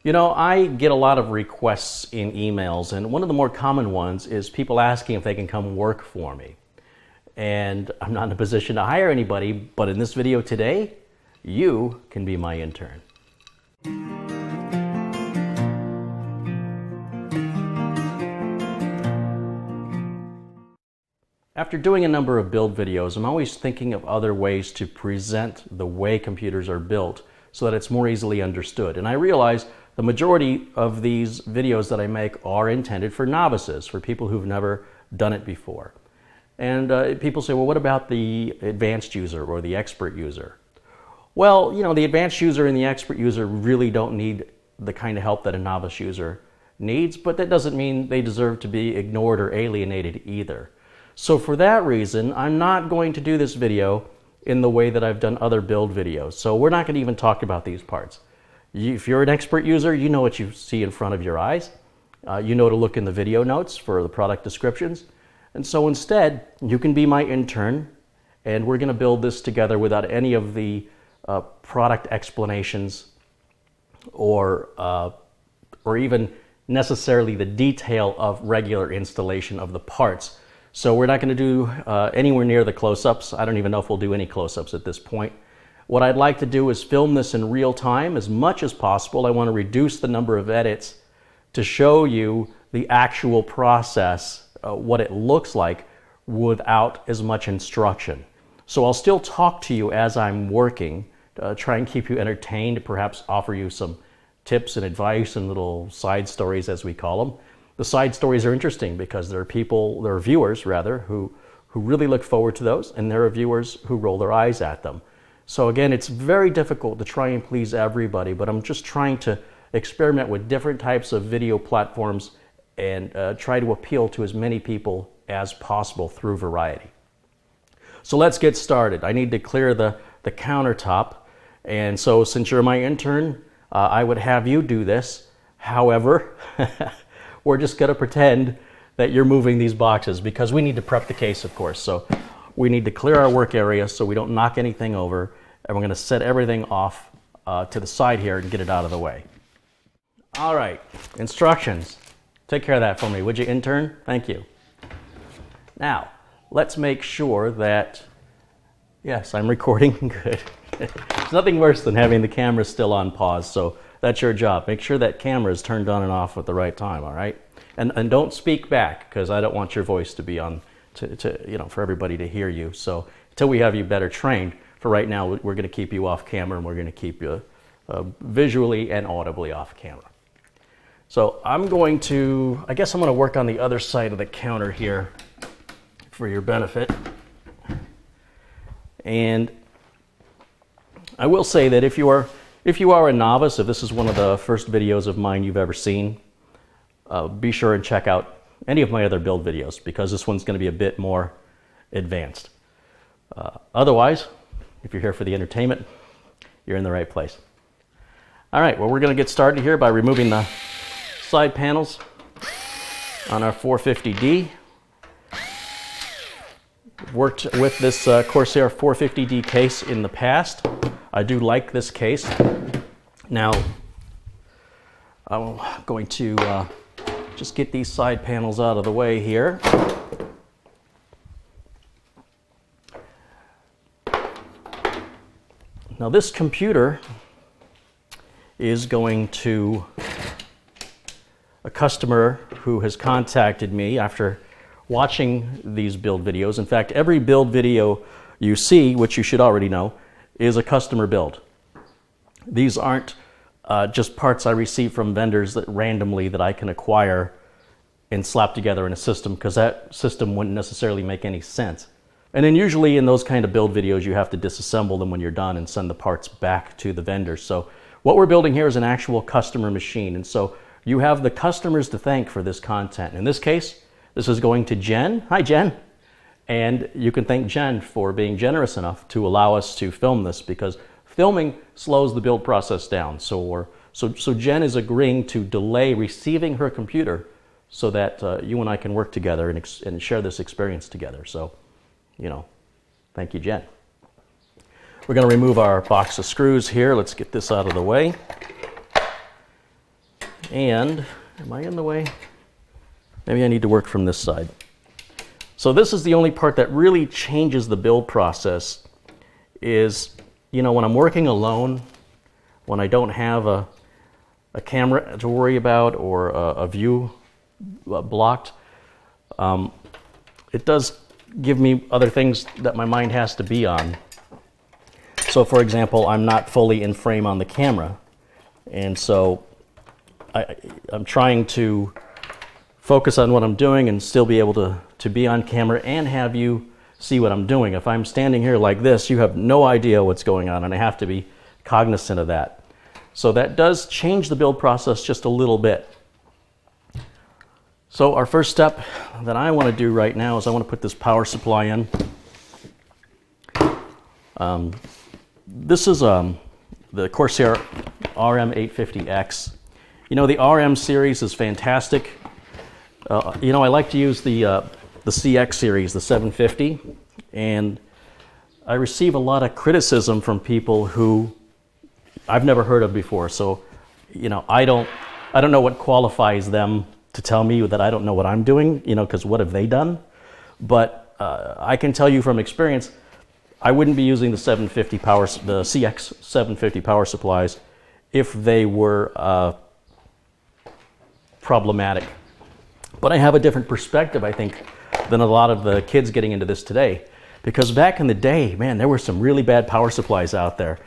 You know, I get a lot of requests in emails, and one of the more common ones is people asking if they can come work for me. And I'm not in a position to hire anybody, but in this video today, you can be my intern. After doing a number of build videos, I'm always thinking of other ways to present the way computers are built so that it's more easily understood. And I realize the majority of these videos that I make are intended for novices, for people who've never done it before. And people say, well, what about the advanced user or the expert user? Well, you know, the advanced user and the expert user really don't need the kind of help that a novice user needs, but that doesn't mean they deserve to be ignored or alienated either. So for that reason, I'm not going to do this video in the way that I've done other build videos. So we're not going to even talk about these parts. If you're an expert user, you know what you see in front of your eyes. You know to look in the video notes for the product descriptions. And so instead, you can be my intern, and we're going to build this together without any of the product explanations or even necessarily the detail of regular installation of the parts. So we're not going to do anywhere near the close-ups. I don't even know if we'll do any close-ups at this point. What I'd like to do is film this in real time as much as possible. I want to reduce the number of edits to show you the actual process, what it looks like without as much instruction. So I'll still talk to you as I'm working, try and keep you entertained, perhaps offer you some tips and advice and little side stories as we call them. The side stories are interesting because there are viewers rather, who really look forward to those, and there are viewers who roll their eyes at them. So again, it's very difficult to try and please everybody, but I'm just trying to experiment with different types of video platforms and try to appeal to as many people as possible through variety. So let's get started. I need to clear the countertop, and so since you're my intern, I would have you do this. However, we're just going to pretend that you're moving these boxes because we need to prep the case, of course. So we need to clear our work area so we don't knock anything over, and we're going to set everything off to the side here and get it out of the way. All right, instructions. Take care of that for me, would you, intern? Thank you. Now, let's make sure that, yes, I'm recording. Good. There's nothing worse than having the camera still on pause, so that's your job. Make sure that camera is turned on and off at the right time, all right? And don't speak back, because I don't want your voice to be on, for everybody to hear you. So until we have you better trained, for right now, we're going to keep you off camera, and we're going to keep you visually and audibly off camera. So I guess I'm going to work on the other side of the counter here for your benefit. And I will say that if you are a novice, if this is one of the first videos of mine you've ever seen, be sure and check out any of my other build videos because this one's going to be a bit more advanced. Otherwise, if you're here for the entertainment, you're in the right place. All right, well, we're going to get started here by removing the side panels on our 450D. Worked with this Corsair 450D case in the past. I do like this case. Now, I'm going to just get these side panels out of the way here. Now, this computer is going to a customer who has contacted me after watching these build videos. In fact, every build video you see, which you should already know, is a customer build. These aren't just parts I receive from vendors that randomly that I can acquire and slap together in a system, because that system wouldn't necessarily make any sense. And then usually in those kind of build videos, you have to disassemble them when you're done and send the parts back to the vendor. So what we're building here is an actual customer machine. And so you have the customers to thank for this content. In this case, this is going to Jen. Hi, Jen. And you can thank Jen for being generous enough to allow us to film this, because filming slows the build process down. So Jen is agreeing to delay receiving her computer so that you and I can work together and share this experience together. So, thank you, Jen. We're going to remove our box of screws here. Let's get this out of the way. And, am I in the way? Maybe I need to work from this side. So this is the only part that really changes the build process is, you know, when I'm working alone, when I don't have a camera to worry about or a view blocked, it does give me other things that my mind has to be on. So for example, I'm not fully in frame on the camera, and so I'm trying to focus on what I'm doing and still be able to be on camera and have you see what I'm doing. If I'm standing here like this, you have no idea what's going on, and I have to be cognizant of that. So that does change the build process just a little bit. So our first step that I want to do right now is I want to put this power supply in. This is the Corsair RM850x. You know, the RM series is fantastic. You know, I like to use the CX series, the 750, and I receive a lot of criticism from people who I've never heard of before. So, you know, I don't know what qualifies them to tell me that I don't know what I'm doing, you know, because what have they done? But I can tell you from experience, I wouldn't be using the the CX 750 power supplies if they were problematic. But I have a different perspective, I think, than a lot of the kids getting into this today. Because back in the day, man, there were some really bad power supplies out there.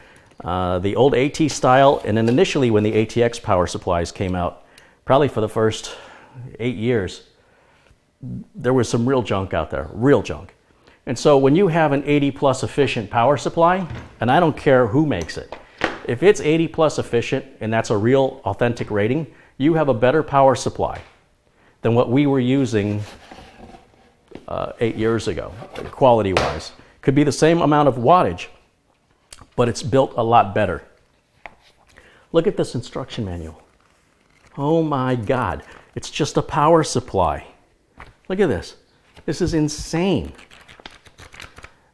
The old AT style, and then initially when the ATX power supplies came out, probably for the first 8 years, there was some real junk out there, real junk. And so when you have an 80 plus efficient power supply, and I don't care who makes it, if it's 80 plus efficient and that's a real authentic rating, you have a better power supply than what we were using 8 years ago, quality-wise. Could be the same amount of wattage, but it's built a lot better. Look at this instruction manual. Oh my God, it's just a power supply. Look at this. This is insane.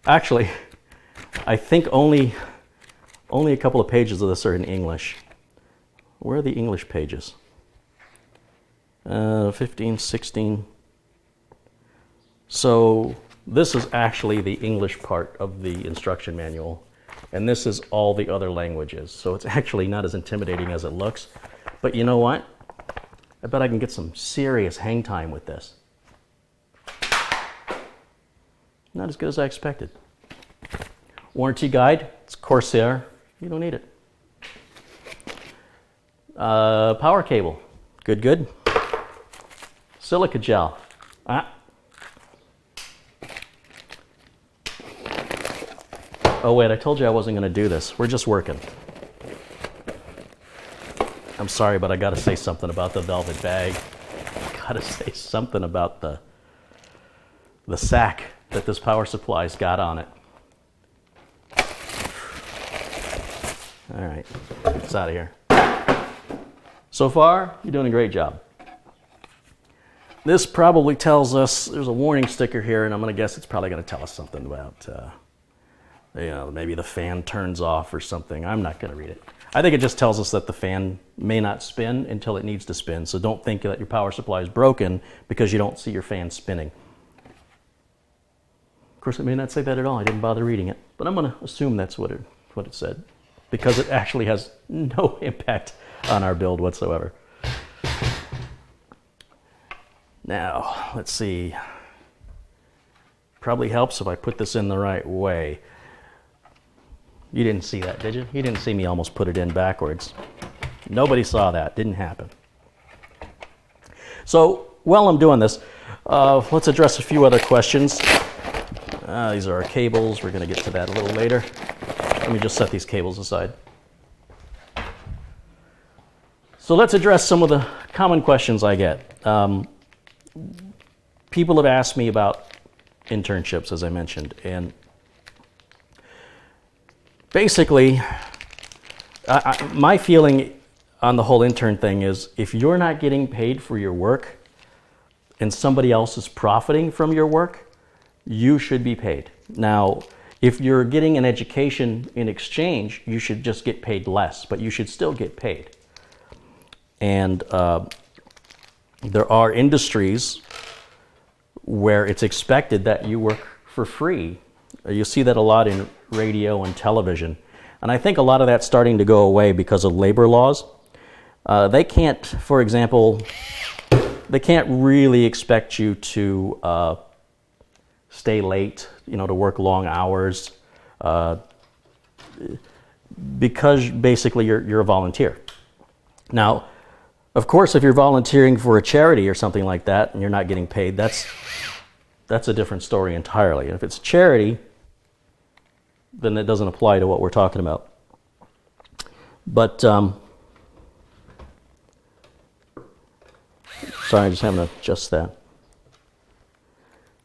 Actually, I think only a couple of pages of this are in English. Where are the English pages? 15, 16. So this is actually the English part of the instruction manual, and this is all the other languages. So it's actually not as intimidating as it looks. But you know what? I bet I can get some serious hang time with this. Not as good as I expected. Warranty guide, it's Corsair. You don't need it. Power cable, good. Silica gel. Oh wait, I told you I wasn't going to do this. We're just working. I'm sorry, but I got to say something about the velvet bag. I got to say something about the sack that this power supply's got on it. All right, it's out of here. So far, you're doing a great job. This probably tells us, there's a warning sticker here, and I'm going to guess it's probably going to tell us something about, you know, maybe the fan turns off or something. I'm not going to read it. I think it just tells us that the fan may not spin until it needs to spin. So don't think that your power supply is broken because you don't see your fan spinning. Of course, it may not say that at all. I didn't bother reading it, but I'm going to assume that's what it said, because it actually has no impact on our build whatsoever. Now, let's see. Probably helps if I put this in the right way. You didn't see that, did you? You didn't see me almost put it in backwards. Nobody saw that. Didn't happen. So, while I'm doing this, let's address a few other questions. These are our cables. We're going to get to that a little later. Let me just set these cables aside. So let's address some of the common questions I get. People have asked me about internships, as I mentioned, and basically, my feeling on the whole intern thing is if you're not getting paid for your work and somebody else is profiting from your work, you should be paid. Now, if you're getting an education in exchange, you should just get paid less, but you should still get paid. And there are industries where it's expected that you work for free. You see that a lot in radio and television. And I think a lot of that's starting to go away because of labor laws. They can't, for example, they can't really expect you to stay late, to work long hours, because basically you're a volunteer. Now, of course, if you're volunteering for a charity or something like that and you're not getting paid, that's a different story entirely. And if it's charity, then it doesn't apply to what we're talking about. But, sorry, I'm just having to adjust that.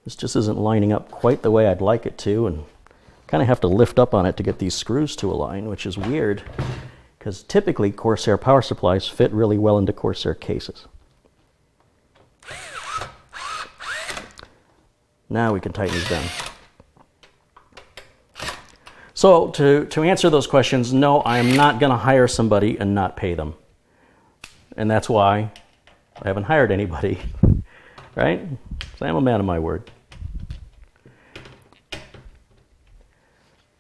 This just isn't lining up quite the way I'd like it to, and kind of have to lift up on it to get these screws to align, which is weird, because typically Corsair power supplies fit really well into Corsair cases. Now we can tighten these down. So to answer those questions, no, I am not going to hire somebody and not pay them. And that's why I haven't hired anybody, right? So I'm a man of my word.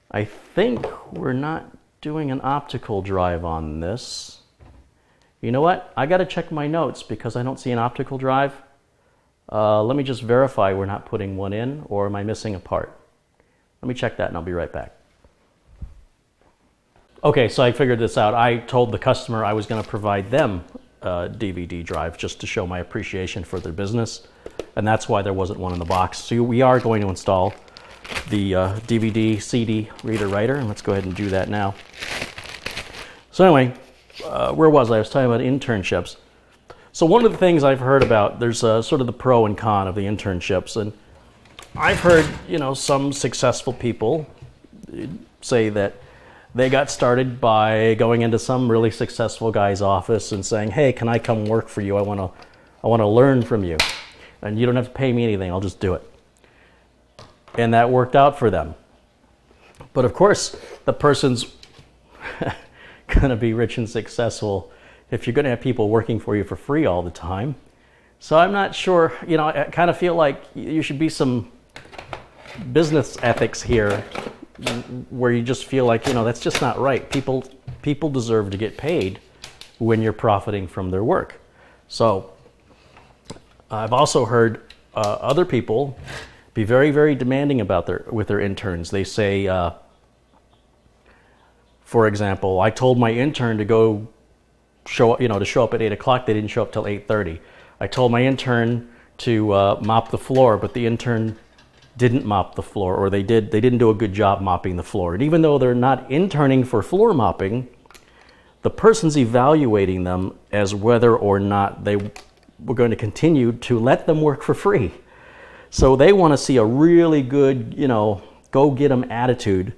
I think we're not doing an optical drive on this. You know what? I got to check my notes because I don't see an optical drive. Let me just verify we're not putting one in, or am I missing a part? Let me check that and I'll be right back. Okay, so I figured this out. I told the customer I was going to provide them a DVD drive just to show my appreciation for their business, and that's why there wasn't one in the box. So we are going to install the DVD CD reader writer, and let's go ahead and do that now. So anyway, where was I? I was talking about internships. So one of the things I've heard about, there's sort of the pro and con of the internships, and I've heard, some successful people say that they got started by going into some really successful guy's office and saying, "Hey, can I come work for you? I want to learn from you, and you don't have to pay me anything. I'll just do it." And that worked out for them. But of course, the person's going to be rich and successful if you're going to have people working for you for free all the time. So I'm not sure, I kind of feel like you should be some business ethics here where you just feel like, that's just not right. People deserve to get paid when you're profiting from their work. So I've also heard other people be very, very demanding about with their interns. They say, for example, I told my intern to go show up at 8 o'clock. They didn't show up till 8:30. I told my intern to mop the floor, but the intern didn't mop the floor, or they didn't do a good job mopping the floor. And even though they're not interning for floor mopping, the person's evaluating them as whether or not they were going to continue to let them work for free. So they want to see a really good, go get 'em attitude.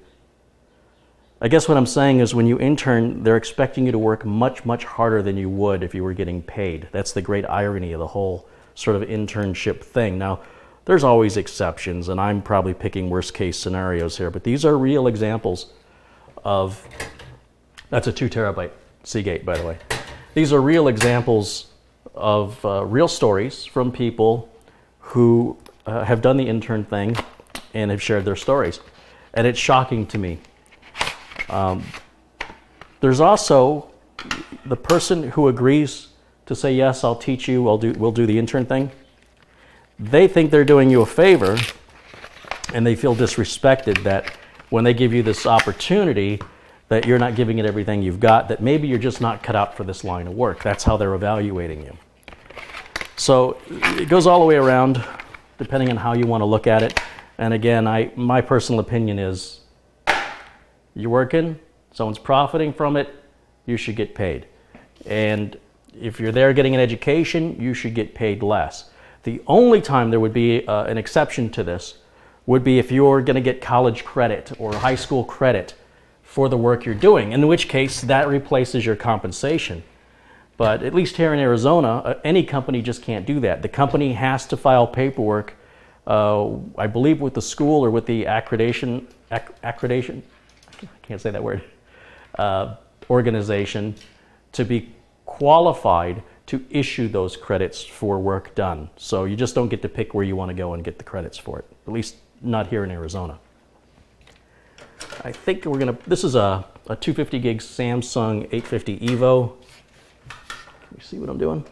I guess what I'm saying is when you intern, they're expecting you to work much, much harder than you would if you were getting paid. That's the great irony of the whole sort of internship thing. Now, there's always exceptions, and I'm probably picking worst case scenarios here, but these are real examples of, that's a 2 terabyte Seagate, by the way. These are real examples of real stories from people who have done the intern thing and have shared their stories. And it's shocking to me. There's also the person who agrees to say, yes, I'll teach you, we'll do the intern thing. They think they're doing you a favor, and they feel disrespected that when they give you this opportunity, that you're not giving it everything you've got, that maybe you're just not cut out for this line of work. That's how they're evaluating you. So it goes all the way around, depending on how you want to look at it. And again, my personal opinion is, you're working, someone's profiting from it, you should get paid. And if you're there getting an education, you should get paid less. The only time there would be an exception to this would be if you're going to get college credit or high school credit for the work you're doing, in which case that replaces your compensation. But at least here in Arizona, any company just can't do that. The company has to file paperwork, I believe with the school or with the accreditation, I can't say that word, organization, to be qualified to issue those credits for work done. So you just don't get to pick where you want to go and get the credits for it, at least not here in Arizona. I think we're gonna, this is a 250 gig Samsung 850 EVO. You see what I'm doing?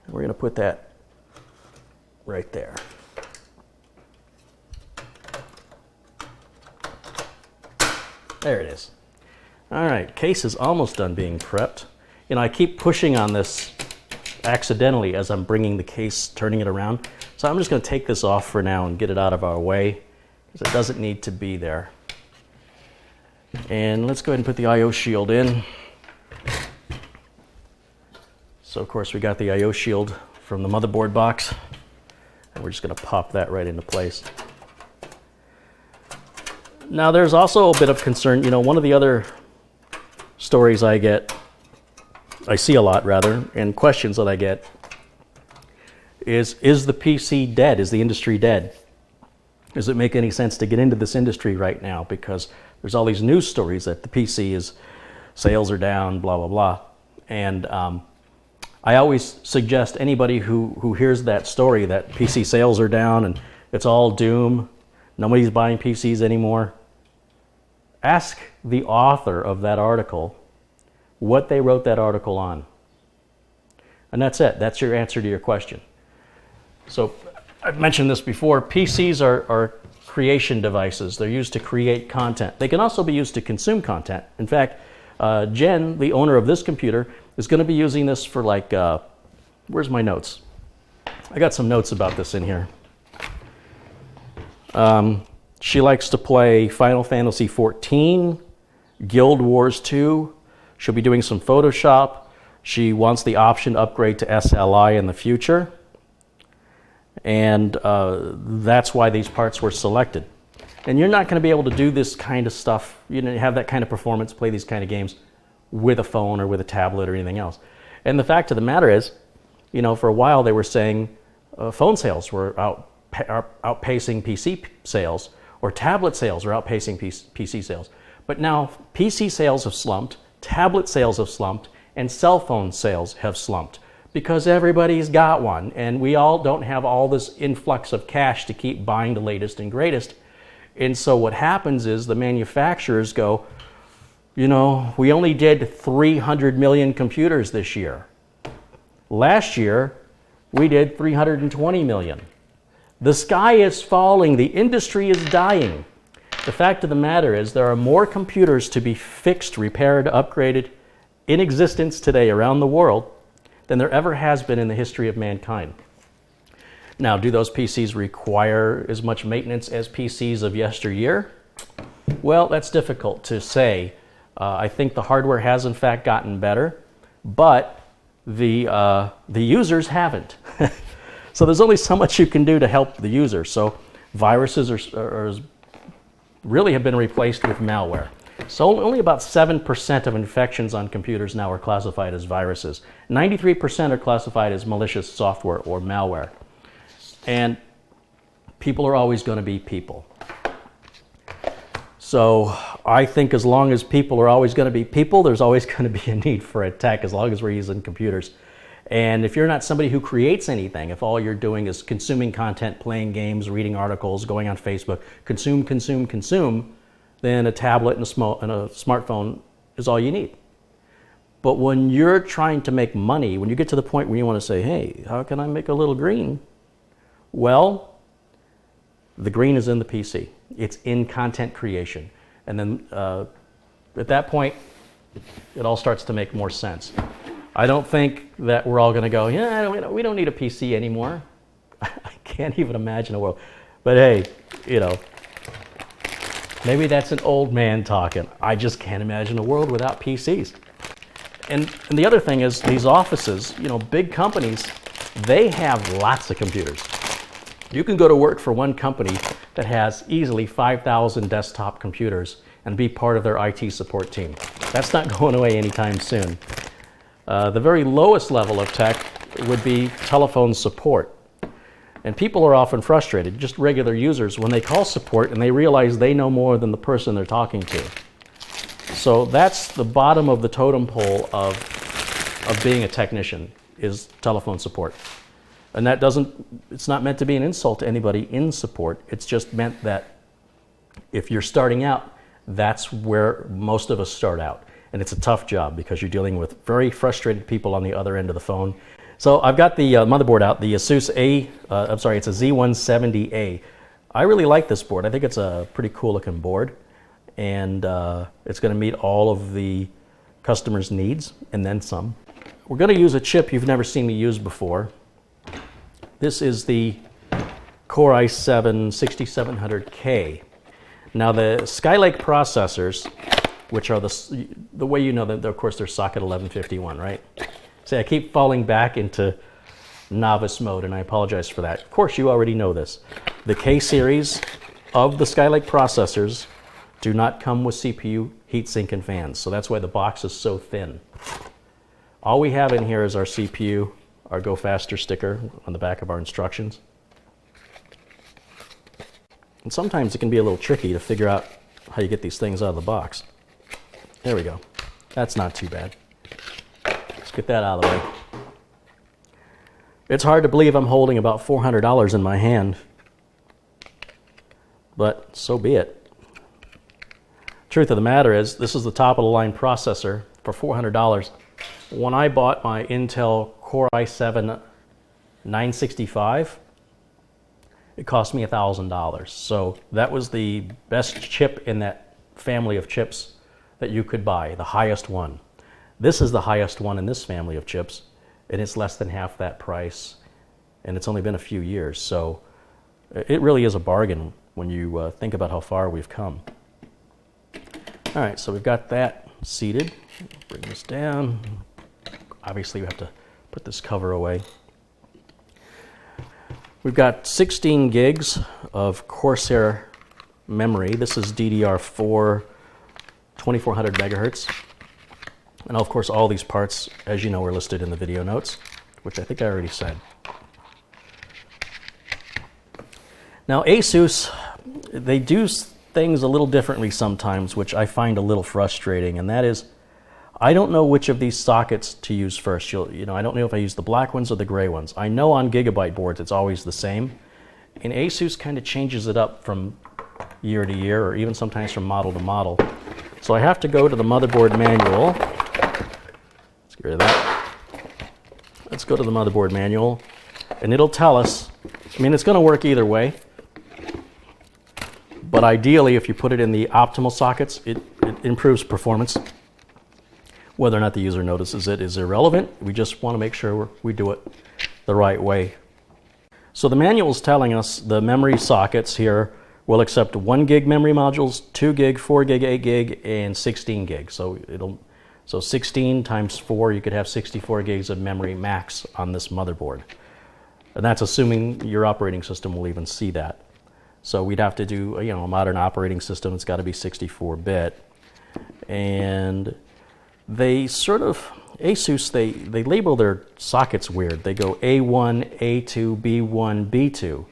We're gonna put that right there. There it is. All right, case is almost done being prepped. You know, I keep pushing on this accidentally as I'm bringing the case, turning it around. So I'm just gonna take this off for now and get it out of our way, because it doesn't need to be there. And let's go ahead and put the I/O shield in. So of course we got the I/O shield from the motherboard box, and we're just gonna pop that right into place. Now there's also a bit of concern, you know, one of the other stories I see a lot rather, and questions that I get is the PC dead? Is the industry dead? Does it make any sense to get into this industry right now? Because there's all these news stories that the PC sales are down, blah, blah, blah. And I always suggest anybody who hears that story that PC sales are down and it's all doom, nobody's buying PCs anymore, ask the author of that article what they wrote that article on. And that's it. That's your answer to your question. So I've mentioned this before. PCs are creation devices. They're used to create content. They can also be used to consume content. In fact, Jen, the owner of this computer, is going to be using this for like, where's my notes? I got some notes about this in here. She likes to play Final Fantasy XIV, Guild Wars 2. She'll be doing some Photoshop. She wants the option to upgrade to SLI in the future. And that's why these parts were selected. And you're not going to be able to do this kind of stuff, you know, have that kind of performance, play these kind of games with a phone or with a tablet or anything else. And the fact of the matter is, you know, for a while they were saying phone sales were outpacing PC sales, or tablet sales are outpacing PC sales. But now PC sales have slumped, tablet sales have slumped, and cell phone sales have slumped because everybody's got one, and we all don't have all this influx of cash to keep buying the latest and greatest. And so what happens is the manufacturers go, you know, we only did 300 million computers this year. Last year, we did 320 million. The sky is falling. The industry is dying. The fact of the matter is there are more computers to be fixed, repaired, upgraded in existence today around the world than there ever has been in the history of mankind. Now, do those PCs require as much maintenance as PCs of yesteryear? Well, that's difficult to say. I think the hardware has in fact gotten better, but the users haven't. So there's only so much you can do to help the user. So viruses are really have been replaced with malware. So only about 7% of infections on computers now are classified as viruses. 93% are classified as malicious software or malware. And people are always going to be people. So I think as long as people are always going to be people, there's always going to be a need for a tech as long as we're using computers. And if you're not somebody who creates anything, if all you're doing is consuming content, playing games, reading articles, going on Facebook, consume, then a tablet and a smartphone is all you need. But when you're trying to make money, when you get to the point where you want to say, hey, how can I make a little green? Well, the green is in the PC. It's in content creation. And then at that point, it all starts to make more sense. I don't think that we're all going to go, yeah, we don't need a PC anymore. I can't even imagine a world. But hey, you know, maybe that's an old man talking. I just can't imagine a world without PCs. And the other thing is these offices, you know, big companies, they have lots of computers. You can go to work for one company that has easily 5,000 desktop computers and be part of their IT support team. That's not going away anytime soon. The very lowest level of tech would be telephone support. And people are often frustrated, just regular users, when they call support and they realize they know more than the person they're talking to. So that's the bottom of the totem pole of of being a technician is telephone support. And that it's not meant to be an insult to anybody in support. It's just meant that if you're starting out, that's where most of us start out. And it's a tough job because you're dealing with very frustrated people on the other end of the phone. So I've got the motherboard out, the Asus it's a Z170A. I really like this board. I think it's a pretty cool looking board. And it's going to meet all of the customers' needs and then some. We're going to use a chip you've never seen me use before. This is the Core i7 6700K. Now the Skylake processors, which are the way you know that, of course, they're socket 1151, right? See, I keep falling back into novice mode, and I apologize for that. Of course, you already know this. The K series of the Skylake processors do not come with CPU, heatsink, and fans, so that's why the box is so thin. All we have in here is our CPU, our Go Faster sticker on the back of our instructions. And sometimes it can be a little tricky to figure out how you get these things out of the box. There we go. That's not too bad. Let's get that out of the way. It's hard to believe I'm holding about $400 in my hand, but so be it. Truth of the matter is, this is the top of the line processor for $400. When I bought my Intel Core i7 965, it cost me $1,000. So that was the best chip in that family of chips that you could buy, the highest one. This is the highest one in this family of chips, and it's less than half that price, and it's only been a few years. So it really is a bargain when you think about how far we've come. All right, so we've got that seated. Bring this down. Obviously, we have to put this cover away. We've got 16 gigs of Corsair memory. This is DDR4 2400 megahertz. And of course, all these parts, as you know, are listed in the video notes, which I think I already said. Now, Asus, they do things a little differently sometimes, which I find a little frustrating, and that is, I don't know which of these sockets to use first. I don't know if I use the black ones or the gray ones. I know on Gigabyte boards it's always the same, and Asus kind of changes it up from year to year, or even sometimes from model to model. So I have to go to the motherboard manual. Let's get rid of that. Let's go to the motherboard manual, and it'll tell us, it's going to work either way. But ideally, if you put it in the optimal sockets, it improves performance. Whether or not the user notices it is irrelevant. We just want to make sure we do it the right way. So the manual is telling us the memory sockets here will accept 1 gig memory modules, 2 gig, 4 gig, 8 gig, and 16 gig. So 16 times 4, you could have 64 gigs of memory max on this motherboard. And that's assuming your operating system will even see that. So we'd have to do, a modern operating system. It's got to be 64-bit. And they Asus, they label their sockets weird. They go A1, A2, B1, B2.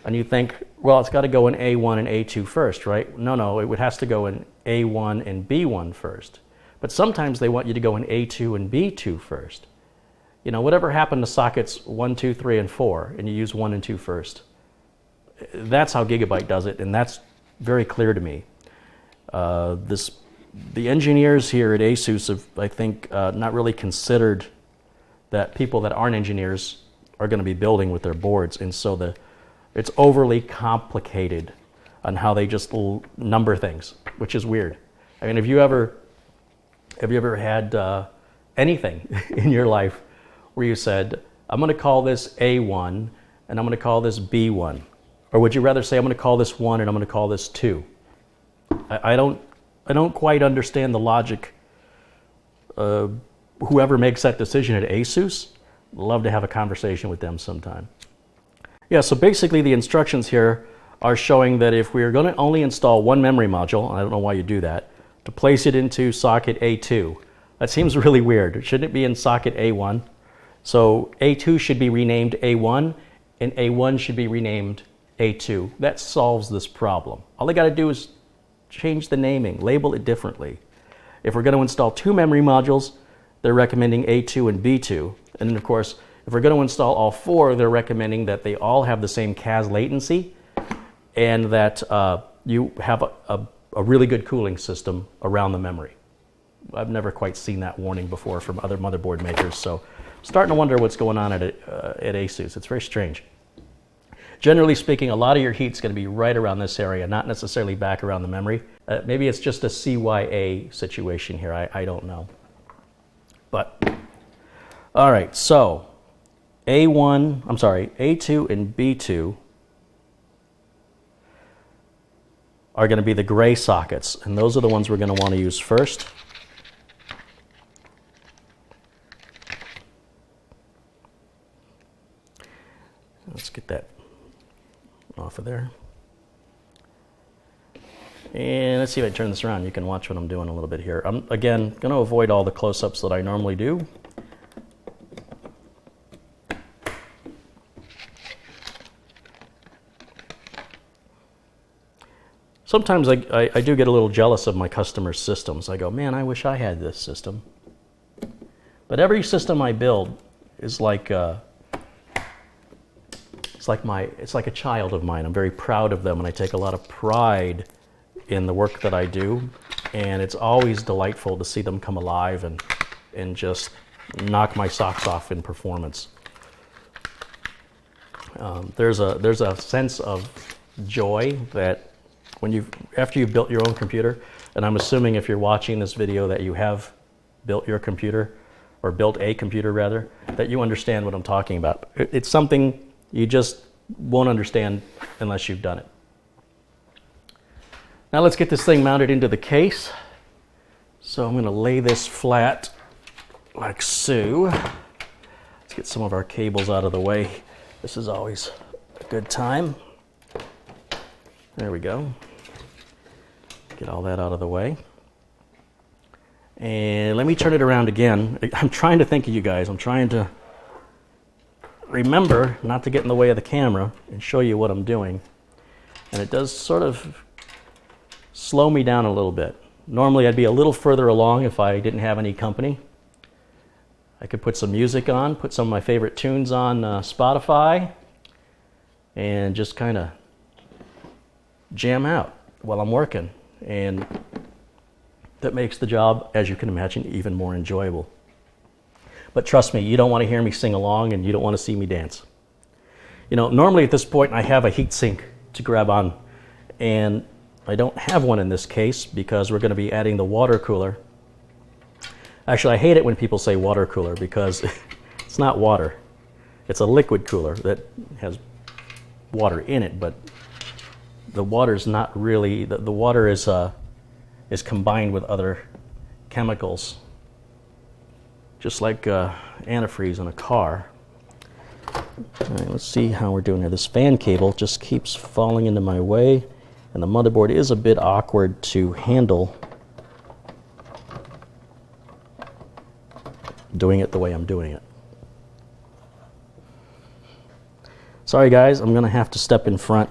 And you think, well, it's got to go in A1 and A2 first, right? No, it has to go in A1 and B1 first. But sometimes they want you to go in A2 and B2 first. Whatever happened to sockets 1, 2, 3, and 4, and you use 1 and 2 first. That's how Gigabyte does it, and that's very clear to me. The engineers here at Asus have, I think, not really considered that people that aren't engineers are going to be building with their boards, and so it's overly complicated on how they just number things, which is weird. Have you ever had anything in your life where you said, I'm going to call this A1 and I'm going to call this B1? Or would you rather say, I'm going to call this 1 and I'm going to call this 2? I don't quite understand the logic. Whoever makes that decision at Asus, love to have a conversation with them sometime. Yeah, so basically the instructions here are showing that if we're going to only install one memory module, and I don't know why you do that, to place it into socket A2. That seems really weird. Shouldn't it be in socket A1? So A2 should be renamed A1, and A1 should be renamed A2. That solves this problem. All they got to do is change the naming, label it differently. If we're going to install 2 memory modules, they're recommending A2 and B2. And then of course, if we're going to install all 4, they're recommending that they all have the same CAS latency and that you have a really good cooling system around the memory. I've never quite seen that warning before from other motherboard makers, so I'm starting to wonder what's going on at Asus. It's very strange. Generally speaking, a lot of your heat's going to be right around this area, not necessarily back around the memory. Maybe it's just a CYA situation here, I don't know. But, all right, so A2 and B2 are going to be the gray sockets, and those are the ones we're going to want to use first. Let's get that off of there. And let's see if I turn this around. You can watch what I'm doing a little bit here. I'm, again, going to avoid all the close-ups that I normally do. Sometimes I do get a little jealous of my customers' systems. I go, man, I wish I had this system. But every system I build is like it's like a child of mine. I'm very proud of them, and I take a lot of pride in the work that I do. And it's always delightful to see them come alive and just knock my socks off in performance. There's a sense of joy that after you've built your own computer, and I'm assuming if you're watching this video that you have built your computer, or built a computer rather, that you understand what I'm talking about. It's something you just won't understand unless you've done it. Now let's get this thing mounted into the case. So I'm going to lay this flat like so. Let's get some of our cables out of the way. This is always a good time. There we go. Get all that out of the way. And let me turn it around again. I'm trying to think of you guys. I'm trying to remember not to get in the way of the camera and show you what I'm doing. And it does sort of slow me down a little bit. Normally I'd be a little further along if I didn't have any company. I could put some music on, put some of my favorite tunes on Spotify, and just kind of jam out while I'm working. And that makes the job, as you can imagine, even more enjoyable. But trust me, you don't want to hear me sing along, and you don't want to see me dance. You know, normally at this point I have a heat sink to grab on, and I don't have one in this case because we're going to be adding the water cooler. Actually, I hate it when people say water cooler because it's not water. It's a liquid cooler that has water in it, but the water's not really, the water is combined with other chemicals, just like antifreeze in a car. All right, let's see how we're doing here. This fan cable just keeps falling into my way, and the motherboard is a bit awkward to handle doing it the way I'm doing it. Sorry guys, I'm gonna have to step in front.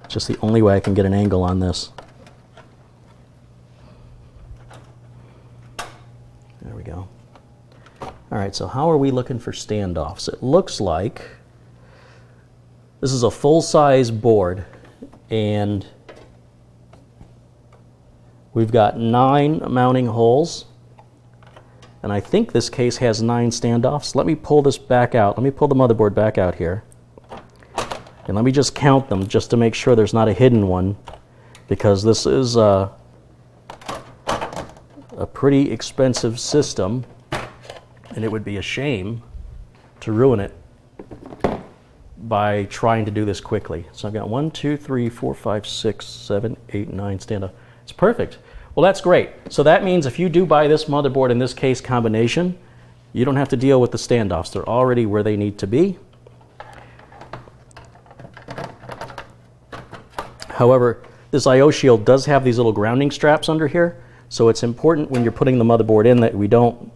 It's just the only way I can get an angle on this. There we go. All right, so how are we looking for standoffs? It looks like this is a full-size board, and we've got 9 mounting holes, and I think this case has 9 standoffs. Let me pull this back out. Let me pull the motherboard back out here. And let me just count them just to make sure there's not a hidden one, because this is a pretty expensive system, and it would be a shame to ruin it by trying to do this quickly. So I've got 1, 2, 3, 4, 5, 6, 7, 8, 9 standoff. It's perfect. Well, that's great. So that means if you do buy this motherboard in this case combination, you don't have to deal with the standoffs. They're already where they need to be. However, this I/O shield does have these little grounding straps under here, so it's important when you're putting the motherboard in that we don't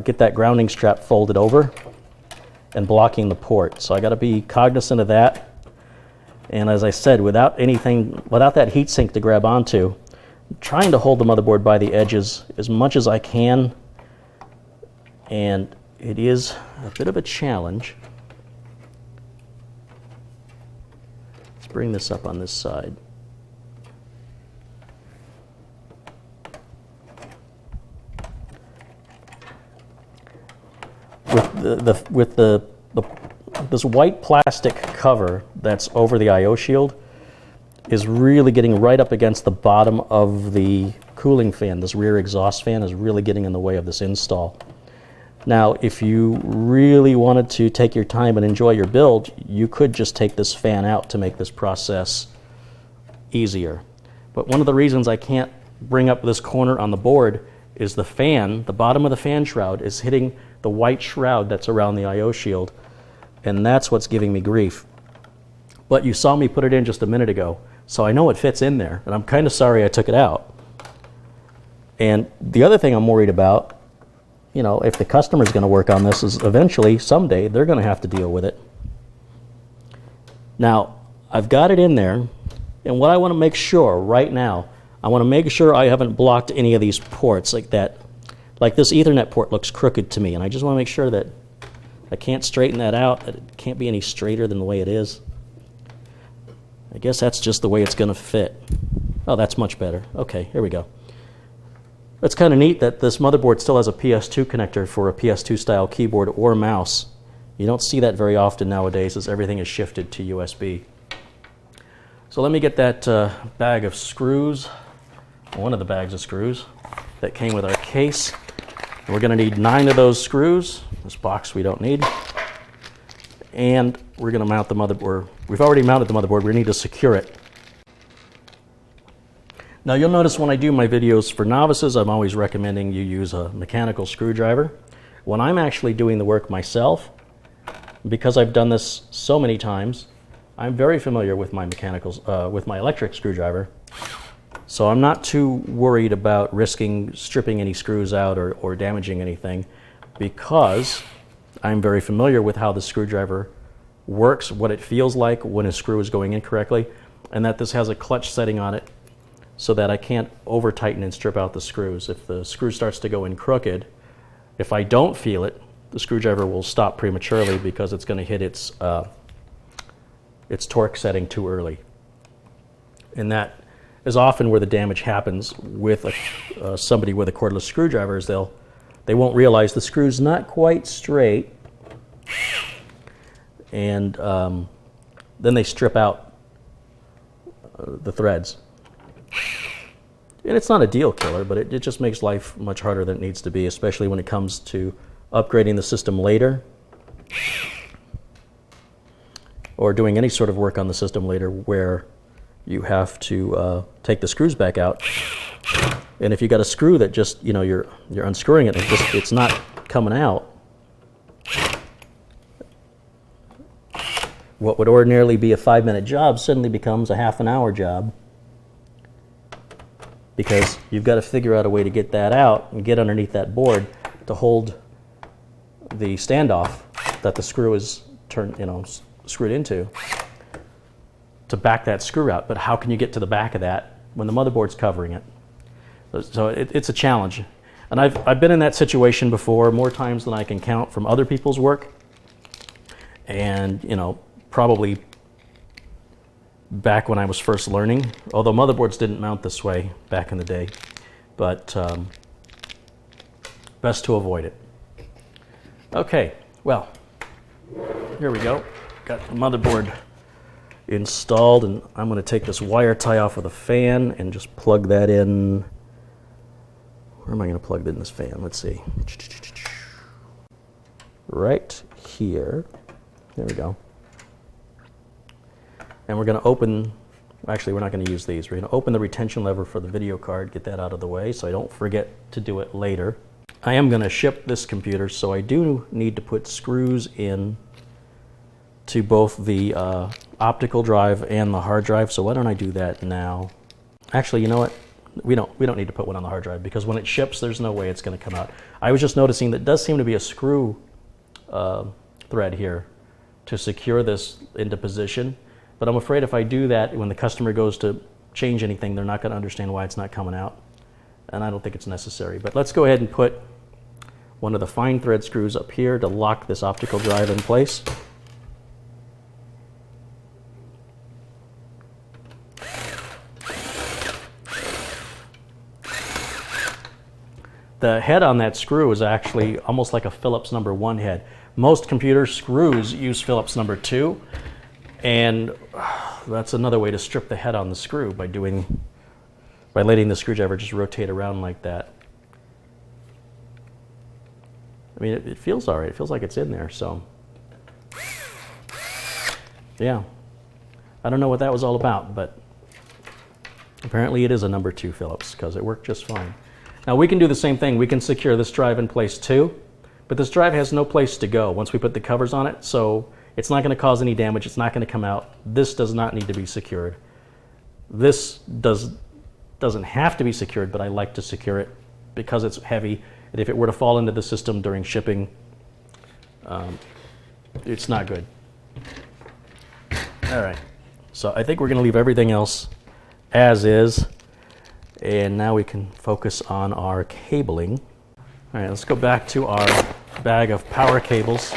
get that grounding strap folded over and blocking the port. So I got to be cognizant of that. And as I said, without that heatsink to grab onto, I'm trying to hold the motherboard by the edges as much as I can and it is a bit of a challenge. Let's bring this up on this side. With this white plastic cover that's over the I/O shield is really getting right up against the bottom of the cooling fan. This rear exhaust fan is really getting in the way of this install. Now, if you really wanted to take your time and enjoy your build, you could just take this fan out to make this process easier. But one of the reasons I can't bring up this corner on the board is the fan, the bottom of the fan shroud is hitting the white shroud that's around the I/O shield, and that's what's giving me grief. But you saw me put it in just a minute ago, so I know it fits in there, and I'm kind of sorry I took it out. And the other thing I'm worried about, you know, if the customer's going to work on this, is eventually, someday, they're going to have to deal with it. Now, I've got it in there, and what I want to make sure right now, I want to make sure I haven't blocked any of these ports like that. Like this Ethernet port looks crooked to me, and I just want to make sure that I can't straighten that out, that it can't be any straighter than the way it is. I guess that's just the way it's going to fit. Oh, that's much better. Okay, here we go. It's kind of neat that this motherboard still has a PS2 connector for a PS2 style keyboard or mouse. You don't see that very often nowadays as everything is shifted to USB. So let me get that bag of screws, one of the bags of screws that came with our case. And we're going to need 9 of those screws. This box we don't need. And we're going to mount the motherboard. We've already mounted the motherboard. We need to secure it. Now you'll notice when I do my videos for novices, I'm always recommending you use a mechanical screwdriver. When I'm actually doing the work myself, because I've done this so many times, I'm very familiar with my with my electric screwdriver. So I'm not too worried about risking stripping any screws out or damaging anything, because I'm very familiar with how the screwdriver works, what it feels like when a screw is going in correctly, and that this has a clutch setting on it so that I can't over tighten and strip out the screws. If the screw starts to go in crooked, if I don't feel it, the screwdriver will stop prematurely because it's going to hit its torque setting too early. And that is often where the damage happens with somebody with a cordless screwdriver, is they won't realize the screw's not quite straight, and then they strip out the threads. And it's not a deal killer, but it just makes life much harder than it needs to be, especially when it comes to upgrading the system later or doing any sort of work on the system later where you have to take the screws back out. And if you got a screw that just, you know, you're unscrewing it, it's not coming out, what would ordinarily be a 5-minute job suddenly becomes a half-an-hour job, because you've got to figure out a way to get that out and get underneath that board to hold the standoff that the screw is screwed into to back that screw out. But how can you get to the back of that when the motherboard's covering it? So it's a challenge. And I've been in that situation before, more times than I can count, from other people's work. And, you know, probably back when I was first learning, although motherboards didn't mount this way back in the day, but best to avoid it. Okay, well, here we go. Got the motherboard installed, and I'm going to take this wire tie off of the fan and just plug that in. Where am I going to plug in this fan? Let's see. Right here. There we go. And we're going to open, actually we're not going to use these. We're going to open the retention lever for the video card, get that out of the way so I don't forget to do it later. I am going to ship this computer, so I do need to put screws in to both the optical drive and the hard drive, so why don't I do that now? Actually, you know what? We don't need to put one on the hard drive, because when it ships, there's no way it's going to come out. I was just noticing that does seem to be a screw thread here to secure this into position. But I'm afraid if I do that, when the customer goes to change anything, they're not going to understand why it's not coming out. And I don't think it's necessary. But let's go ahead and put one of the fine thread screws up here to lock this optical drive in place. The head on that screw is actually almost like a Phillips number 1 head. Most computer screws use Phillips number 2, and that's another way to strip the head on the screw by letting the screwdriver just rotate around like that. I mean, it feels all right. It feels like it's in there, so yeah. I don't know what that was all about, but apparently it is a number 2 Phillips because it worked just fine. Now we can do the same thing. We can secure this drive in place too, but this drive has no place to go once we put the covers on it, so it's not going to cause any damage. It's not going to come out. This does not need to be secured. This doesn't have to be secured, but I like to secure it because it's heavy, and if it were to fall into the system during shipping, it's not good. All right, so I think we're going to leave everything else as is. And now we can focus on our cabling. All right, let's go back to our bag of power cables.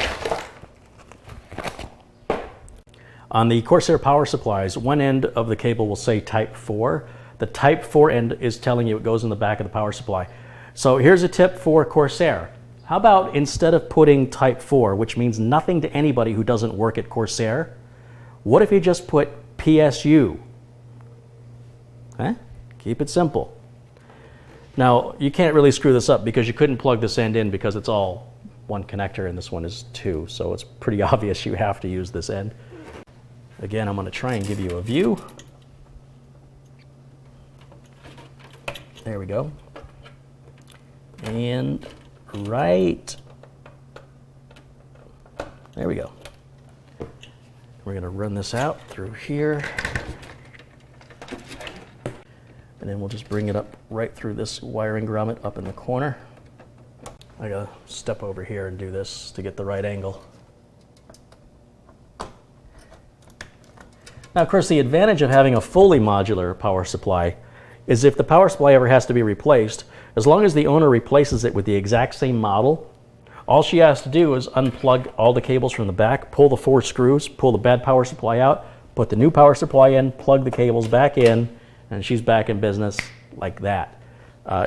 On the Corsair power supplies, one end of the cable will say Type 4. The Type 4 end is telling you it goes in the back of the power supply. So here's a tip for Corsair. How about instead of putting Type 4, which means nothing to anybody who doesn't work at Corsair, what if you just put PSU? Okay? Keep it simple. Now, you can't really screw this up because you couldn't plug this end in because it's all one connector and this one is 2, so it's pretty obvious you have to use this end. Again, I'm going to try and give you a view. There we go. And right there we go. We're going to run this out through here. And then we'll just bring it up right through this wiring grommet up in the corner. I gotta step over here and do this to get the right angle. Now, of course, the advantage of having a fully modular power supply is if the power supply ever has to be replaced, as long as the owner replaces it with the exact same model, all she has to do is unplug all the cables from the back, pull the 4 screws, pull the bad power supply out, put the new power supply in, plug the cables back in, and she's back in business like that.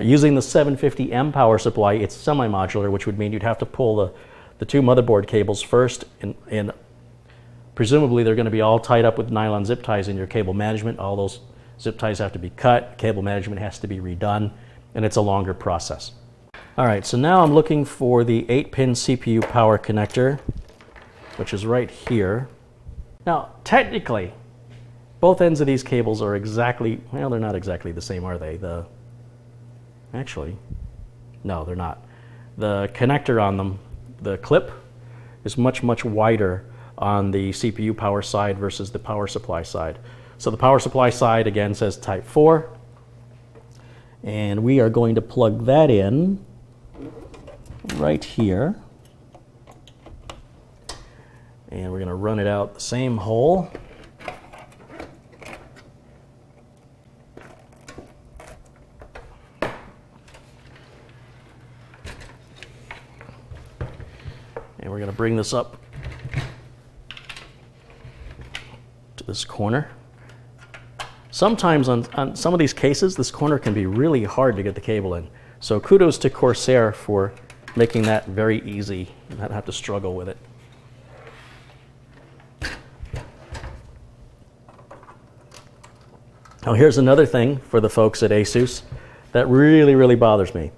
Using the 750M power supply, it's semi-modular, which would mean you'd have to pull the 2 motherboard cables first, and presumably they're going to be all tied up with nylon zip ties in your cable management. All those zip ties have to be cut, cable management has to be redone, and it's a longer process. All right, so now I'm looking for the 8-pin CPU power connector, which is right here. Now, technically, both ends of these cables are exactly, well, they're not exactly the same, are they? Actually, no, they're not. The connector on them, the clip, is much, much wider on the CPU power side versus the power supply side. So the power supply side, again, says Type 4. And we are going to plug that in right here. And we're going to run it out the same hole. And we're going to bring this up to this corner. Sometimes on some of these cases, this corner can be really hard to get the cable in. So kudos to Corsair for making that very easy, not have to struggle with it. Now here's another thing for the folks at Asus that really, really bothers me.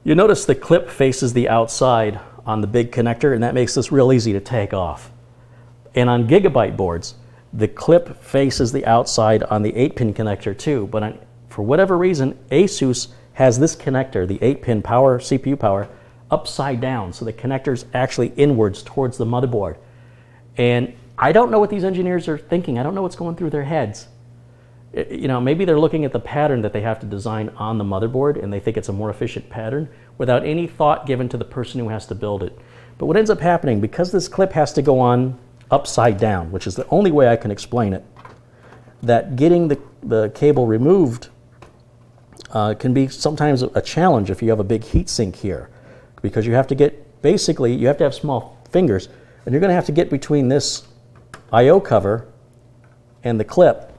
You notice the clip faces the outside on the big connector, and that makes this real easy to take off. And on Gigabyte boards, the clip faces the outside on the 8-pin connector too, but for whatever reason, Asus has this connector, the 8-pin power, CPU power, upside down, so the connector's actually inwards towards the motherboard. And I don't know what these engineers are thinking. I don't know what's going through their heads. You know, maybe they're looking at the pattern that they have to design on the motherboard, and they think it's a more efficient pattern without any thought given to the person who has to build it. But what ends up happening, because this clip has to go on upside down, which is the only way I can explain it, that getting the cable removed can be sometimes a challenge if you have a big heat sink here. because you have to get, basically, you have to have small fingers, and you're going to have to get between this I/O cover and the clip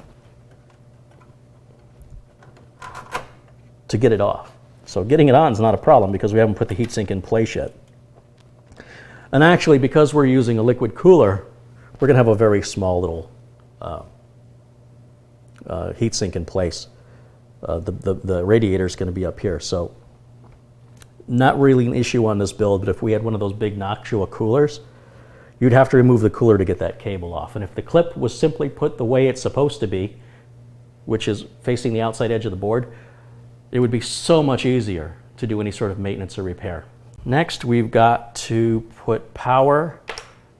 to get it off. So getting it on is not a problem because we haven't put the heatsink in place yet. And actually, because we're using a liquid cooler, we're going to have a very small little heatsink in place. The radiator is going to be up here, so not really an issue on this build, but if we had one of those big Noctua coolers, you'd have to remove the cooler to get that cable off. And if the clip was simply put the way it's supposed to be, which is facing the outside edge of the board, it would be so much easier to do any sort of maintenance or repair. Next, we've got to put power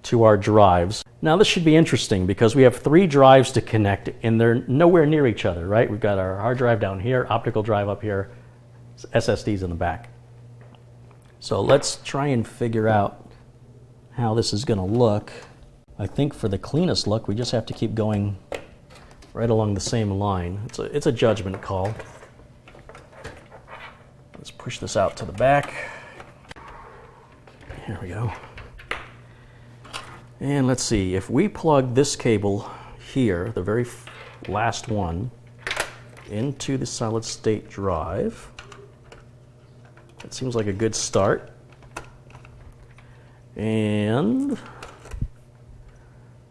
to our drives. Now this should be interesting because we have 3 drives to connect and they're nowhere near each other, right? We've got our hard drive down here, optical drive up here, SSDs in the back. So let's try and figure out how this is going to look. I think for the cleanest look, we just have to keep going right along the same line. It's a judgment call. Let's push this out to the back. Here we go. And let's see, if we plug this cable here, the very last one, into the solid state drive, that seems like a good start. And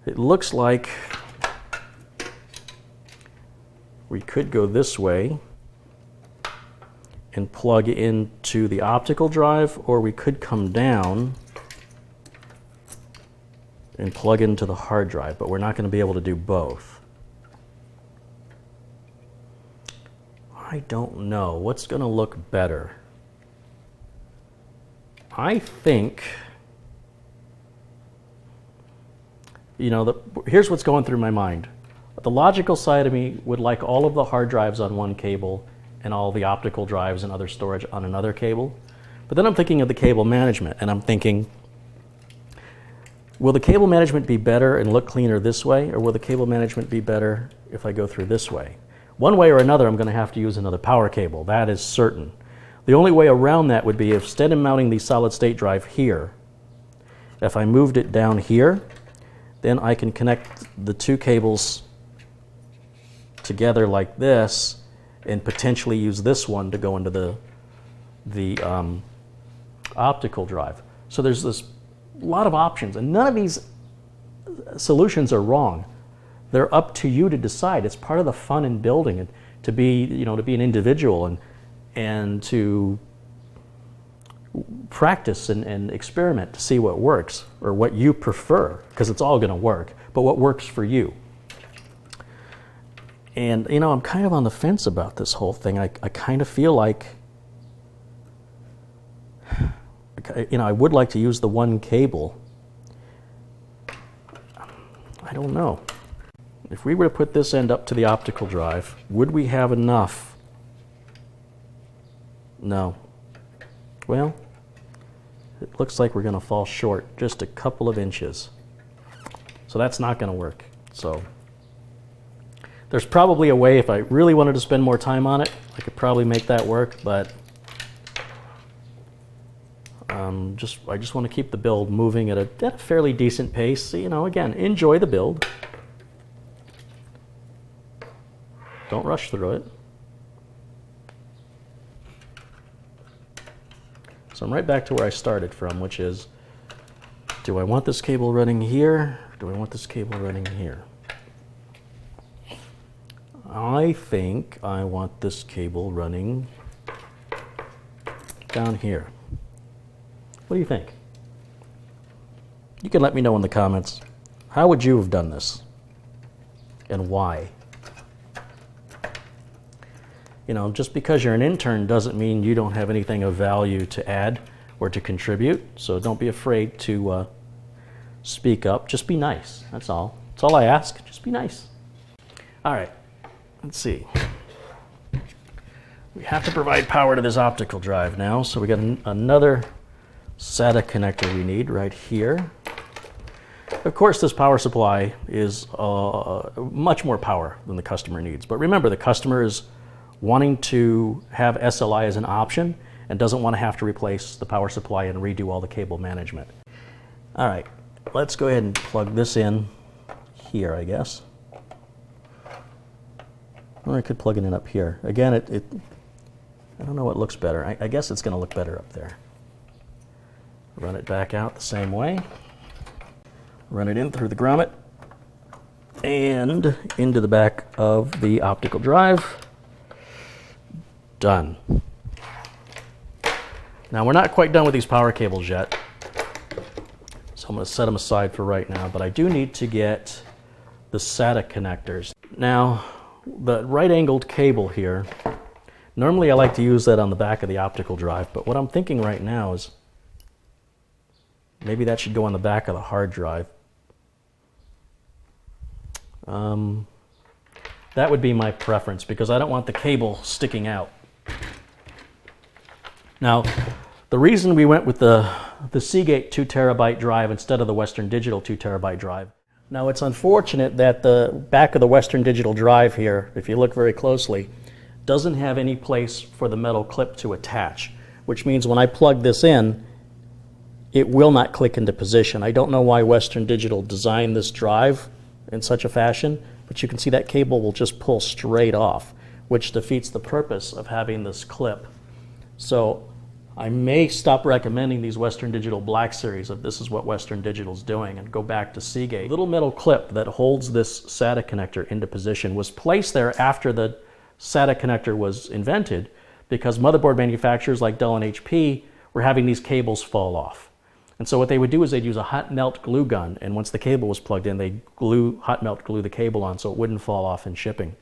it looks like we could go this way and plug into the optical drive, or we could come down and plug into the hard drive, but we're not going to be able to do both. I don't know. What's going to look better? I think, you know, here's what's going through my mind. The logical side of me would like all of the hard drives on one cable and all the optical drives and other storage on another cable. But then I'm thinking of the cable management, and I'm thinking, will the cable management be better and look cleaner this way, or will the cable management be better if I go through this way? One way or another, I'm going to have to use another power cable. That is certain. The only way around that would be if instead of mounting the solid state drive here, if I moved it down here, then I can connect the 2 cables together like this and potentially use this one to go into the optical drive. So there's this lot of options, and none of these solutions are wrong. They're up to you to decide. It's part of the fun in building, and to be, you know, to be an individual and to practice and experiment to see what works or what you prefer, because it's all going to work, but what works for you. And, you know, I'm kind of on the fence about this whole thing. I kind of feel like, you know, I would like to use the one cable. I don't know. If we were to put this end up to the optical drive, would we have enough? No. Well, it looks like we're going to fall short just a couple of inches. So that's not going to work. So there's probably a way, if I really wanted to spend more time on it, I could probably make that work, but I just want to keep the build moving at a fairly decent pace. So, you know, again, enjoy the build. Don't rush through it. So I'm right back to where I started from, which is, do I want this cable running here? Or do I want this cable running here? I think I want this cable running down here. What do you think? You can let me know in the comments. How would you have done this? And why? You know, just because you're an intern doesn't mean you don't have anything of value to add or to contribute. So don't be afraid to speak up. Just be nice. That's all. That's all I ask. Just be nice. All right. Let's see. We have to provide power to this optical drive now. So we got another SATA connector we need right here. Of course, this power supply is much more power than the customer needs. But remember, the customer is wanting to have SLI as an option, and doesn't want to have to replace the power supply and redo all the cable management. All right, let's go ahead and plug this in here, I guess. Or I could plug it in up here. Again, I don't know what looks better. I guess it's going to look better up there. Run it back out the same way. Run it in through the grommet and into the back of the optical drive. Done. Now we're not quite done with these power cables yet, so I'm going to set them aside for right now, but I do need to get the SATA connectors. Now, the right-angled cable here, normally I like to use that on the back of the optical drive, but what I'm thinking right now is maybe that should go on the back of the hard drive. That would be my preference because I don't want the cable sticking out. Now, the reason we went with the Seagate 2 terabyte drive instead of the Western Digital 2 terabyte drive. Now, it's unfortunate that the back of the Western Digital drive here, if you look very closely, doesn't have any place for the metal clip to attach, which means when I plug this in, it will not click into position. I don't know why Western Digital designed this drive in such a fashion, but you can see that cable will just pull straight off, which defeats the purpose of having this clip. So I may stop recommending these Western Digital Black Series if this is what Western Digital's doing and go back to Seagate. The little metal clip that holds this SATA connector into position was placed there after the SATA connector was invented because motherboard manufacturers like Dell and HP were having these cables fall off. And so what they would do is they'd use a hot melt glue gun, and once the cable was plugged in, they'd hot melt glue the cable on so it wouldn't fall off in shipping.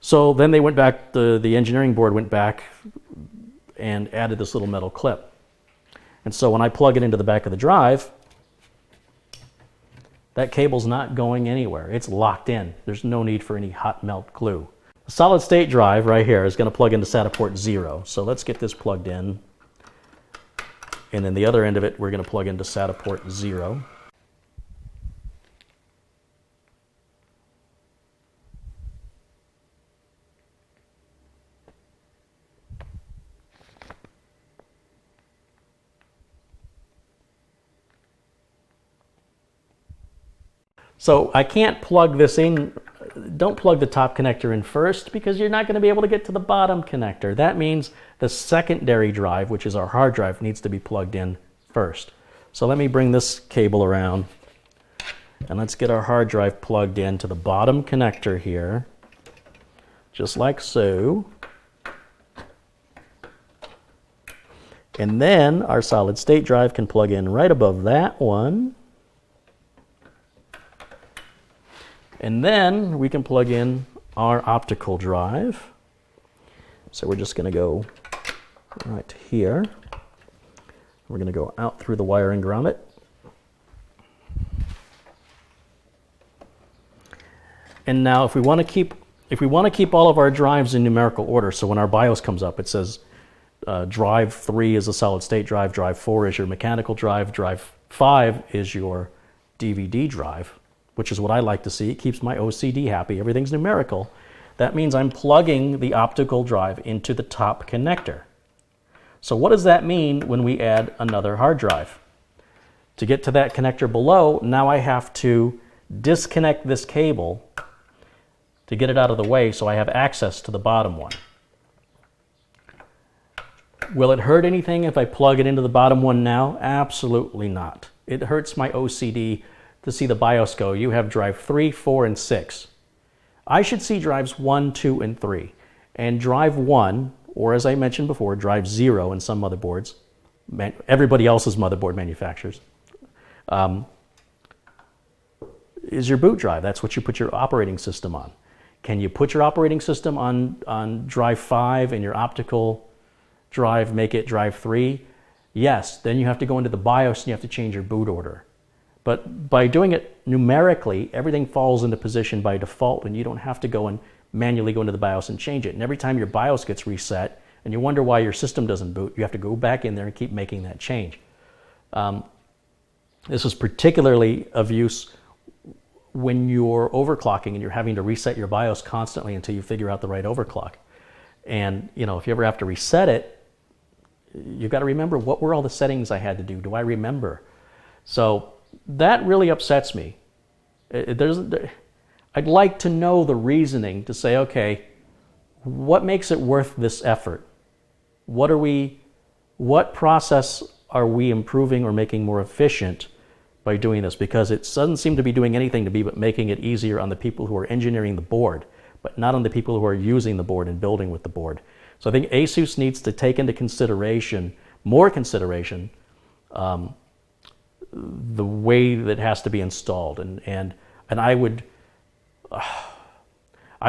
So then they went back, the engineering board went back and added this little metal clip. And so when I plug it into the back of the drive, that cable's not going anywhere. It's locked in. There's no need for any hot melt glue. The solid state drive right here is going to plug into SATA port 0. So let's get this plugged in. And then the other end of it, we're going to plug into SATA port 0. So I can't plug this in. Don't plug the top connector in first because you're not going to be able to get to the bottom connector. That means the secondary drive, which is our hard drive, needs to be plugged in first. So let me bring this cable around and let's get our hard drive plugged into the bottom connector here, just like so. And then our solid state drive can plug in right above that one. And then we can plug in our optical drive. So we're just going to go right here. We're going to go out through the wiring grommet. And now if we want to keep all of our drives in numerical order, so when our BIOS comes up, it says drive 3 is a solid state drive, drive 4 is your mechanical drive, drive 5 is your DVD drive, which is what I like to see. It keeps my OCD happy. Everything's numerical. That means I'm plugging the optical drive into the top connector. So what does that mean when we add another hard drive? To get to that connector below, now I have to disconnect this cable to get it out of the way so I have access to the bottom one. Will it hurt anything if I plug it into the bottom one now? Absolutely not. It hurts my OCD to see the BIOS go, you have drive 3, 4, and 6. I should see drives 1, 2, and 3. And drive 1, or as I mentioned before, drive 0 in some motherboards, everybody else's motherboard manufacturers, is your boot drive. That's what you put your operating system on. Can you put your operating system on drive 5 and your optical drive make it drive 3? Yes, then you have to go into the BIOS and you have to change your boot order. But by doing it numerically, everything falls into position by default and you don't have to go and manually go into the BIOS and change it. And every time your BIOS gets reset and you wonder why your system doesn't boot, you have to go back in there and keep making that change. This is particularly of use when you're overclocking and you're having to reset your BIOS constantly until you figure out the right overclock. And if you ever have to reset it, you've got to remember, what were all the settings I had to do? Do I remember? So that really upsets me. I'd like to know the reasoning to say, okay, what makes it worth this effort? What process are we improving or making more efficient by doing this? Because it doesn't seem to be doing anything to be but making it easier on the people who are engineering the board, but not on the people who are using the board and building with the board. So I think Asus needs to take into consideration, more consideration, the way that has to be installed. And I'd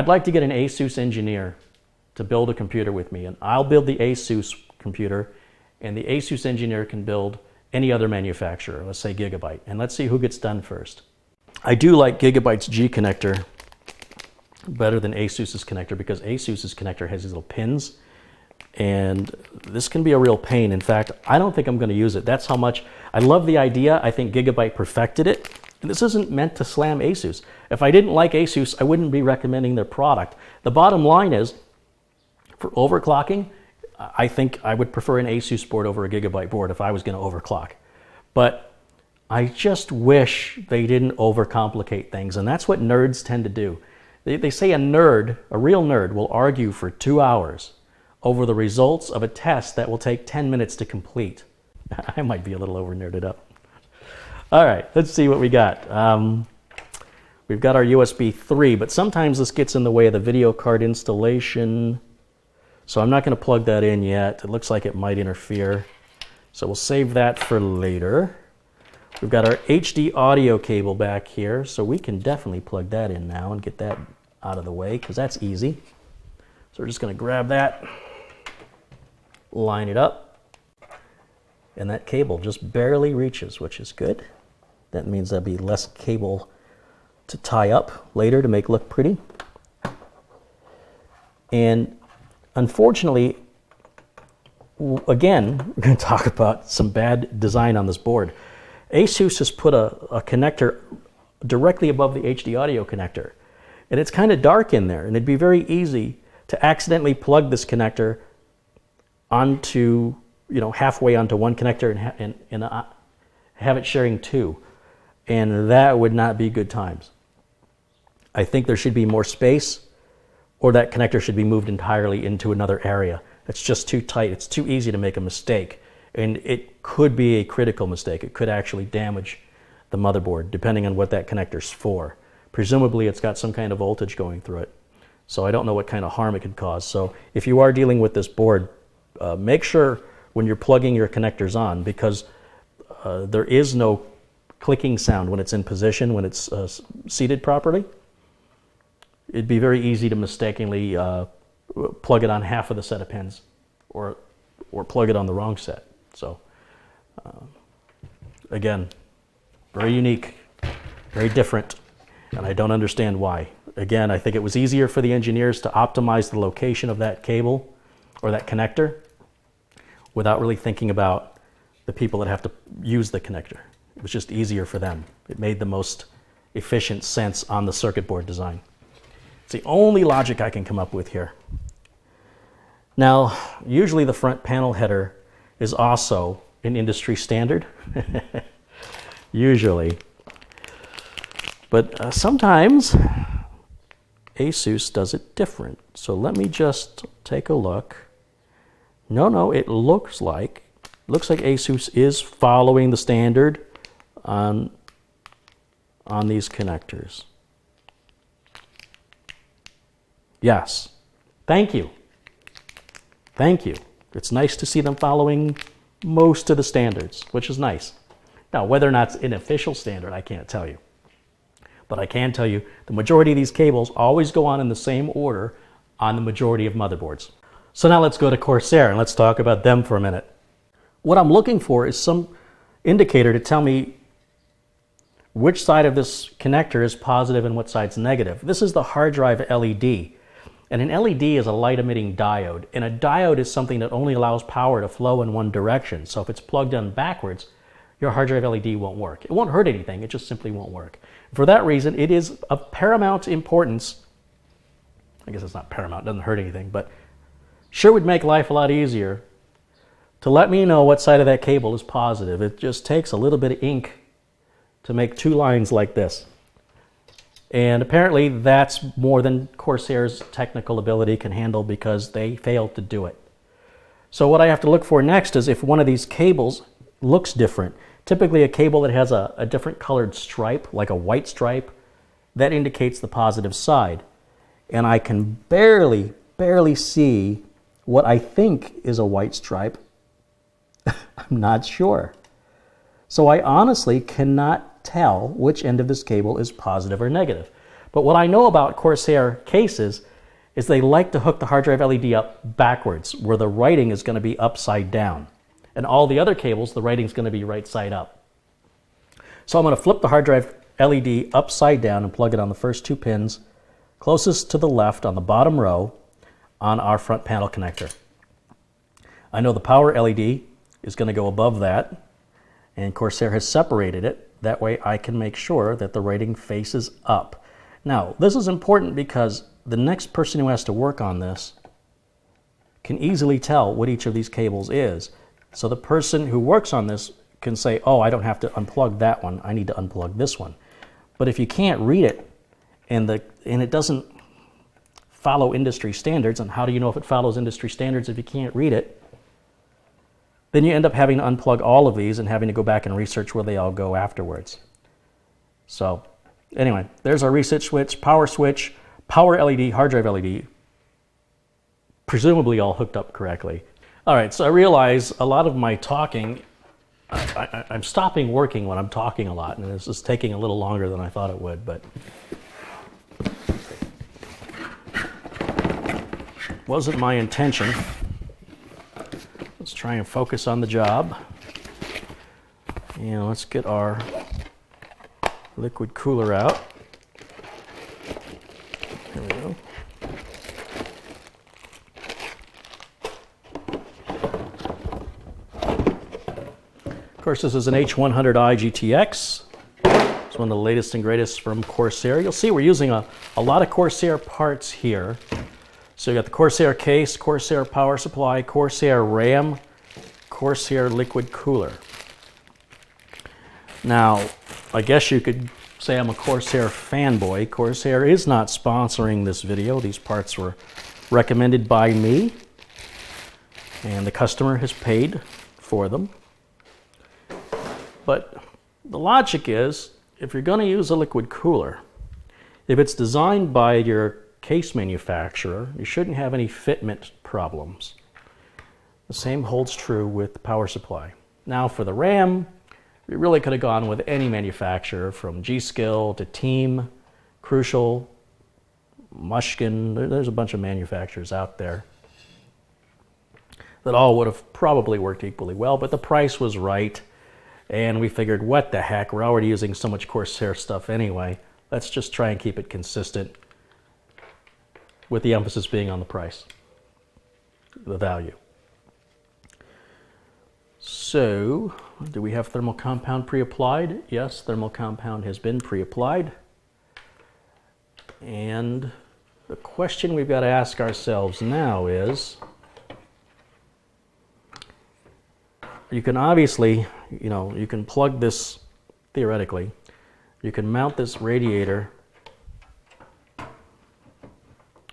like to get an Asus engineer to build a computer with me, and I'll build the Asus computer, and the Asus engineer can build any other manufacturer, let's say Gigabyte, and let's see who gets done first. I do like Gigabyte's G connector better than Asus's connector, because Asus's connector has these little pins, and this can be a real pain. In fact, I don't think I'm going to use it. That's how much I love the idea. I think Gigabyte perfected it. And this isn't meant to slam Asus. If I didn't like Asus, I wouldn't be recommending their product. The bottom line is, for overclocking, I think I would prefer an Asus board over a Gigabyte board if I was going to overclock. But I just wish they didn't overcomplicate things, and that's what nerds tend to do. They say a nerd, a real nerd, will argue for 2 hours over the results of a test that will take 10 minutes to complete. I might be a little over-nerded up. All right, let's see what we got. We've got our USB 3, but sometimes this gets in the way of the video card installation. So I'm not going to plug that in yet. It looks like it might interfere. So we'll save that for later. We've got our HD audio cable back here, so we can definitely plug that in now and get that out of the way, because that's easy. So we're just going to grab that, line it up, and that cable just barely reaches, which is good. That means there'll be less cable to tie up later to make look pretty. And unfortunately, again, we're going to talk about some bad design on this board. Asus has put a connector directly above the HD audio connector, and it's kind of dark in there, and it'd be very easy to accidentally plug this connector onto, halfway onto one connector and have it sharing two, and that would not be good times. I think there should be more space, or that connector should be moved entirely into another area. It's just too tight. It's too easy to make a mistake, and it could be a critical mistake. It could actually damage the motherboard, depending on what that connector's for. Presumably, it's got some kind of voltage going through it, so I don't know what kind of harm it could cause. So if you are dealing with this board, make sure when you're plugging your connectors on, because there is no clicking sound when it's in position, when it's seated properly. It'd be very easy to mistakenly plug it on half of the set of pins, or plug it on the wrong set. So again, very unique, very different, and I don't understand why. Again, I think it was easier for the engineers to optimize the location of that cable or that connector without really thinking about the people that have to use the connector. It was just easier for them. It made the most efficient sense on the circuit board design. It's the only logic I can come up with here. Now, usually the front panel header is also an industry standard. Usually. But sometimes Asus does it different. So let me just take a look. No, it looks like Asus is following the standard on these connectors. Yes. Thank you. Thank you. It's nice to see them following most of the standards, which is nice. Now, whether or not it's an official standard, I can't tell you. But I can tell you the majority of these cables always go on in the same order on the majority of motherboards. So now let's go to Corsair and let's talk about them for a minute. What I'm looking for is some indicator to tell me which side of this connector is positive and what side's negative. This is the hard drive LED. And an LED is a light emitting diode. And a diode is something that only allows power to flow in one direction. So if it's plugged in backwards, your hard drive LED won't work. It won't hurt anything, it just simply won't work. For that reason, it is of paramount importance. I guess it's not paramount, it doesn't hurt anything, but sure would make life a lot easier to let me know what side of that cable is positive. It just takes a little bit of ink to make two lines like this. And apparently that's more than Corsair's technical ability can handle because they failed to do it. So what I have to look for next is if one of these cables looks different. Typically a cable that has a different colored stripe, like a white stripe, that indicates the positive side. And I can barely see what I think is a white stripe. I'm not sure. So I honestly cannot tell which end of this cable is positive or negative. But what I know about Corsair cases is they like to hook the hard drive LED up backwards, where the writing is going to be upside down. And all the other cables, the writing is going to be right side up. So I'm going to flip the hard drive LED upside down and plug it on the first two pins closest to the left on the bottom row on our front panel connector. I know the power LED is going to go above that, and Corsair has separated it. That way I can make sure that the writing faces up. Now, this is important because the next person who has to work on this can easily tell what each of these cables is. So the person who works on this can say, oh, I don't have to unplug that one, I need to unplug this one. But if you can't read it and it doesn't follow industry standards, and how do you know if it follows industry standards if you can't read it? Then you end up having to unplug all of these and having to go back and research where they all go afterwards. So anyway, there's our reset switch, power LED, hard drive LED, presumably all hooked up correctly. All right, so I realize a lot of my talking, I'm stopping working when I'm talking a lot, and this is taking a little longer than I thought it would, but wasn't my intention. Let's try and focus on the job. And let's get our liquid cooler out. There we go. Of course, this is an H100i GTX. It's one of the latest and greatest from Corsair. You'll see we're using a lot of Corsair parts here. So you got the Corsair case, Corsair power supply, Corsair RAM, Corsair liquid cooler. Now, I guess you could say I'm a Corsair fanboy. Corsair is not sponsoring this video. These parts were recommended by me, and the customer has paid for them. But the logic is, if you're going to use a liquid cooler, if it's designed by your case manufacturer, you shouldn't have any fitment problems. The same holds true with the power supply. Now for the RAM, we really could have gone with any manufacturer, from G-Skill to Team, Crucial, Mushkin. There's a bunch of manufacturers out there that all would have probably worked equally well, but the price was right. And we figured, what the heck, we're already using so much Corsair stuff anyway. Let's just try and keep it consistent, with the emphasis being on the price, the value. So, do we have thermal compound pre-applied? Yes, thermal compound has been pre-applied. And the question we've got to ask ourselves now is, you can obviously, you can plug this, theoretically, you can mount this radiator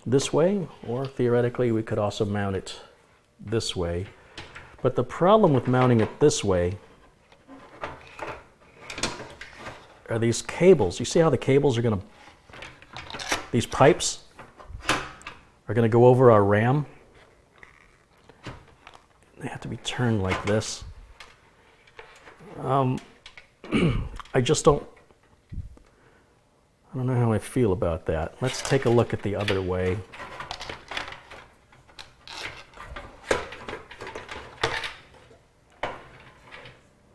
this way, or theoretically we could also mount it this way. But the problem with mounting it this way are these cables. You see how the cables are going to, these pipes are going to go over our RAM? They have to be turned like this. I just don't know how I feel about that. Let's take a look at the other way.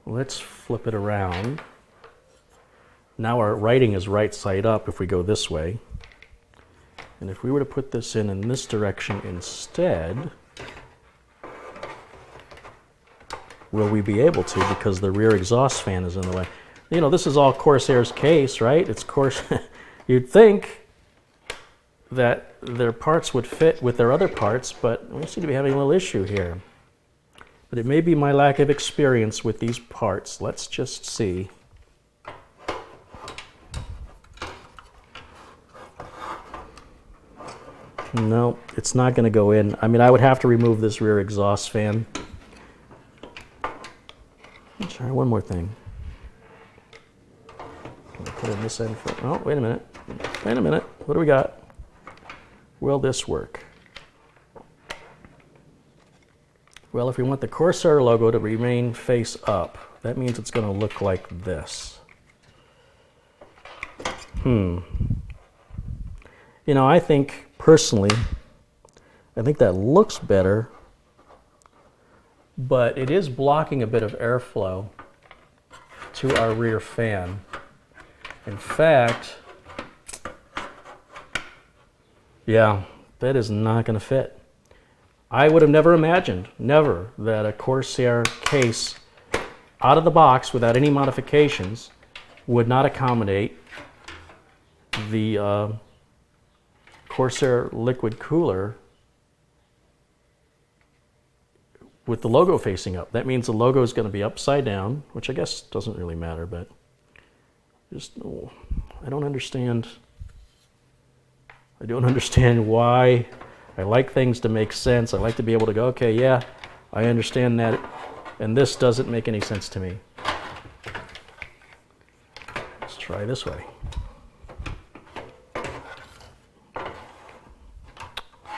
Let's flip it around. Now our writing is right side up if we go this way. And if we were to put this in this direction instead, will we be able to, because the rear exhaust fan is in the way? This is all Corsair's case, right? It's You'd think that their parts would fit with their other parts, but we seem to be having a little issue here. But it may be my lack of experience with these parts. Let's just see. No, it's not going to go in. I mean, I would have to remove this rear exhaust fan. Let's try one more thing. Can I put in this end for... Oh, wait a minute. Wait a minute. What do we got? Will this work? Well, if we want the Corsair logo to remain face up, that means it's going to look like this. You know, I think, personally, I think that looks better, but it is blocking a bit of airflow to our rear fan. In fact, yeah, that is not going to fit. I would have never imagined, never, that a Corsair case out of the box without any modifications would not accommodate the Corsair liquid cooler with the logo facing up. That means the logo is going to be upside down, which I guess doesn't really matter, but just, oh, I don't understand. I don't understand why. I like things to make sense. I like to be able to go, okay, yeah, I understand that, and this doesn't make any sense to me. Let's try this way.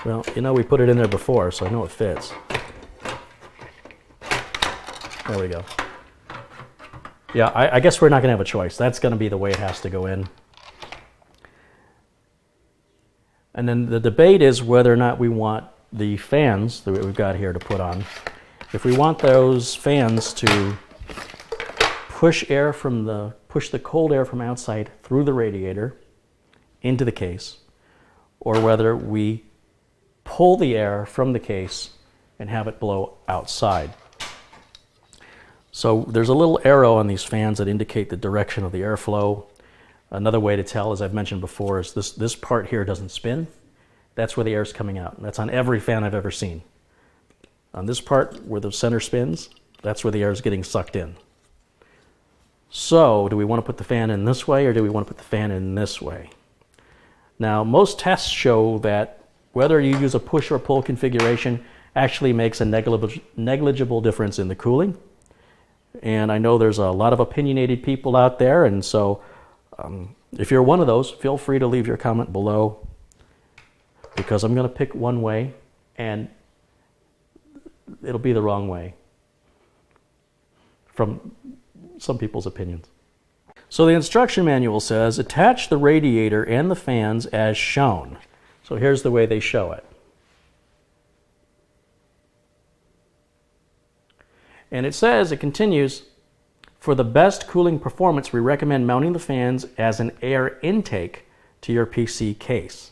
Well, you know, we put it in there before, so I know it fits. There we go. Yeah, I guess we're not going to have a choice. That's going to be the way it has to go in. And then the debate is whether or not we want the fans that we've got here to put on. If we want those fans to push the cold air from outside through the radiator into the case, or whether we pull the air from the case and have it blow outside. So there's a little arrow on these fans that indicate the direction of the airflow. Another way to tell, as I've mentioned before, is this part here doesn't spin. That's where the air is coming out. And that's on every fan I've ever seen. On this part where the center spins, that's where the air is getting sucked in. So do we want to put the fan in this way, or do we want to put the fan in this way? Now, most tests show that whether you use a push or pull configuration actually makes a negligible difference in the cooling. And I know there's a lot of opinionated people out there, and so if you're one of those, feel free to leave your comment below, because I'm going to pick one way and it'll be the wrong way from some people's opinions. So the instruction manual says attach the radiator and the fans as shown. So here's the way they show it. And it says, it continues, for the best cooling performance, we recommend mounting the fans as an air intake to your PC case.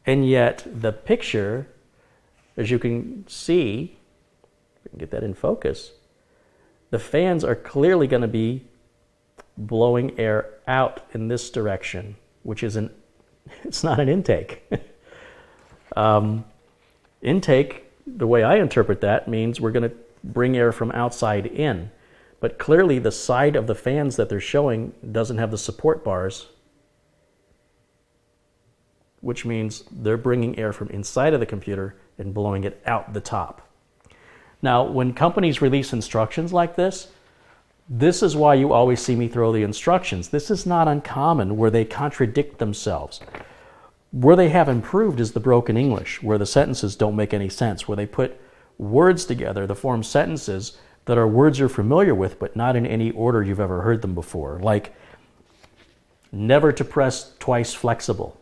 And yet the picture, as you can see, if we can get that in focus, the fans are clearly going to be blowing air out in this direction, which is it's not an intake. Intake, the way I interpret that, means we're going to bring air from outside in. But clearly the side of the fans that they're showing doesn't have the support bars, which means they're bringing air from inside of the computer and blowing it out the top. Now, when companies release instructions like this is why you always see me throw the instructions. This is not uncommon where they contradict themselves. Where they have improved is the broken English, where the sentences don't make any sense, where they put words together to form sentences that are words you're familiar with, but not in any order you've ever heard them before, like never to press twice flexible.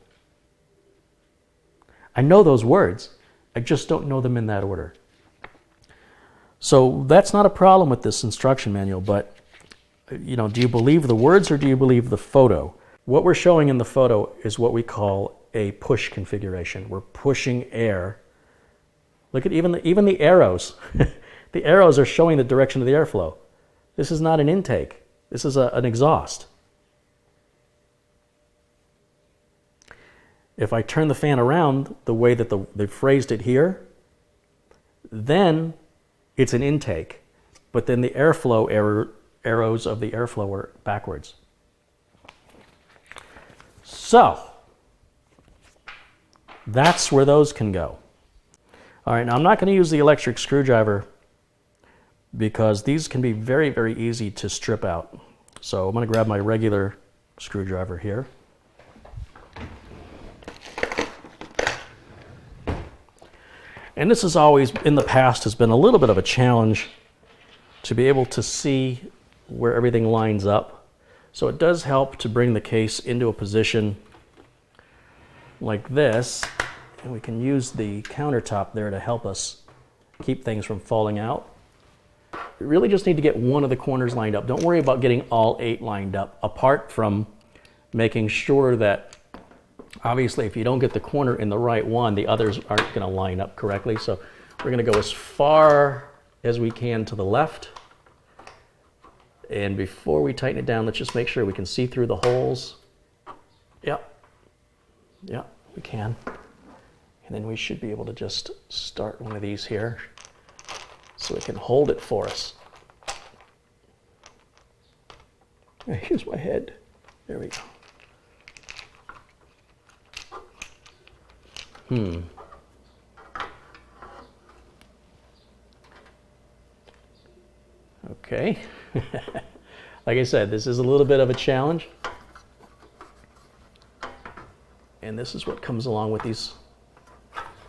I know those words, I just don't know them in that order. So that's not a problem with this instruction manual, but you know, do you believe the words or do you believe the photo? What we're showing in the photo is what we call a push configuration. We're pushing air. Look at even the arrows. The arrows are showing the direction of the airflow. This is not an intake. This is an exhaust. If I turn the fan around the way that they've phrased it here, then it's an intake, but then the airflow arrows of the airflow are backwards. So that's where those can go. All right, now I'm not going to use the electric screwdriver because these can be very, very easy to strip out. So I'm going to grab my regular screwdriver here. And this has always, in the past, has been a little bit of a challenge to be able to see where everything lines up. So it does help to bring the case into a position like this, and we can use the countertop there to help us keep things from falling out. We really just need to get one of the corners lined up. Don't worry about getting all 8 lined up, apart from making sure that, obviously, if you don't get the corner in the right one, the others aren't going to line up correctly. So we're going to go as far as we can to the left. And before we tighten it down, let's just make sure we can see through the holes. Yep. Yep, we can. And then we should be able to just start one of these here so it can hold it for us. Here's my head. There we go. Okay. Like I said, this is a little bit of a challenge. And this is what comes along with these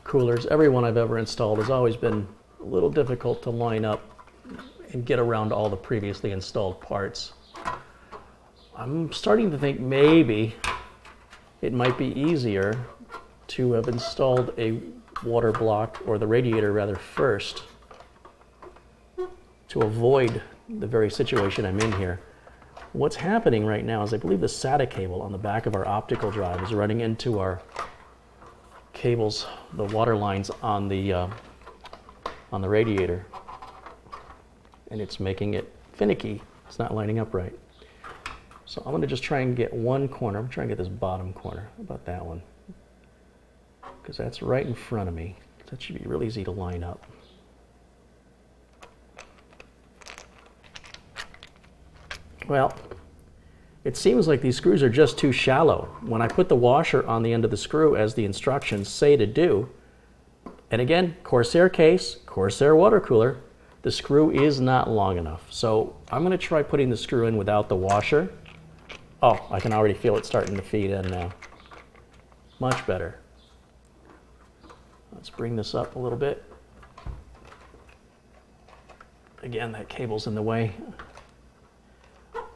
coolers. Every one I've ever installed has always been a little difficult to line up and get around all the previously installed parts. I'm starting to think maybe it might be easier to have installed a water block, or the radiator rather, first, to avoid the very situation I'm in here. What's happening right now is I believe the SATA cable on the back of our optical drive is running into our cables, the water lines on the radiator, and it's making it finicky. It's not lining up right. So I'm going to just try and get one corner. I'm trying to get this bottom corner. How about that one? Because that's right in front of me. That should be real easy to line up. Well, it seems like these screws are just too shallow. When I put the washer on the end of the screw, as the instructions say to do, and again, Corsair case, Corsair water cooler, the screw is not long enough. So I'm going to try putting the screw in without the washer. Oh, I can already feel it starting to feed in now. Much better. Let's bring this up a little bit. Again, that cable's in the way.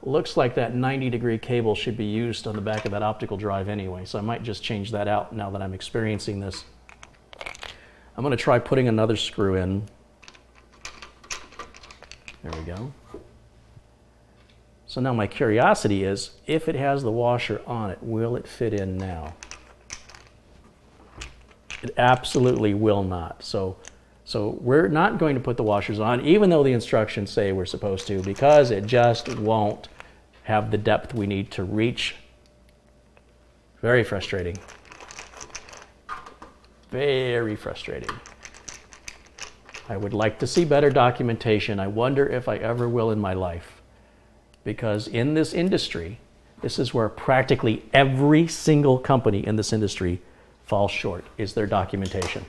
Looks like that 90-degree cable should be used on the back of that optical drive anyway, so I might just change that out now that I'm experiencing this. I'm going to try putting another screw in. There we go. So now my curiosity is, if it has the washer on it, will it fit in now? It absolutely will not. So we're not going to put the washers on, even though the instructions say we're supposed to, because it just won't have the depth we need to reach. Very frustrating. Very frustrating. I would like to see better documentation. I wonder if I ever will in my life. Because in this industry, this is where practically every single company in this industry falls short, is their documentation.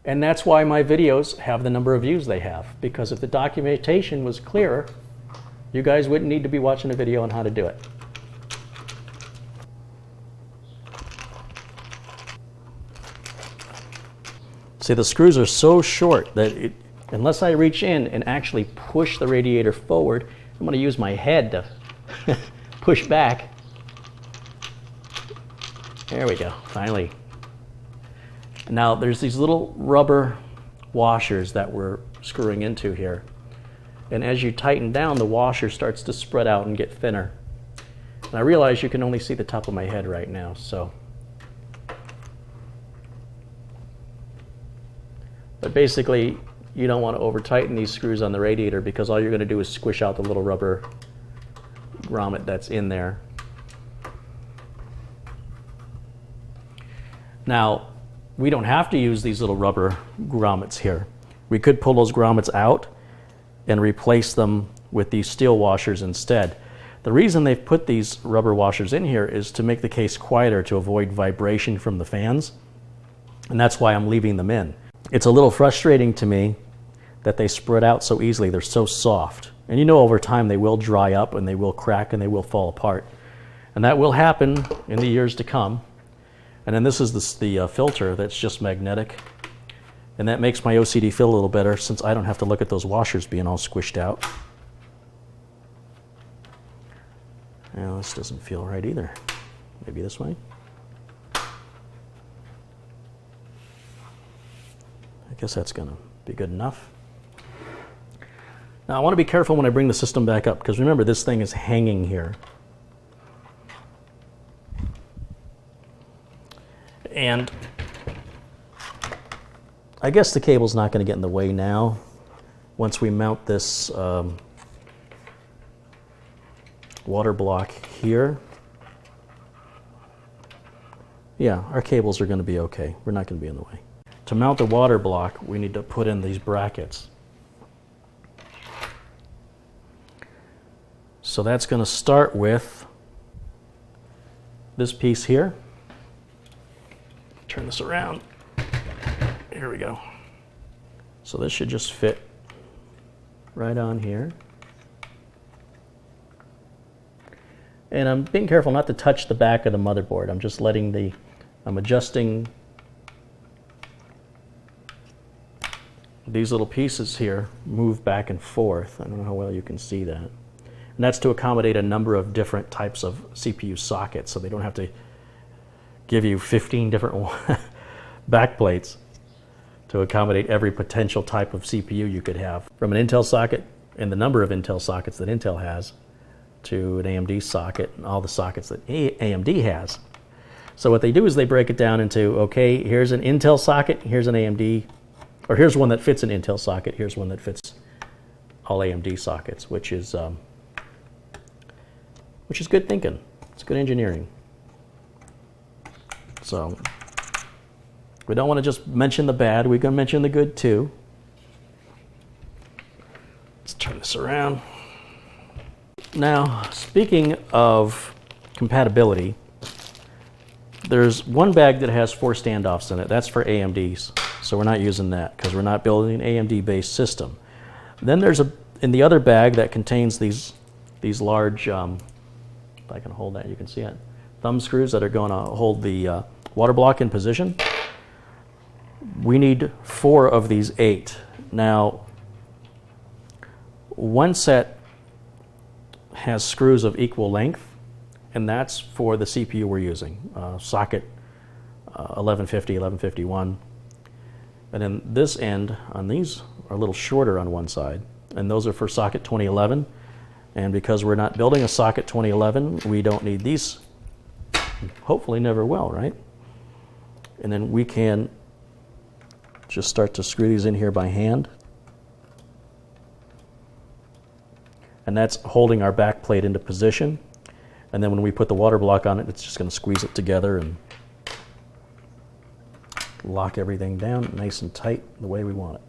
And that's why my videos have the number of views they have. Because if the documentation was clearer, you guys wouldn't need to be watching a video on how to do it. See, the screws are so short that unless I reach in and actually push the radiator forward, I'm going to use my head to push back. There we go, finally. Now there's these little rubber washers that we're screwing into here. And as you tighten down, the washer starts to spread out and get thinner. And I realize you can only see the top of my head right now, so. But basically, you don't want to over tighten these screws on the radiator, because all you're going to do is squish out the little rubber grommet that's in there. Now, we don't have to use these little rubber grommets here. we could pull those grommets out and replace them with these steel washers instead. The reason they've put these rubber washers in here is to make the case quieter, to avoid vibration from the fans, and that's why I'm leaving them in. It's a little frustrating to me that they spread out so easily. They're so soft. And you know, over time they will dry up and they will crack and they will fall apart. And that will happen in the years to come. And then this is the filter that's just magnetic. And that makes my OCD feel a little better since I don't have to look at those washers being all squished out. Now this doesn't feel right either. Maybe this way? I guess that's gonna be good enough. Now I want to be careful when I bring the system back up, because remember, this thing is hanging here. And I guess the cable's not going to get in the way now. Once we mount this water block here, yeah, our cables are going to be okay. We're not going to be in the way. To mount the water block, we need to put in these brackets. So that's going to start with this piece here. Turn this around. Here we go. So this should just fit right on here. And I'm being careful not to touch the back of the motherboard. I'm just letting I'm adjusting these little pieces here move back and forth. I don't know how well you can see that. And that's to accommodate a number of different types of CPU sockets, so they don't have to give you 15 different back plates to accommodate every potential type of CPU you could have. From an Intel socket, and the number of Intel sockets that Intel has, to an AMD socket, and all the sockets that AMD has. So what they do is they break it down into, okay, here's an Intel socket, here's an AMD, or here's one that fits an Intel socket, here's one that fits all AMD sockets, which is good thinking. It's good engineering. So we don't want to just mention the bad, we're going to mention the good too. Let's turn this around. Now, speaking of compatibility, there's one bag that has 4 standoffs in it. That's for AMDs, so we're not using that because we're not building an AMD-based system. Then there's in the other bag that contains these large, if I can hold that, you can see it, thumb screws that are going to hold the water block in position. We need 4 of these 8. Now, one set has screws of equal length, and that's for the CPU we're using, socket 1150, 1151. And then this end on these are a little shorter on one side, and those are for socket 2011. And because we're not building a socket 2011, we don't need these. Hopefully never will, right? And then we can just start to screw these in here by hand. And that's holding our back plate into position. And then when we put the water block on it, it's just going to squeeze it together and lock everything down nice and tight the way we want it.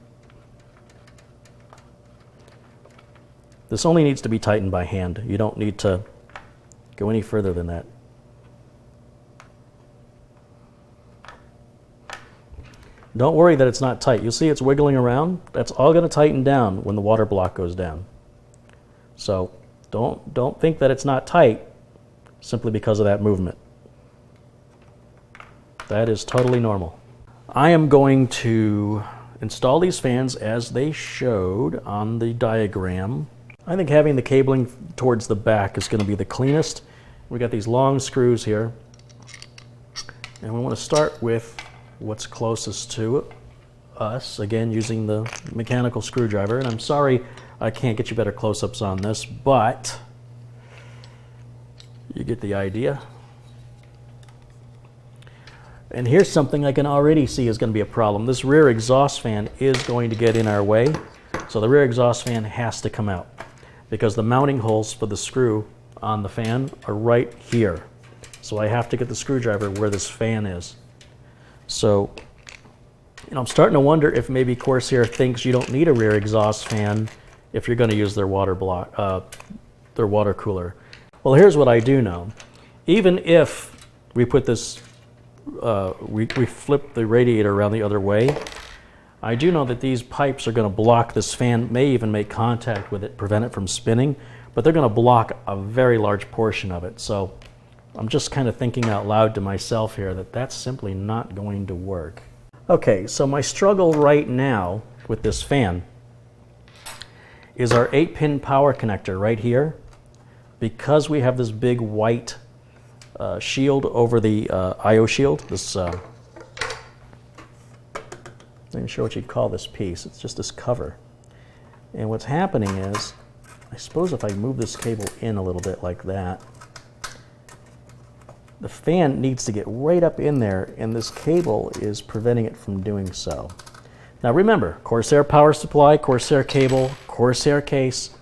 This only needs to be tightened by hand. You don't need to go any further than that. Don't worry that it's not tight. You'll see it's wiggling around. That's all going to tighten down when the water block goes down. So don't think that it's not tight simply because of that movement. That is totally normal. I am going to install these fans as they showed on the diagram. I think having the cabling towards the back is going to be the cleanest. We got these long screws here, and we want to start with what's closest to us, again using the mechanical screwdriver. And I'm sorry I can't get you better close-ups on this, but you get the idea. And here's something I can already see is going to be a problem. This rear exhaust fan is going to get in our way, so the rear exhaust fan has to come out because the mounting holes for the screw on the fan are right here. So I have to get the screwdriver where this fan is. So I'm starting to wonder if maybe Corsair thinks you don't need a rear exhaust fan if you're going to use their water cooler. Well, here's what I do know. Even if we put this, we flip the radiator around the other way, I do know that these pipes are going to block this fan, may even make contact with it, prevent it from spinning, but they're going to block a very large portion of it. So I'm just kind of thinking out loud to myself here that that's simply not going to work. Okay, so my struggle right now with this fan is our 8-pin power connector right here. Because we have this big white shield over the I/O shield, this, I'm not even sure what you'd call this piece, it's just this cover. And what's happening is, I suppose if I move this cable in a little bit like that, the fan needs to get right up in there, and this cable is preventing it from doing so. Now remember, Corsair power supply, Corsair cable, Corsair case,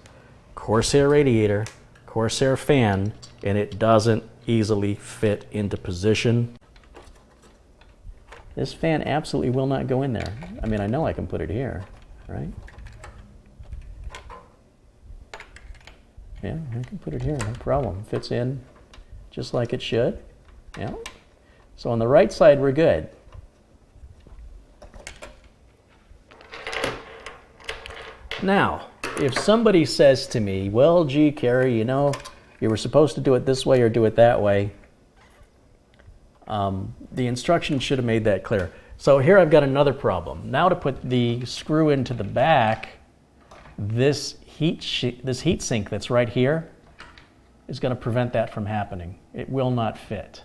Corsair radiator, Corsair fan, and it doesn't easily fit into position. This fan absolutely will not go in there. I mean, I know I can put it here, right? Yeah, I can put it here, no problem. Fits in just like it should. Yeah. So on the right side, we're good. Now, if somebody says to me, well, gee, Carey, you know, you were supposed to do it this way or do it that way, the instructions should have made that clear. So here I've got another problem. Now to put the screw into the back, this heat sink that's right here is going to prevent that from happening. It will not fit.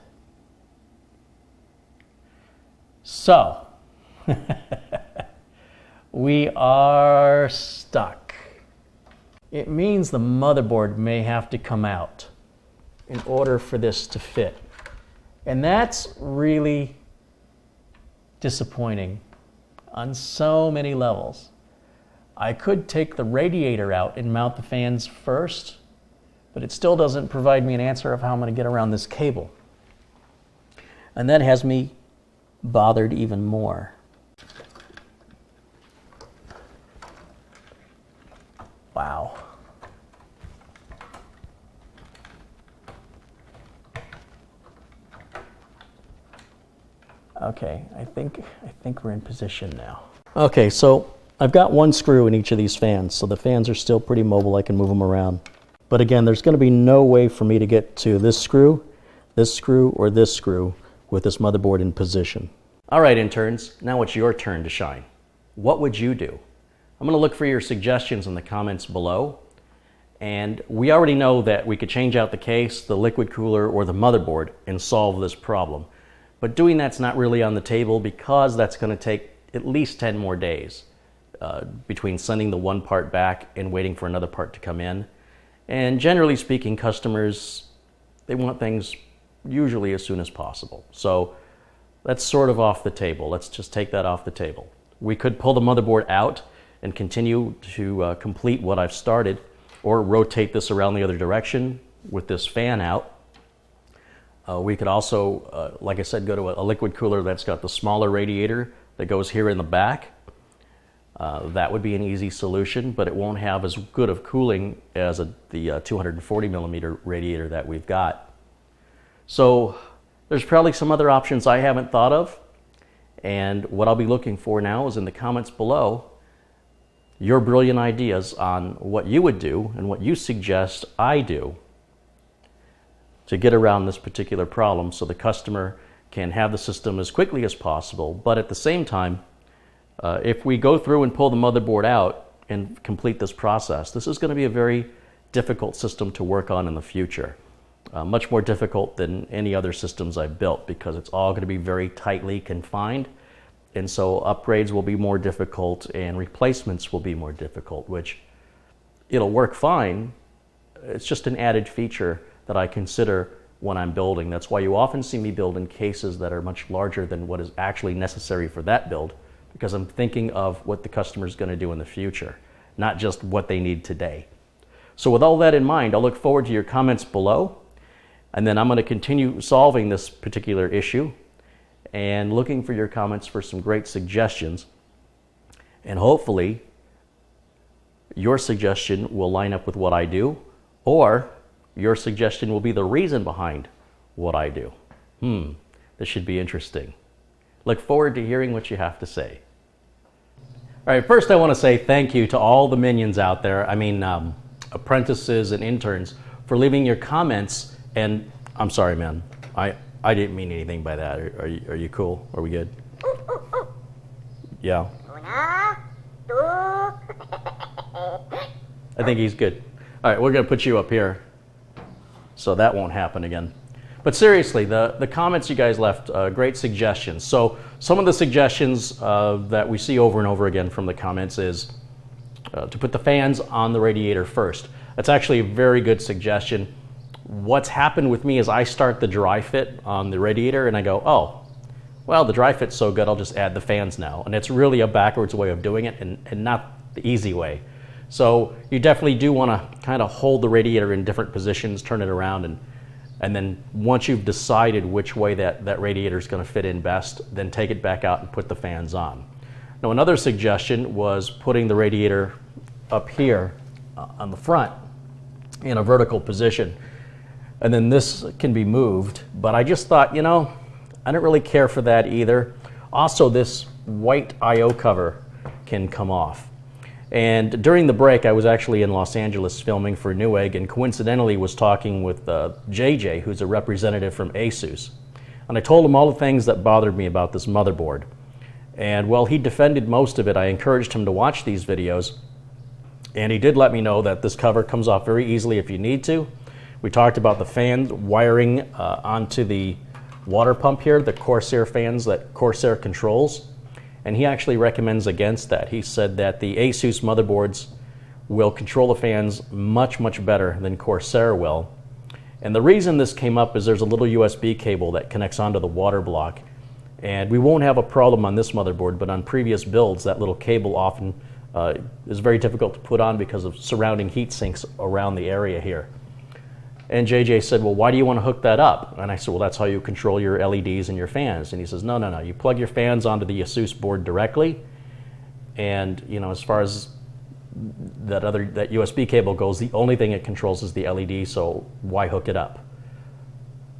So, we are stuck. It means the motherboard may have to come out in order for this to fit. And that's really disappointing on so many levels. I could take the radiator out and mount the fans first, but it still doesn't provide me an answer of how I'm going to get around this cable. And that has me bothered even more. Wow. Okay, I think we're in position now. Okay, so I've got one screw in each of these fans, so the fans are still pretty mobile. I can move them around. But again, there's going to be no way for me to get to this screw, or this screw with this motherboard in position. All right, interns, now it's your turn to shine. What would you do? I'm going to look for your suggestions in the comments below. And we already know that we could change out the case, the liquid cooler, or the motherboard and solve this problem. But doing that's not really on the table because that's going to take at least 10 more days between sending the one part back and waiting for another part to come in. And generally speaking, customers, they want things usually as soon as possible. So that's sort of off the table. Let's just take that off the table. We could pull the motherboard out and continue to complete what I've started, or rotate this around the other direction with this fan out. We could also, like I said, go to a liquid cooler that's got the smaller radiator that goes here in the back. That would be an easy solution, but it won't have as good of cooling as the 240 millimeter radiator that we've got. So there's probably some other options I haven't thought of, and what I'll be looking for now is in the comments below your brilliant ideas on what you would do and what you suggest I do to get around this particular problem so the customer can have the system as quickly as possible. But at the same time, if we go through and pull the motherboard out and complete this process, this is going to be a very difficult system to work on in the future. Much more difficult than any other systems I've built because it's all going to be very tightly confined. And so upgrades will be more difficult and replacements will be more difficult, which it'll work fine. It's just an added feature that I consider when I'm building. That's why you often see me build in cases that are much larger than what is actually necessary for that build, because I'm thinking of what the customer is going to do in the future, not just what they need today. So with all that in mind, I'll look forward to your comments below, and then I'm going to continue solving this particular issue. and looking for your comments for some great suggestions. And hopefully your suggestion will line up with what I do, or your suggestion will be the reason behind what I do. This should be interesting. Look forward to hearing what you have to say. All right, first I want to say thank you to all the minions out there. I mean, apprentices and interns, for leaving your comments. And I'm sorry, man. I didn't mean anything by that. Are you cool? Are we good? Yeah. I think he's good. All right, we're going to put you up here so that won't happen again. But seriously, the comments you guys left, great suggestions. So some of the suggestions that we see over and over again from the comments is to put the fans on the radiator first. That's actually a very good suggestion. What's happened with me is I start the dry fit on the radiator and I go, oh, well, the dry fit's so good, I'll just add the fans now. And it's really a backwards way of doing it and not the easy way. So you definitely do want to kind of hold the radiator in different positions, turn it around, and then once you've decided which way that radiator is going to fit in best, then take it back out and put the fans on. Now, another suggestion was putting the radiator up here on the front in a vertical position. And then this can be moved, but I just thought, you know, I don't really care for that either. Also, this white I/O cover can come off. And during the break, I was actually in Los Angeles filming for Newegg, and coincidentally was talking with JJ, who's a representative from Asus. And I told him all the things that bothered me about this motherboard. And while he defended most of it, I encouraged him to watch these videos. And he did let me know that this cover comes off very easily if you need to. We talked about the fan wiring onto the water pump here, the Corsair fans that Corsair controls. And he actually recommends against that. He said that the Asus motherboards will control the fans much, much better than Corsair will. And the reason this came up is there's a little USB cable that connects onto the water block. And we won't have a problem on this motherboard, but on previous builds, that little cable often is very difficult to put on because of surrounding heat sinks around the area here. And JJ said, well, why do you want to hook that up? And I said, well, that's how you control your LEDs and your fans. And he says, no. You plug your fans onto the Asus board directly. And, you know, as far as that USB cable goes, the only thing it controls is the LED, so why hook it up?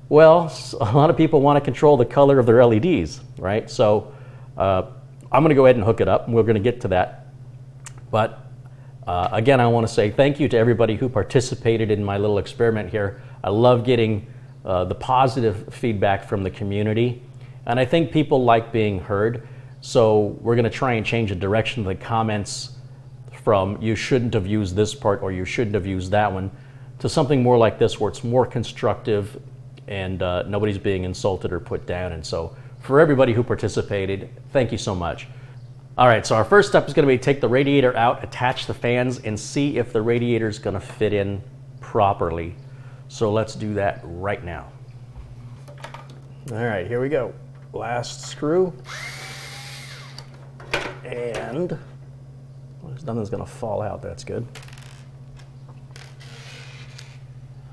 Well, a lot of people want to control the color of their LEDs, right? So I'm going to go ahead and hook it up, and we're going to get to that. But again, I want to say thank you to everybody who participated in my little experiment here. I love getting the positive feedback from the community, and I think people like being heard. So we're going to try and change the direction of the comments from you shouldn't have used this part or you shouldn't have used that one to something more like this where it's more constructive and nobody's being insulted or put down. And so for everybody who participated, thank you so much. All right, so our first step is going to be take the radiator out, attach the fans, and see if the radiator is going to fit in properly. So let's do that right now. All right, here we go. Last screw. And nothing's going to fall out. That's good.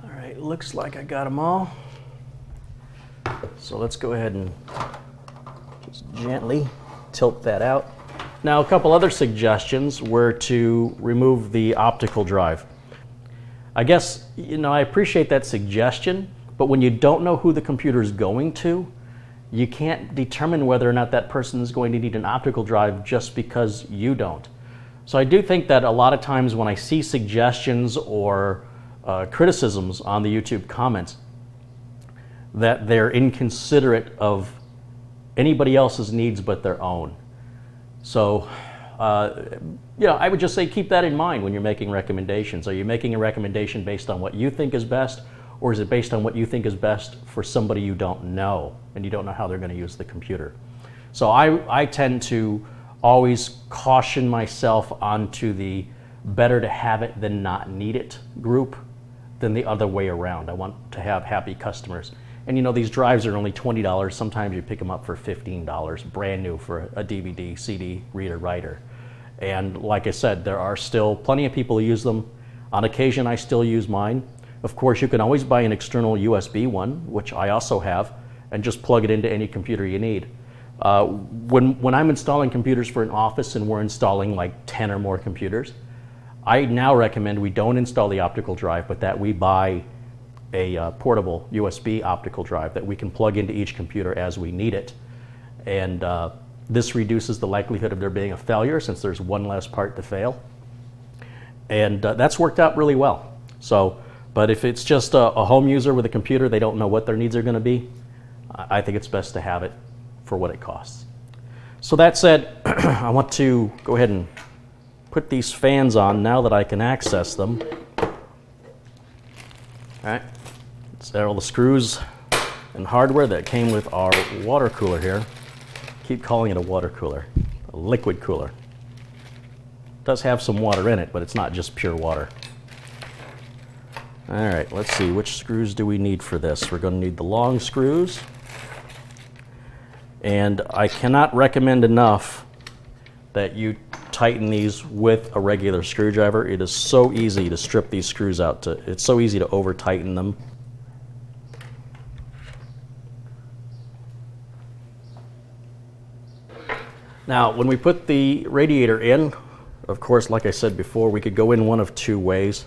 All right, looks like I got them all. So let's go ahead and just gently tilt that out. Now, a couple other suggestions were to remove the optical drive. I guess, you know, I appreciate that suggestion, but when you don't know who the computer is going to, you can't determine whether or not that person is going to need an optical drive just because you don't. So I do think that a lot of times when I see suggestions or criticisms on the YouTube comments, that they're inconsiderate of anybody else's needs but their own. So, you know, I would just say keep that in mind when you're making recommendations. Are you making a recommendation based on what you think is best, or is it based on what you think is best for somebody you don't know and you don't know how they're going to use the computer? So I tend to always caution myself onto the better to have it than not need it group than the other way around. I want to have happy customers. And you know, these drives are only $20. Sometimes you pick them up for $15, brand new for a DVD, CD, reader, writer. And like I said, there are still plenty of people who use them. On occasion, I still use mine. Of course, you can always buy an external USB one, which I also have, and just plug it into any computer you need. When I'm installing computers for an office and we're installing like 10 or more computers, I now recommend we don't install the optical drive, but that we buy a portable USB optical drive that we can plug into each computer as we need it. And this reduces the likelihood of there being a failure, since there's one less part to fail. And that's worked out really well. So, but if it's just a home user with a computer, they don't know what their needs are going to be, I think it's best to have it for what it costs. So that said, I want to go ahead and put these fans on now that I can access them. All right, so all the screws and hardware that came with our water cooler here. Keep calling it a water cooler, a liquid cooler. It does have some water in it, but it's not just pure water. All right, let's see, which screws do we need for this? We're going to need the long screws. And I cannot recommend enough that you tighten these with a regular screwdriver. It is so easy to strip these screws out. It's so easy to over tighten them. Now, when we put the radiator in, of course, like I said before, we could go in one of two ways.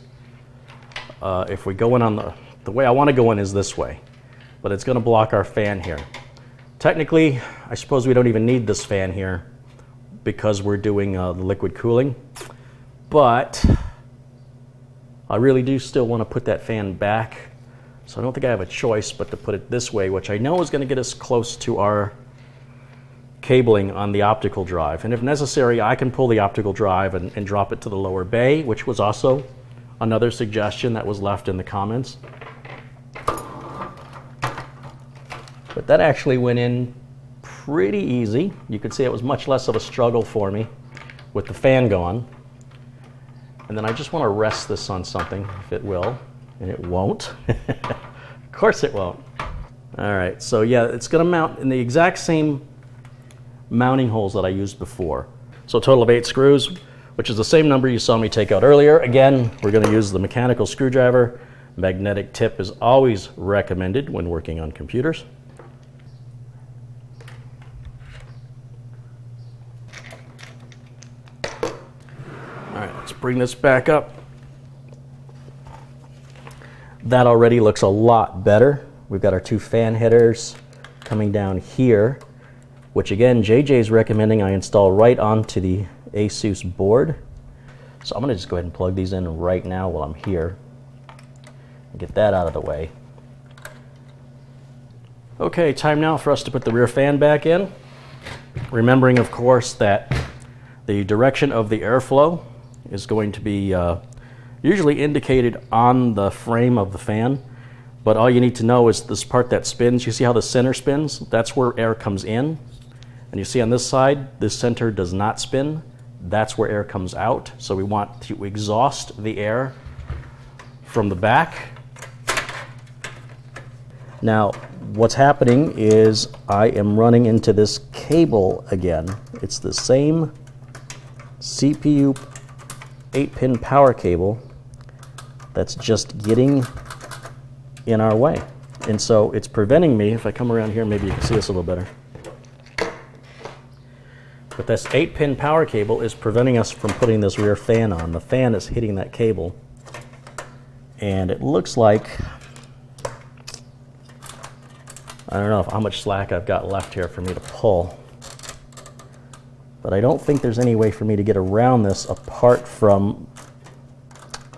If we go in on the way I want to go in is this way, but it's going to block our fan here. Technically, I suppose we don't even need this fan here because we're doing the liquid cooling, but I really do still want to put that fan back, so I don't think I have a choice but to put it this way, which I know is going to get us close to our cabling on the optical drive. And if necessary, I can pull the optical drive and drop it to the lower bay, which was also another suggestion that was left in the comments. But that actually went in pretty easy. You could see it was much less of a struggle for me with the fan going. And then I just want to rest this on something, if it will, and it won't. Of course it won't. All right, so yeah, it's going to mount in the exact same mounting holes that I used before. So a total of 8 screws, which is the same number you saw me take out earlier. Again, we're going to use the mechanical screwdriver. Magnetic tip is always recommended when working on computers. All right, let's bring this back up. That already looks a lot better. We've got our 2 fan headers coming down here, which again, JJ is recommending I install right onto the Asus board. So I'm going to just go ahead and plug these in right now while I'm here and get that out of the way. Okay, time now for us to put the rear fan back in. Remembering, of course, that the direction of the airflow is going to be usually indicated on the frame of the fan, but all you need to know is this part that spins. You see how the center spins? That's where air comes in. And you see on this side, this center does not spin. That's where air comes out. So we want to exhaust the air from the back. Now, what's happening is I am running into this cable again. It's the same CPU 8-pin power cable that's just getting in our way. And so it's preventing me, if I come around here, maybe you can see this a little better. But this 8-pin power cable is preventing us from putting this rear fan on. The fan is hitting that cable. And it looks like, I don't know how much slack I've got left here for me to pull. But I don't think there's any way for me to get around this apart from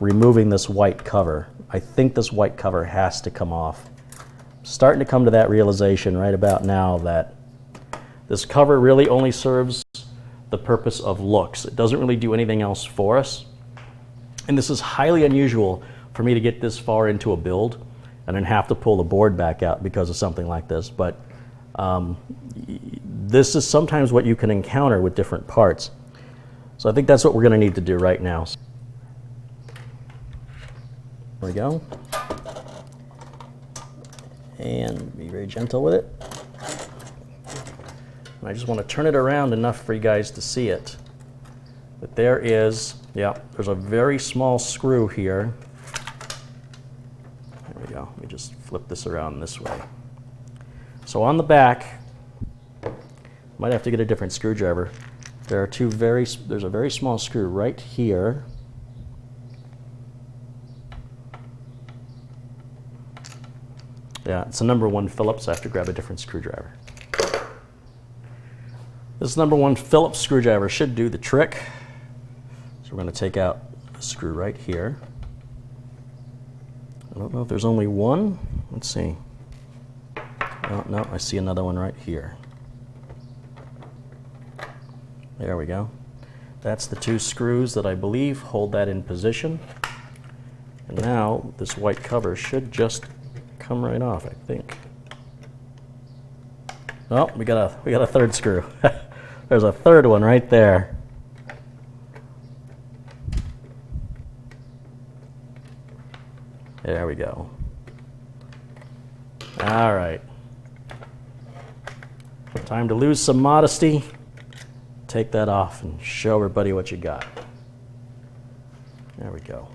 removing this white cover. I think this white cover has to come off. I'm starting to come to that realization right about now that this cover really only serves the purpose of looks. It doesn't really do anything else for us. And this is highly unusual for me to get this far into a build and then have to pull the board back out because of something like this. But this is sometimes what you can encounter with different parts. So I think that's what we're going to need to do right now. There we go. And be very gentle with it. And I just want to turn it around enough for you guys to see it. But there is, yeah, there's a very small screw here. There we go. Let me just flip this around this way. So on the back, might have to get a different screwdriver. There are there's a very small screw right here. Yeah, it's a number 1 Phillips. I have to grab a different screwdriver. This number 1 Phillips screwdriver should do the trick. So we're going to take out the screw right here. I don't know if there's only one. Let's see. Oh, no, I see another one right here. There we go. That's the 2 screws that I believe hold that in position. And now this white cover should just come right off, I think. Oh, we got a third screw. There's a third one right there. There we go. All right. Time to lose some modesty. Take that off and show everybody what you got. There we go.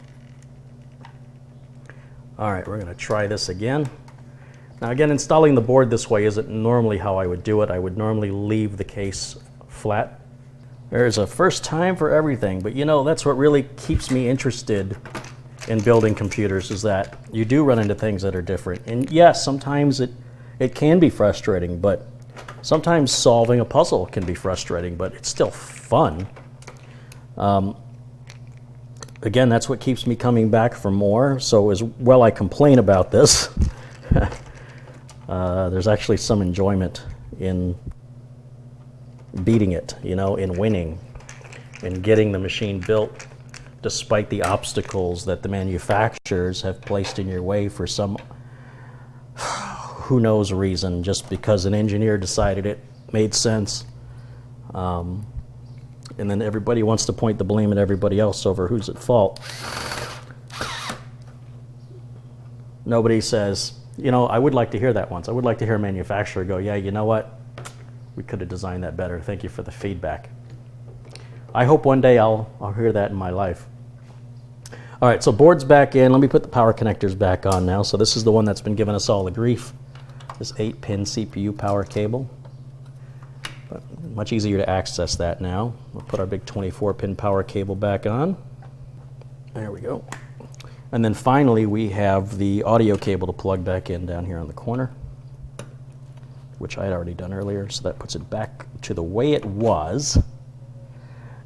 All right, we're going to try this again. Now again, installing the board this way isn't normally how I would do it. I would normally leave the case flat. There's a first time for everything, but you know, that's what really keeps me interested in building computers, is that you do run into things that are different. And yes, sometimes it can be frustrating, but sometimes solving a puzzle can be frustrating, but it's still fun. Again, that's what keeps me coming back for more. So as well I complain about this, there's actually some enjoyment in beating it, you know, in winning, in getting the machine built despite the obstacles that the manufacturers have placed in your way for some who knows reason, just because an engineer decided it made sense. And then everybody wants to point the blame at everybody else over who's at fault. Nobody says, you know, I would like to hear that once. I would like to hear a manufacturer go, yeah, you know what? We could have designed that better. Thank you for the feedback. I hope one day I'll hear that in my life. All right, so board's back in. Let me put the power connectors back on now. So this is the one that's been giving us all the grief. This 8-pin CPU power cable. But much easier to access that now. We'll put our big 24-pin power cable back on. There we go. And then finally we have the audio cable to plug back in down here on the corner, which I had already done earlier, so that puts it back to the way it was.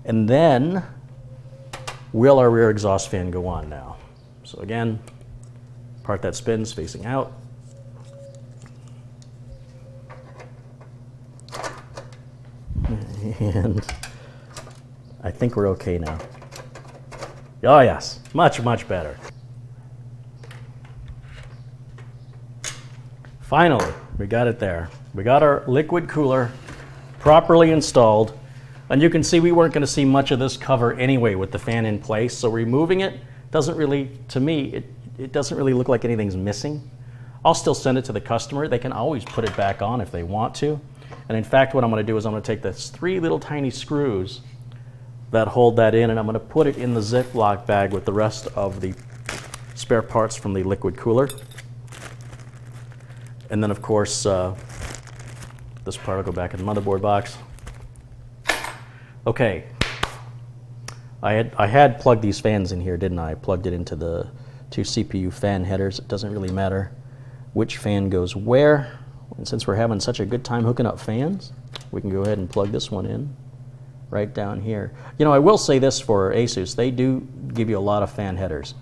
And then will our rear exhaust fan go on now? So again, part that spins facing out. And I think we're okay now. Oh yes, much, much better. Finally, we got it there. We got our liquid cooler properly installed. And you can see we weren't going to see much of this cover anyway with the fan in place. So removing it doesn't really, to me, it doesn't really look like anything's missing. I'll still send it to the customer. They can always put it back on if they want to. And in fact, what I'm going to do is I'm going to take the 3 little tiny screws that hold that in, and I'm going to put it in the Ziploc bag with the rest of the spare parts from the liquid cooler. And then, of course, this part will go back in the motherboard box. Okay, I had plugged these fans in here, didn't I? I plugged it into the 2 CPU fan headers. It doesn't really matter which fan goes where. And since we're having such a good time hooking up fans, we can go ahead and plug this one in right down here. You know, I will say this for Asus, they do give you a lot of fan headers.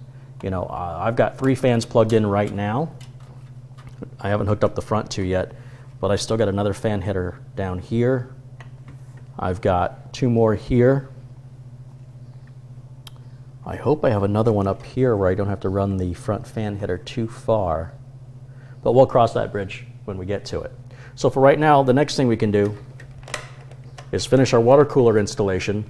You know, I've got 3 fans plugged in right now. I haven't hooked up the front 2 yet, but I still got another fan header down here. I've got 2 more here. I hope I have another one up here where I don't have to run the front fan header too far. But we'll cross that bridge when we get to it. So for right now, the next thing we can do is finish our water cooler installation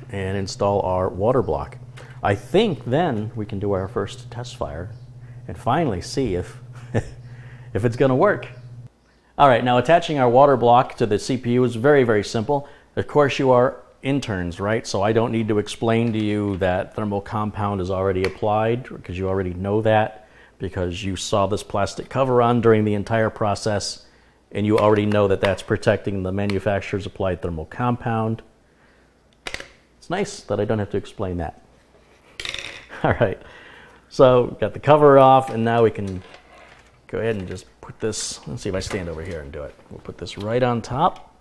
and install our water block. I think then we can do our first test fire and finally see if, if it's going to work. All right, now attaching our water block to the CPU is very, very simple. Of course, you are interns, right? So I don't need to explain to you that thermal compound is already applied because you already know that. because you saw this plastic cover on during the entire process and you already know that that's protecting the manufacturer's applied thermal compound. It's nice that I don't have to explain that. All right, so got the cover off, and now we can go ahead and just put this, let's see if I stand over here and do it. We'll put this right on top.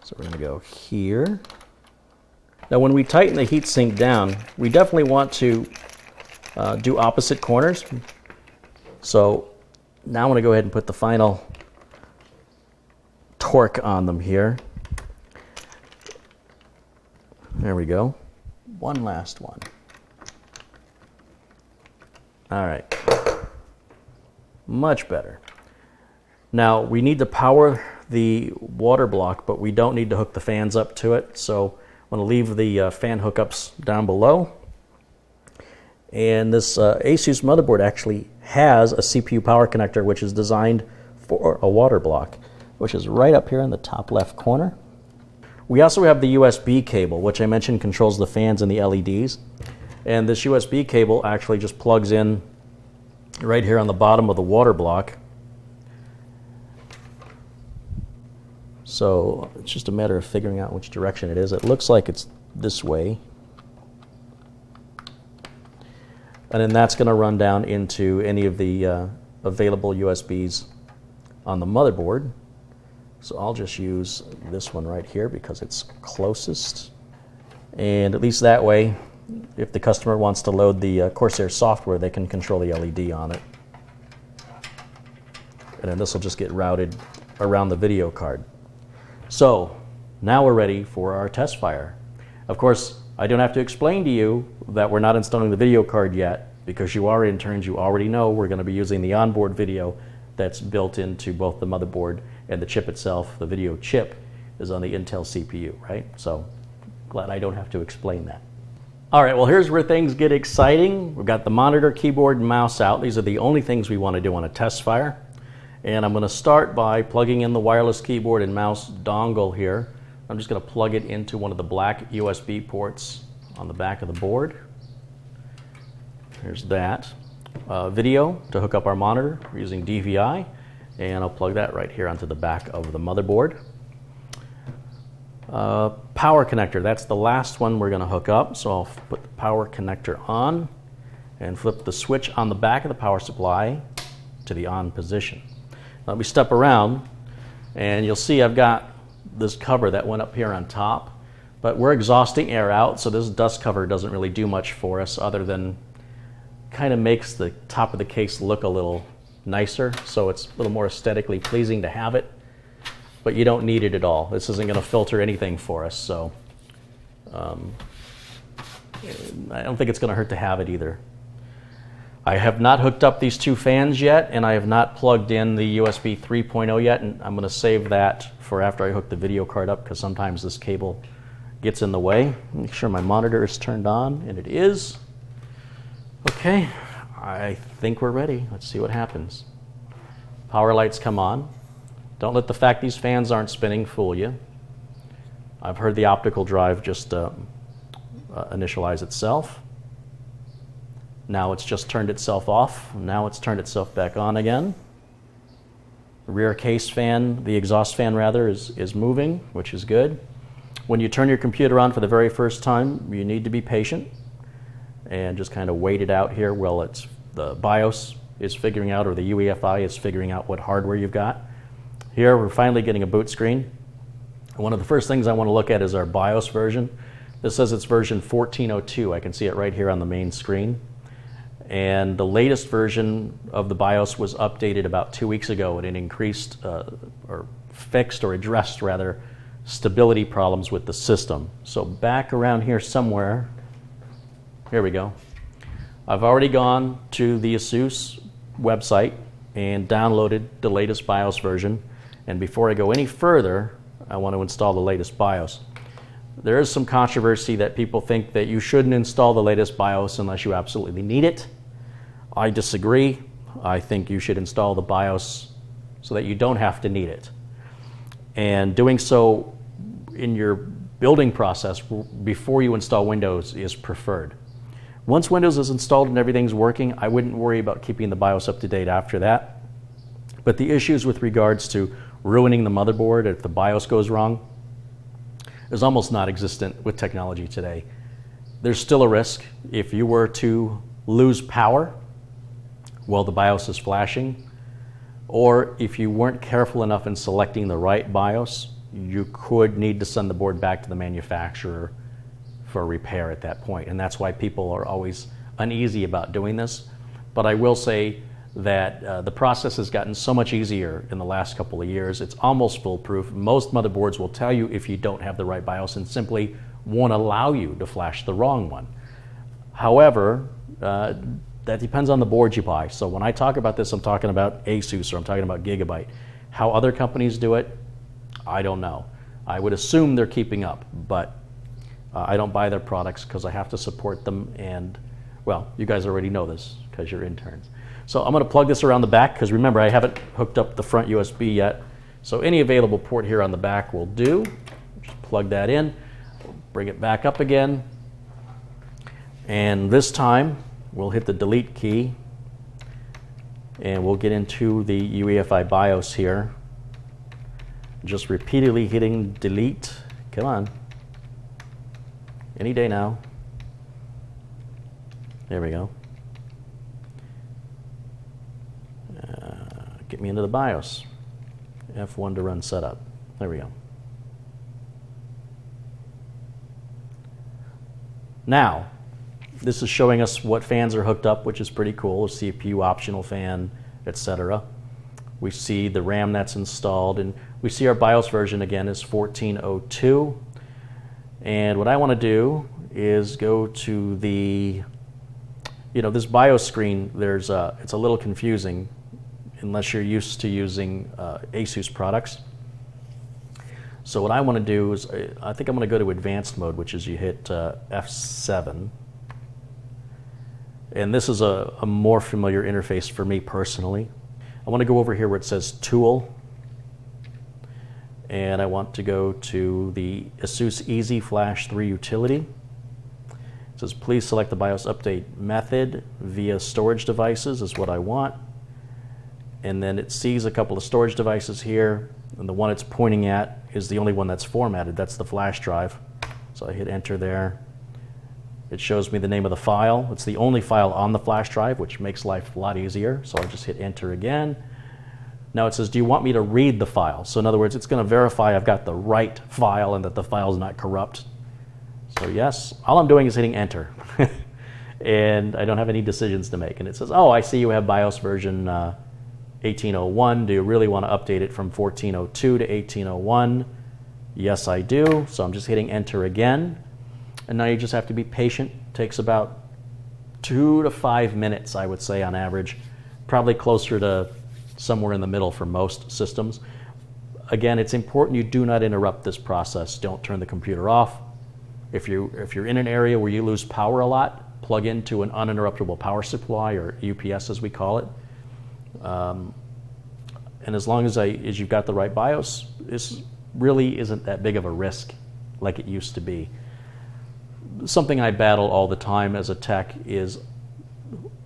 So we're gonna go here. Now when we tighten the heatsink down, we definitely want to do opposite corners. So now I'm gonna go ahead and put the final torque on them here. There we go. One last one. All right. Much better. Now we need to power the water block, but we don't need to hook the fans up to it. So I'm going to leave the fan hookups down below. And this Asus motherboard actually has a CPU power connector, which is designed for a water block, which is right up here in the top left corner. We also have the USB cable, which I mentioned controls the fans and the LEDs. And this USB cable actually just plugs in right here on the bottom of the water block. So it's just a matter of figuring out which direction it is. It looks like it's this way. And then that's going to run down into any of the available USBs on the motherboard. So I'll just use this one right here because it's closest. And at least that way, if the customer wants to load the Corsair software, they can control the LED on it. And then this will just get routed around the video card. So now we're ready for our test fire. Of course, I don't have to explain to you that we're not installing the video card yet, because you are interns, you already know we're going to be using the onboard video that's built into both the motherboard and the chip itself. The video chip is on the Intel CPU, right? So glad I don't have to explain that. All right, well, here's where things get exciting. We've got the monitor, keyboard, and mouse out. These are the only things we want to do on a test fire. And I'm going to start by plugging in the wireless keyboard and mouse dongle here. I'm just going to plug it into one of the black USB ports on the back of the board. Here's that. Video to hook up our monitor. We're using DVI, and I'll plug that right here onto the back of the motherboard. Power connector, that's the last one we're going to hook up, so I'll put the power connector on and flip the switch on the back of the power supply to the on position. Let me step around, and you'll see I've got this cover that went up here on top, but we're exhausting air out, so this dust cover doesn't really do much for us other than kind of makes the top of the case look a little nicer, so it's a little more aesthetically pleasing to have it, but you don't need it at all. This isn't going to filter anything for us, so I don't think it's going to hurt to have it either. I have not hooked up these two fans yet, and I have not plugged in the USB 3.0 yet, and I'm going to save that for after I hook the video card up, because sometimes this cable gets in the way. Make sure my monitor is turned on, and it is. Okay, I think we're ready. Let's see what happens. Power lights come on. Don't let the fact these fans aren't spinning fool you. I've heard the optical drive just initialize itself. Now it's just turned itself off. Now it's turned itself back on again. The rear case fan, the exhaust fan rather, is moving, which is good. When you turn your computer on for the very first time, you need to be patient and just kind of wait it out here while the BIOS is figuring out, or the UEFI is figuring out what hardware you've got. Here we're finally getting a boot screen. One of the first things I want to look at is our BIOS version. This says it's version 1402. I can see it right here on the main screen. And the latest version of the BIOS was updated about 2 weeks ago, and it increased, or fixed, or addressed rather, stability problems with the system. So back around here somewhere, here we go. I've already gone to the Asus website and downloaded the latest BIOS version. And before I go any further, I want to install the latest BIOS. There is some controversy that people think that you shouldn't install the latest BIOS unless you absolutely need it. I disagree. I think you should install the BIOS so that you don't have to need it. And doing so in your building process before you install Windows is preferred. Once Windows is installed and everything's working, I wouldn't worry about keeping the BIOS up to date after that. But the issues with regards to ruining the motherboard if the BIOS goes wrong is almost non-existent with technology today. There's still a risk if you were to lose power while the BIOS is flashing, or if you weren't careful enough in selecting the right BIOS, you could need to send the board back to the manufacturer for repair at that point. And that's why people are always uneasy about doing this. But I will say that the process has gotten so much easier in the last couple of years. It's almost foolproof. Most motherboards will tell you if you don't have the right BIOS and simply won't allow you to flash the wrong one. However, that depends on the board you buy. So when I talk about this, I'm talking about Asus or I'm talking about Gigabyte. How other companies do it, I don't know. I would assume they're keeping up, but I don't buy their products because I have to support them. And, well, you guys already know this because you're interns. So I'm going to plug this around the back because remember, I haven't hooked up the front USB yet. So any available port here on the back will do. Just plug that in, bring it back up again. And this time, we'll hit the delete key and we'll get into the UEFI BIOS here. Just repeatedly hitting delete. Come on. Any day now. There we go. Get me into the BIOS. F1 to run setup. There we go. Now, this is showing us what fans are hooked up, which is pretty cool. A CPU optional fan, etc. We see the RAM that's installed, and we see our BIOS version again is 1402. And what I want to do is go to the, this BIOS screen. It's a little confusing unless you're used to using Asus products. So what I want to do is, I think I'm going to go to advanced mode, which is you hit F7. And this is a more familiar interface for me personally. I want to go over here where it says Tool. And I want to go to the Asus Easy Flash 3 utility. It says, please select the BIOS update method via storage devices is what I want. And then it sees a couple of storage devices here, and the one it's pointing at is the only one that's formatted. That's the flash drive. So I hit enter there. It shows me the name of the file. It's the only file on the flash drive, which makes life a lot easier. So I'll just hit enter again. Now it says, do you want me to read the file? So in other words, it's going to verify I've got the right file and that the file is not corrupt. So yes, all I'm doing is hitting enter. And I don't have any decisions to make. And it says, oh, I see you have BIOS version 1801. Do you really want to update it from 1402 to 1801? Yes, I do. So I'm just hitting enter again. And now you just have to be patient. It takes about 2 to 5 minutes, I would say, on average. Probably closer to somewhere in the middle for most systems. Again, it's important you do not interrupt this process. Don't turn the computer off. If you're in an area where you lose power a lot, plug into an uninterruptible power supply, or UPS as we call it. And as long as you've got the right BIOS, this really isn't that big of a risk like it used to be. Something I battle all the time as a tech is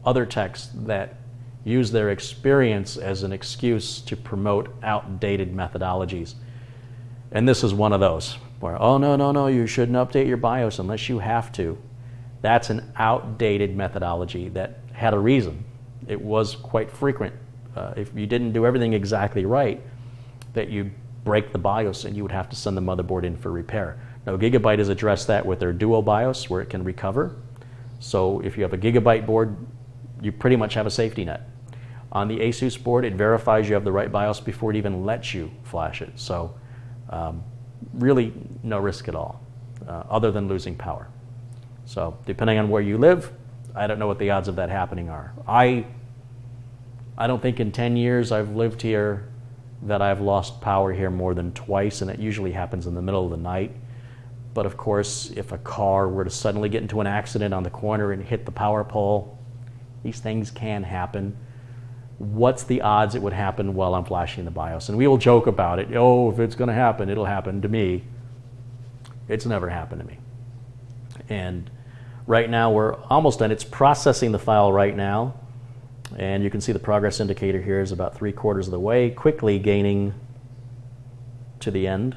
other techs that use their experience as an excuse to promote outdated methodologies. And this is one of those where, oh, no, you shouldn't update your BIOS unless you have to. That's an outdated methodology that had a reason. It was quite frequent. If you didn't do everything exactly right, that you break the BIOS and you would have to send the motherboard in for repair. Now, Gigabyte has addressed that with their dual BIOS where it can recover. So if you have a Gigabyte board, you pretty much have a safety net. On the Asus board, it verifies you have the right BIOS before it even lets you flash it. So really no risk at all, other than losing power. So depending on where you live, I don't know what the odds of that happening are. I don't think in 10 years I've lived here that I've lost power here more than twice, and it usually happens in the middle of the night. But of course, if a car were to suddenly get into an accident on the corner and hit the power pole, these things can happen. What's the odds it would happen while I'm flashing the BIOS? And we will joke about it. Oh, if it's going to happen, it'll happen to me. It's never happened to me. And Right now we're almost done. It's processing the file right now, and you can see the progress indicator here is about 3/4 of the way, quickly gaining to the end.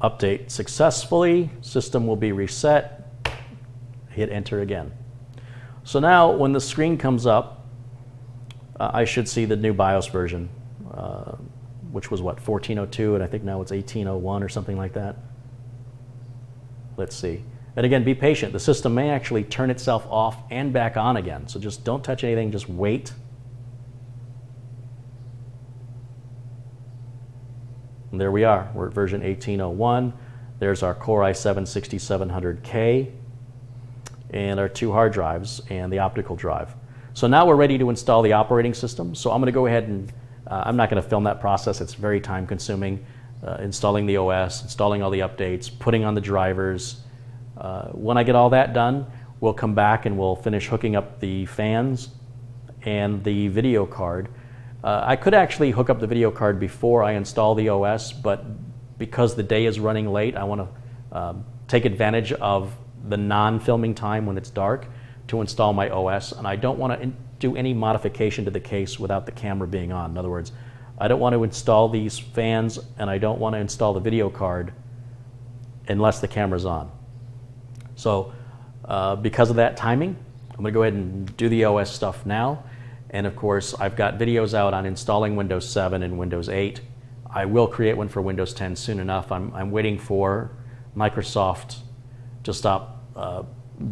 Update successfully, system will be reset, hit enter again. So now when the screen comes up, I should see the new BIOS version, which was what, 1402, and I think now it's 1801 or something like that. Let's see. And again, be patient. The system may actually turn itself off and back on again, so just don't touch anything, just wait. And there we are, we're at version 1801. There's our Core i7-6700K and our 2 hard drives and the optical drive. So now we're ready to install the operating system. So I'm going to go ahead and, I'm not going to film that process, it's very time consuming. Installing the OS, installing all the updates, putting on the drivers. When I get all that done, we'll come back and we'll finish hooking up the fans and the video card. I could actually hook up the video card before I install the OS, but because the day is running late, I want to take advantage of the non-filming time when it's dark to install my OS, and I don't want to do any modification to the case without the camera being on. In other words, I don't want to install these fans and I don't want to install the video card unless the camera's on. So because of that timing, I'm going to go ahead and do the OS stuff now. And of course, I've got videos out on installing Windows 7 and Windows 8. I will create one for Windows 10 soon enough. I'm waiting for Microsoft to stop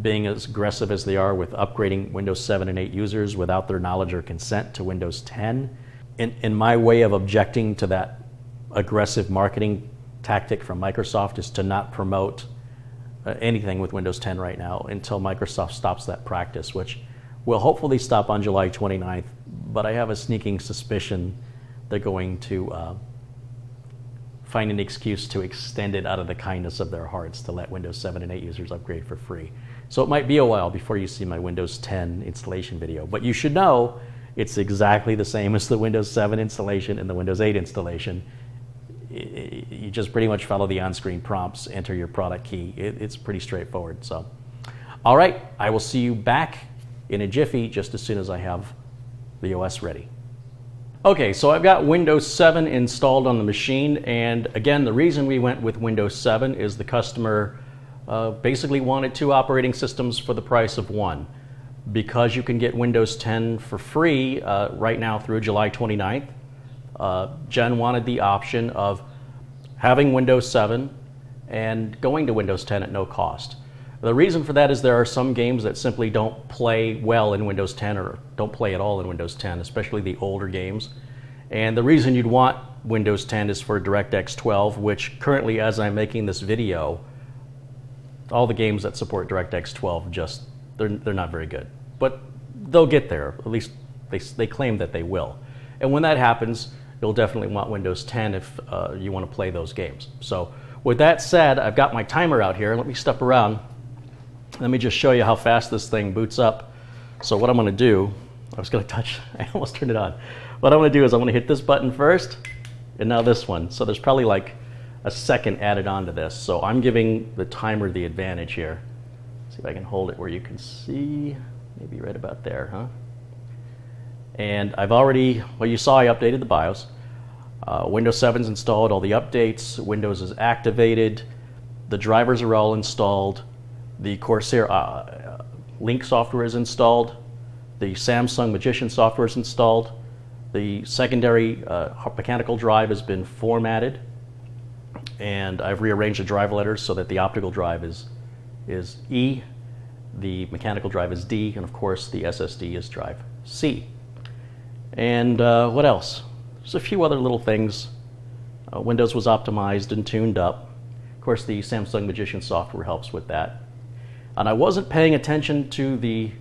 being as aggressive as they are with upgrading Windows 7 and 8 users without their knowledge or consent to Windows 10. In my way of objecting to that aggressive marketing tactic from Microsoft is to not promote anything with Windows 10 right now until Microsoft stops that practice, which will hopefully stop on July 29th, but I have a sneaking suspicion they're going to find an excuse to extend it out of the kindness of their hearts to let Windows 7 and 8 users upgrade for free. So it might be a while before you see my Windows 10 installation video, but you should know it's exactly the same as the Windows 7 installation and the Windows 8 installation. You just pretty much follow the on-screen prompts, enter your product key. It's pretty straightforward. So, all right, I will see you back in a jiffy just as soon as I have the OS ready. Okay, so I've got Windows 7 installed on the machine, and again, the reason we went with Windows 7 is the customer basically wanted 2 operating systems for the price of 1. Because you can get Windows 10 for free right now through July 29th, Jen wanted the option of having Windows 7 and going to Windows 10 at no cost. The reason for that is there are some games that simply don't play well in Windows 10 or don't play at all in Windows 10, especially the older games. And the reason you'd want Windows 10 is for DirectX 12, which currently, as I'm making this video, all the games that support DirectX 12 just, they're not very good. But they'll get there, at least they claim that they will. And when that happens, you'll definitely want Windows 10 if you want to play those games. So with that said, I've got my timer out here. Let me step around. Let me just show you how fast this thing boots up. So what I'm going to do, I almost turned it on. What I'm going to do is I'm going to hit this button first, and now this one. So there's probably like a second added on to this. So I'm giving the timer the advantage here. See if I can hold it where you can see, maybe right about there, huh? And I've already, well, you saw I updated the BIOS. Windows 7's installed, all the updates, Windows is activated, the drivers are all installed, the Corsair Link software is installed, the Samsung Magician software is installed, the secondary mechanical drive has been formatted, and I've rearranged the drive letters so that the optical drive is E, the mechanical drive is D, and of course the SSD is drive C. And what else? There's a few other little things. Windows was optimized and tuned up. Of course, the Samsung Magician software helps with that. And I wasn't paying attention to the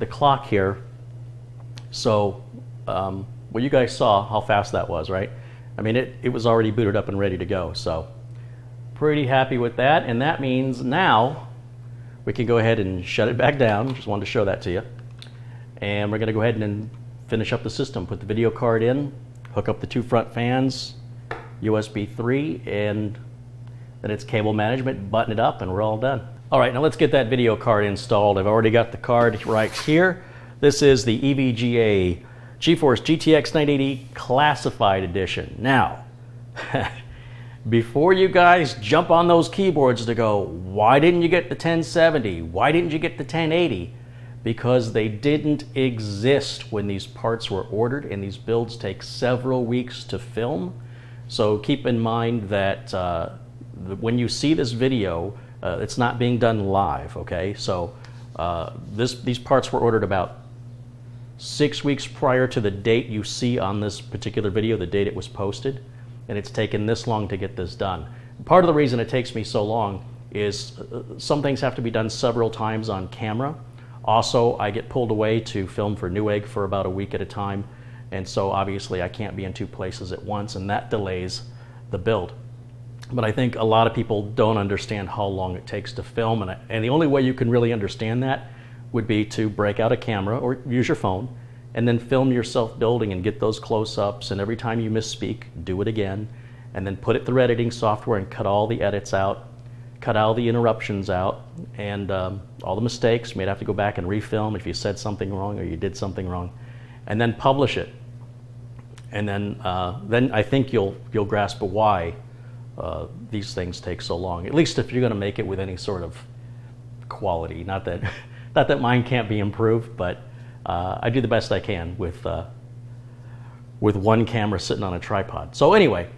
clock here, so well, you guys saw how fast that was, right? I mean, it was already booted up and ready to go, so pretty happy with that. And that means now we can go ahead and shut it back down. Just wanted to show that to you. And we're going to go ahead and finish up the system. Put the video card in, hook up the 2 front fans, USB 3, and then it's cable management, button it up, and we're all done. All right, now let's get that video card installed. I've already got the card right here. This is the EVGA GeForce GTX 980 Classified Edition. Now, before you guys jump on those keyboards to go, why didn't you get the 1070? Why didn't you get the 1080? Because they didn't exist when these parts were ordered, and these builds take several weeks to film. So keep in mind that when you see this video, it's not being done live, okay? So these parts were ordered about 6 weeks prior to the date you see on this particular video, the date it was posted, and it's taken this long to get this done. Part of the reason it takes me so long is some things have to be done several times on camera. Also, I get pulled away to film for Newegg for about a week at a time, and so obviously I can't be in 2 places at once, and that delays the build. But I think a lot of people don't understand how long it takes to film, and the only way you can really understand that would be to break out a camera or use your phone and then film yourself building and get those close-ups, and every time you misspeak, do it again, and then put it through editing software and cut all the edits out, cut all the interruptions out, and all the mistakes. You may have to go back and refilm if you said something wrong or you did something wrong, and then publish it. And then I think you'll grasp why these things take so long. At least if you're going to make it with any sort of quality. Not that mine can't be improved, but I do the best I can with one camera sitting on a tripod. So anyway,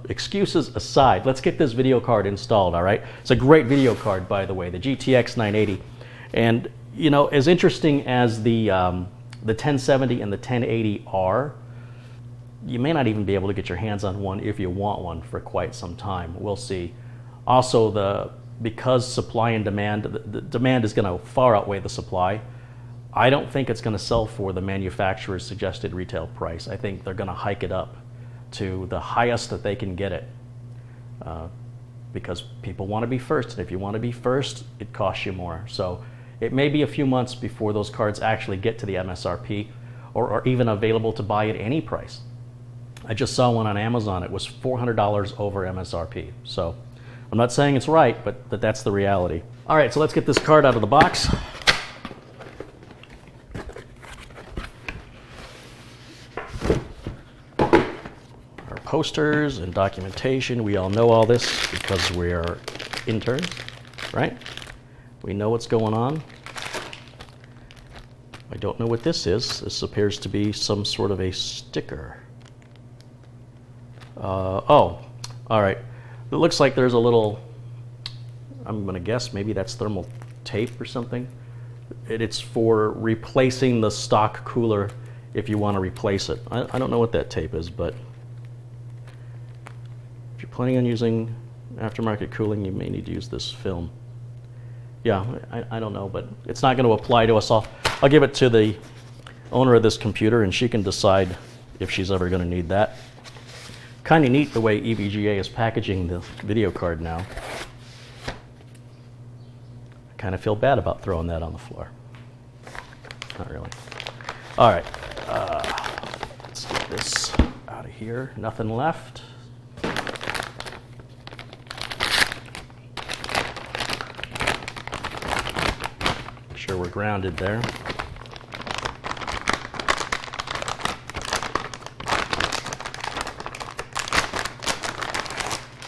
excuses aside, let's get this video card installed, all right? It's a great video card, by the way, the GTX 980. And, you know, as interesting as the 1070 and the 1080 are, you may not even be able to get your hands on one if you want one for quite some time. We'll see. Also, because supply and demand, the demand is going to far outweigh the supply, I don't think it's going to sell for the manufacturer's suggested retail price. I think they're going to hike it up to the highest that they can get it, because people want to be first, and if you want to be first, it costs you more. So it may be a few months before those cards actually get to the MSRP or even available to buy at any price. I just saw one on Amazon. It was $400 over MSRP. So I'm not saying it's right, but that's the reality. All right, so let's get this card out of the box. Our posters and documentation, we all know all this because we are interns, right? We know what's going on. I don't know what this is. This appears to be some sort of a sticker. Oh, all right. It looks like there's a little, I'm going to guess maybe that's thermal tape or something. It's for replacing the stock cooler if you want to replace it. I don't know what that tape is, but if you're planning on using aftermarket cooling, you may need to use this film. Yeah, I don't know, but it's not going to apply to us. I'll give it to the owner of this computer, and she can decide if she's ever going to need that. Kind of neat the way EVGA is packaging the video card now. I kind of feel bad about throwing that on the floor. Not really. All right, let's get this out of here. Nothing left. Make sure we're grounded there.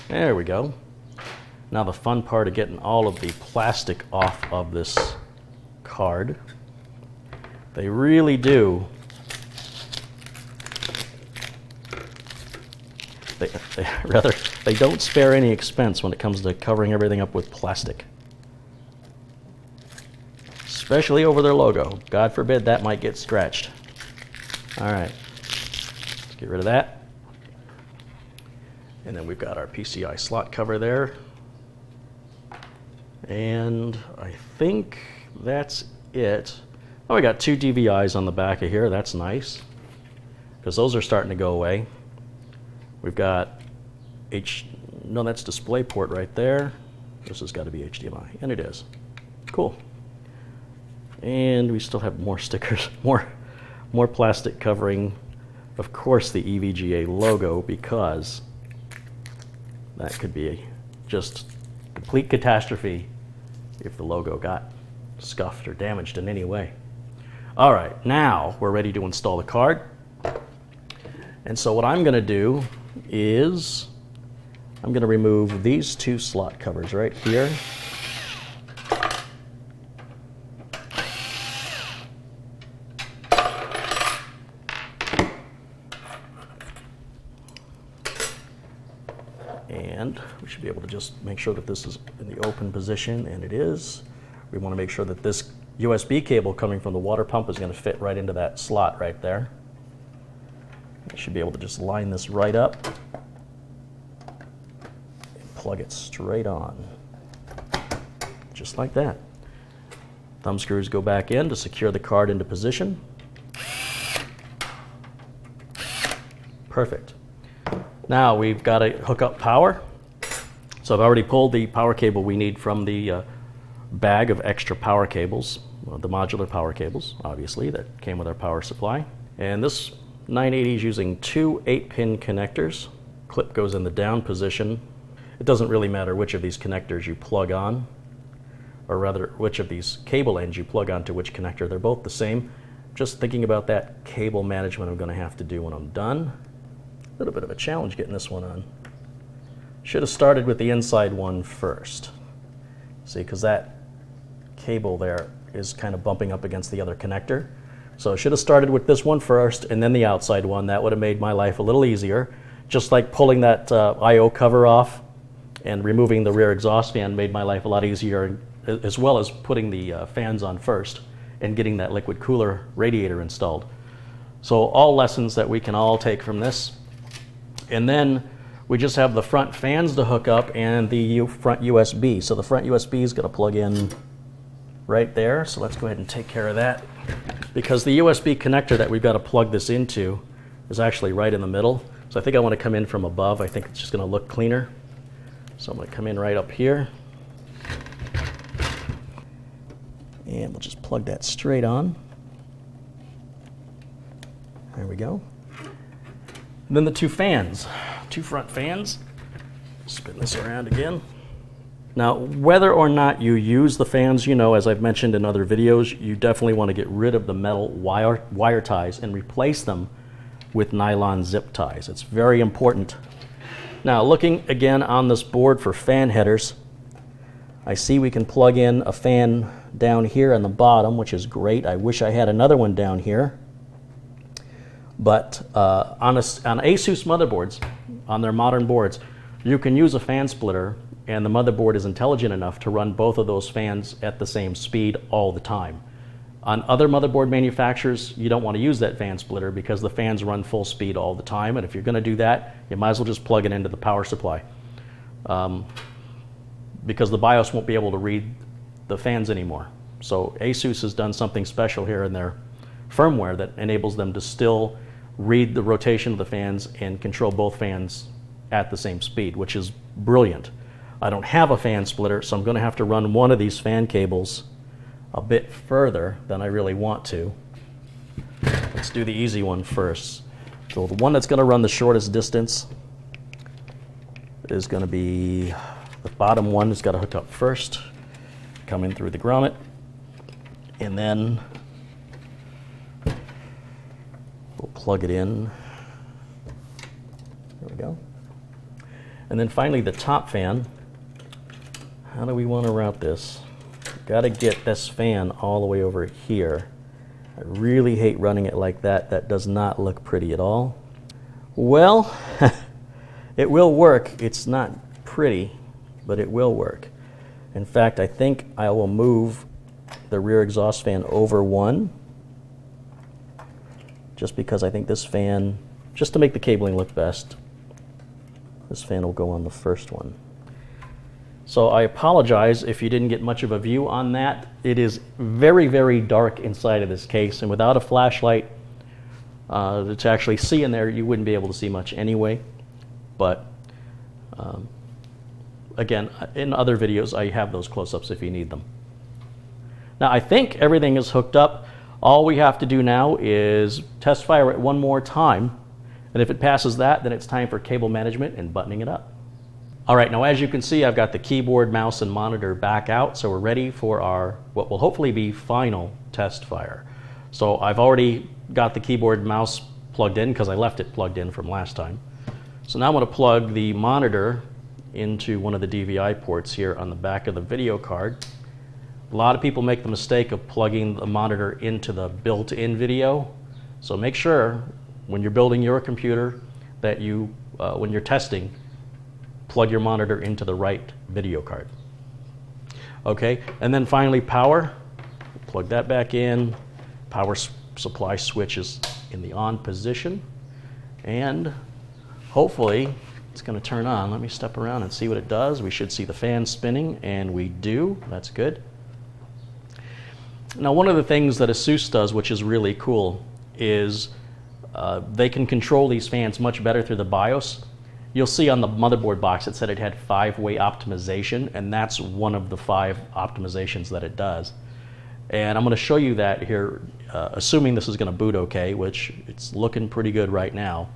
There we go. Now the fun part of getting all of the plastic off of this card. They really do. They don't spare any expense when it comes to covering everything up with plastic. Especially over their logo. God forbid that might get scratched. All right, let's get rid of that. And then we've got our PCI slot cover there. And I think that's it. Oh, we got 2 DVIs on the back of here. That's nice, because those are starting to go away. We've got no, that's DisplayPort right there. This has got to be HDMI, and it is. Cool. And we still have more stickers, more plastic covering, of course, the EVGA logo, because that could be just complete catastrophe if the logo got scuffed or damaged in any way. All right, now we're ready to install the card. And so what I'm going to do is I'm going to remove these two slot covers right here. And we should be able to just make sure that this is in the open position, and it is. We want to make sure that this USB cable coming from the water pump is going to fit right into that slot right there. We should be able to just line this right up and plug it straight on, just like that. Thumb screws go back in to secure the card into position. Perfect. Now we've got to hook up power. So I've already pulled the power cable we need from the bag of extra power cables, the modular power cables, obviously, that came with our power supply. And this 980 is using two 8-pin connectors. Clip goes in the down position. It doesn't really matter which of these connectors you plug on, or rather which of these cable ends you plug onto which connector. They're both the same. Just thinking about that cable management I'm going to have to do when I'm done. A little bit of a challenge getting this one on. Should have started with the inside one first. See, because that cable there is kind of bumping up against the other connector. So I should have started with this one first and then the outside one. That would have made my life a little easier. Just like pulling that I/O cover off and removing the rear exhaust fan made my life a lot easier, as well as putting the fans on first and getting that liquid cooler radiator installed. So all lessons that we can all take from this. And then we just have the front fans to hook up and the front USB. So the front USB is going to plug in right there. So let's go ahead and take care of that. Because the USB connector that we've got to plug this into is actually right in the middle. So I think I want to come in from above. I think it's just going to look cleaner. So I'm going to come in right up here. And we'll just plug that straight on. There we go. And then the two fans, two front fans. Spin this around again. Now, whether or not you use the fans, you know, as I've mentioned in other videos, you definitely want to get rid of the metal wire ties and replace them with nylon zip ties. It's very important. Now, looking again on this board for fan headers, I see we can plug in a fan down here on the bottom, which is great. I wish I had another one down here. But on Asus motherboards, on their modern boards, you can use a fan splitter, and the motherboard is intelligent enough to run both of those fans at the same speed all the time. On other motherboard manufacturers, you don't want to use that fan splitter because the fans run full speed all the time, and if you're going to do that, you might as well just plug it into the power supply. Because the BIOS won't be able to read the fans anymore. So Asus has done something special here in their firmware that enables them to still read the rotation of the fans and control both fans at the same speed, which is brilliant. I don't have a fan splitter, so I'm going to have to run one of these fan cables a bit further than I really want to. Let's do the easy one first. So the one that's going to run the shortest distance is going to be the bottom one that's got to hook up first, come in through the grommet, and then we'll plug it in. There we go. And then finally the top fan. How do we want to route this? Got to get this fan all the way over here. I really hate running it like that. That does not look pretty at all. Well, it will work. It's not pretty, but it will work. In fact, I think I will move the rear exhaust fan over one, just because I think this fan, just to make the cabling look best, this fan will go on the first one. So I apologize if you didn't get much of a view on that. It is very, very dark inside of this case, and without a flashlight to actually see in there, you wouldn't be able to see much anyway. But again, in other videos, I have those close-ups if you need them. Now I think everything is hooked up. All we have to do now is test fire it one more time, and if it passes that, then it's time for cable management and buttoning it up. All right, now as you can see, I've got the keyboard, mouse, and monitor back out, so we're ready for our, what will hopefully be final test fire. So I've already got the keyboard and mouse plugged in because I left it plugged in from last time. So now I'm going to plug the monitor into one of the DVI ports here on the back of the video card. A lot of people make the mistake of plugging the monitor into the built-in video. So make sure when you're building your computer that you, when you're testing, plug your monitor into the right video card. Okay, and then finally power. Plug that back in. Power supply switch is in the on position, and hopefully it's going to turn on. Let me step around and see what it does. We should see the fan spinning, and we do. That's good. Now, one of the things that Asus does, which is really cool, is they can control these fans much better through the BIOS. You'll see on the motherboard box it said it had 5-way optimization, and that's one of the 5 optimizations that it does. And I'm going to show you that here, assuming this is going to boot okay, which it's looking pretty good right now.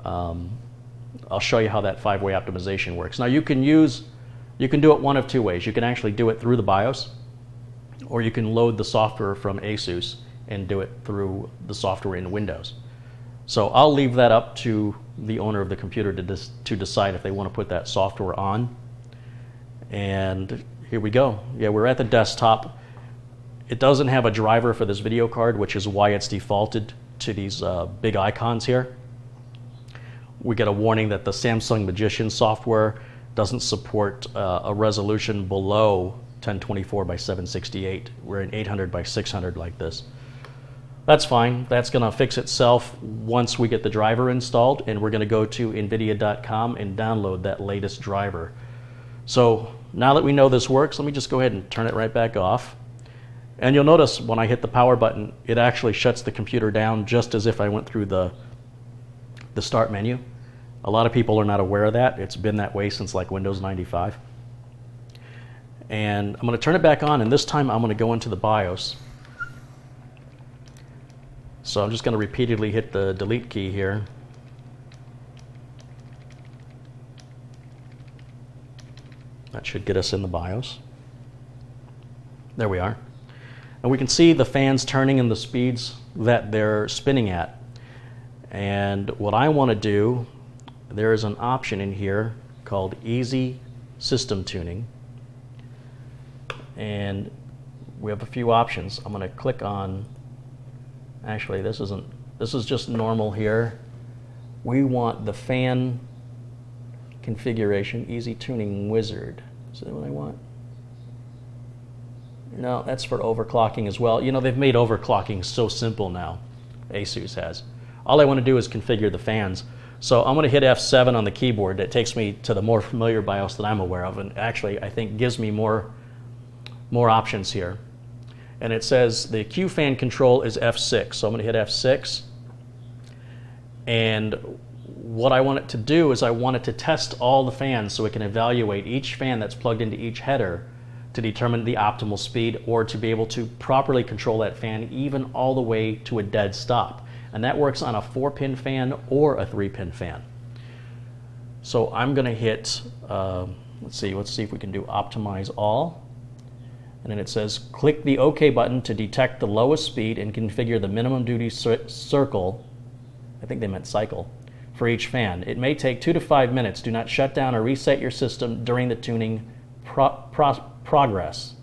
I'll show you how that 5-way optimization works. Now you can do it one of 2 ways. You can actually do it through the BIOS, or you can load the software from Asus and do it through the software in Windows. So I'll leave that up to the owner of the computer to decide if they want to put that software on. And here we go. Yeah, we're at the desktop. It doesn't have a driver for this video card, which is why it's defaulted to these big icons here. We get a warning that the Samsung Magician software doesn't support a resolution below 1024 by 768. We're in 800 by 600 like this. That's fine. That's going to fix itself once we get the driver installed, and we're going to go to NVIDIA.com and download that latest driver. So now that we know this works, let me just go ahead and turn it right back off. And you'll notice when I hit the power button, it actually shuts the computer down just as if I went through the start menu. A lot of people are not aware of that. It's been that way since like Windows 95. And I'm going to turn it back on, and this time I'm going to go into the BIOS. So I'm just going to repeatedly hit the delete key here. That should get us in the BIOS. There we are. And we can see the fans turning and the speeds that they're spinning at. And what I want to do, there is an option in here called Easy System Tuning. And we have a few options. I'm going to click on, actually this is just normal here. We want the fan configuration, Easy Tuning Wizard. Is that what I want? No, that's for overclocking as well. You know, they've made overclocking so simple now. Asus has. All I want to do is configure the fans. So I'm going to hit F7 on the keyboard. That takes me to the more familiar BIOS that I'm aware of, and actually I think gives me more options here. And it says the Q fan control is F6. So I'm going to hit F6. And what I want it to do is I want it to test all the fans so it can evaluate each fan that's plugged into each header to determine the optimal speed, or to be able to properly control that fan even all the way to a dead stop. And that works on a 4-pin fan or a 3-pin fan. So I'm going to hit, let's see if we can do optimize all. And then it says click the OK button to detect the lowest speed and configure the minimum duty circle, I think they meant cycle, for each fan. It may take 2 to 5 minutes. Do not shut down or reset your system during the tuning progress.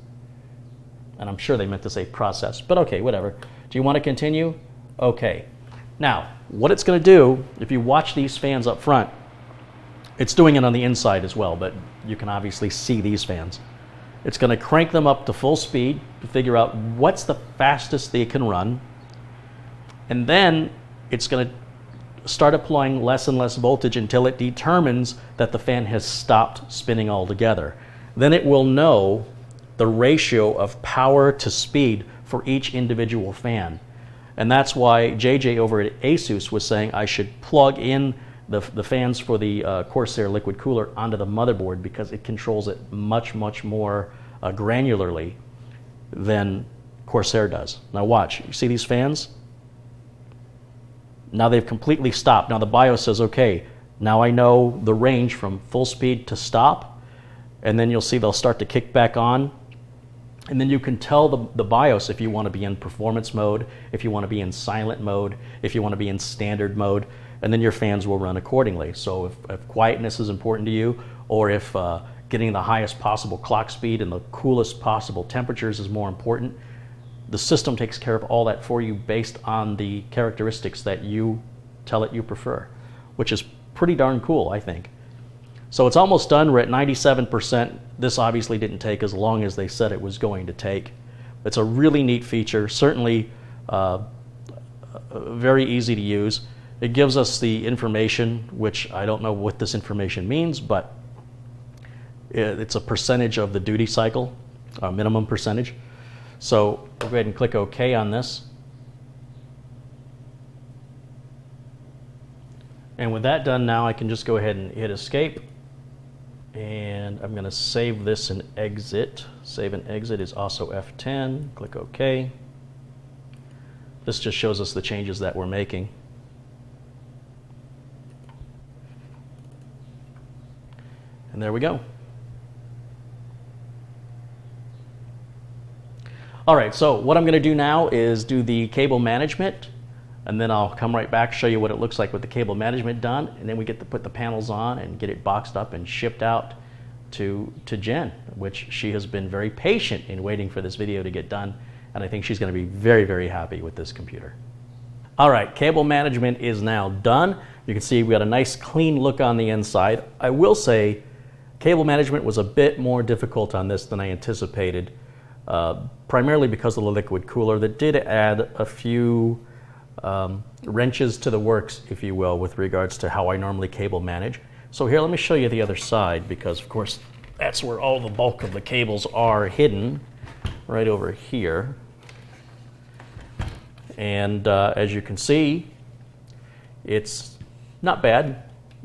And I'm sure they meant to say process, but okay, whatever. Do you want to continue? Okay. Now, what it's going to do, if you watch these fans up front, it's doing it on the inside as well, but you can obviously see these fans. It's going to crank them up to full speed to figure out what's the fastest they can run, and then it's going to start applying less and less voltage until it determines that the fan has stopped spinning altogether. Then it will know the ratio of power to speed for each individual fan. And that's why JJ over at Asus was saying I should plug in the fans for the Corsair liquid cooler onto the motherboard, because it controls it much more granularly than Corsair does. Now watch, you see these fans? Now they've completely stopped. Now the BIOS says, okay, now I know the range from full speed to stop, and then you'll see they'll start to kick back on. And then you can tell the BIOS if you want to be in performance mode, if you want to be in silent mode, if you want to be in standard mode, and then your fans will run accordingly. So if quietness is important to you, or if getting the highest possible clock speed and the coolest possible temperatures is more important, the system takes care of all that for you based on the characteristics that you tell it you prefer, which is pretty darn cool, I think. So it's almost done. We're at 97%. This obviously didn't take as long as they said it was going to take. It's a really neat feature, certainly very easy to use. It gives us the information, which I don't know what this information means, but it's a percentage of the duty cycle, a minimum percentage. So we'll go ahead and click OK on this. And with that done now, I can just go ahead and hit escape. And I'm going to save this and exit. Save and exit is also F10. Click OK. This just shows us the changes that we're making. And there we go. All right, so what I'm going to do now is do the cable management, and then I'll come right back, show you what it looks like with the cable management done, and then we get to put the panels on and get it boxed up and shipped out to Jen, which she has been very patient in waiting for this video to get done, and I think she's going to be very, very happy with this computer. All right, cable management is now done. You can see we got a nice clean look on the inside. I will say cable management was a bit more difficult on this than I anticipated. Primarily because of the liquid cooler that did add a few wrenches to the works, if you will, with regards to how I normally cable manage. So here, let me show you the other side, because of course that's where all the bulk of the cables are hidden, right over here. And as you can see, it's not bad.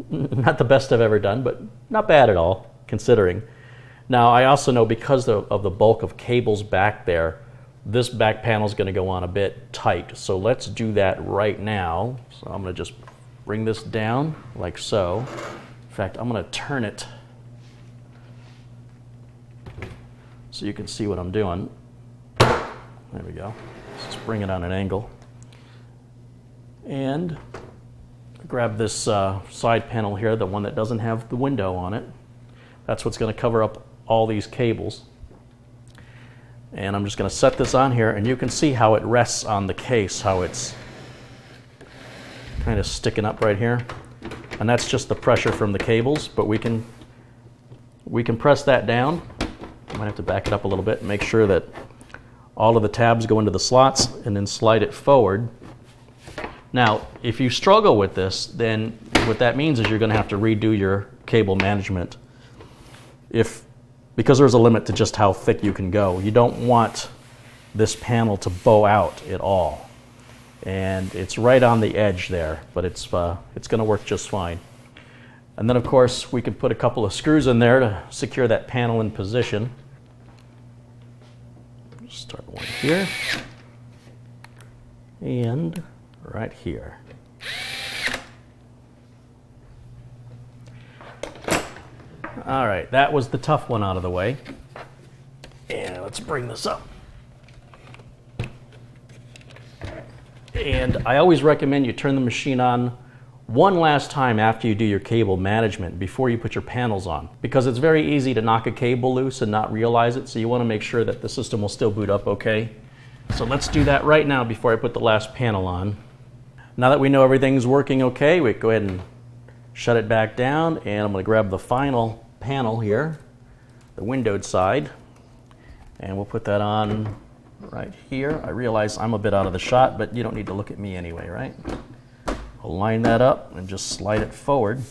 Not the best I've ever done, but not bad at all, considering. Now, I also know because of the bulk of cables back there, this back panel is going to go on a bit tight. So let's do that right now. So I'm going to just bring this down like so. In fact, I'm going to turn it so you can see what I'm doing. There we go. Let's just bring it on an angle. And grab this side panel here, the one that doesn't have the window on it. That's what's going to cover up all these cables. And I'm just going to set this on here, and you can see how it rests on the case, how it's kind of sticking up right here. And that's just the pressure from the cables, but we can press that down. I might have to back it up a little bit and make sure that all of the tabs go into the slots, and then slide it forward. Now, if you struggle with this, then what that means is you're going to have to redo your cable management. Because there's a limit to just how thick you can go. You don't want this panel to bow out at all. And it's right on the edge there, but it's going to work just fine. And then of course we could put a couple of screws in there to secure that panel in position. Start one here and right here. All right, that was the tough one out of the way. And let's bring this up. And I always recommend you turn the machine on one last time after you do your cable management before you put your panels on, because it's very easy to knock a cable loose and not realize it, so you want to make sure that the system will still boot up okay. So let's do that right now before I put the last panel on. Now that we know everything's working okay, we go ahead and shut it back down, and I'm going to grab the final panel here, the windowed side, and we'll put that on right here. I realize I'm a bit out of the shot, but you don't need to look at me anyway, right? I'll line that up and just slide it forward.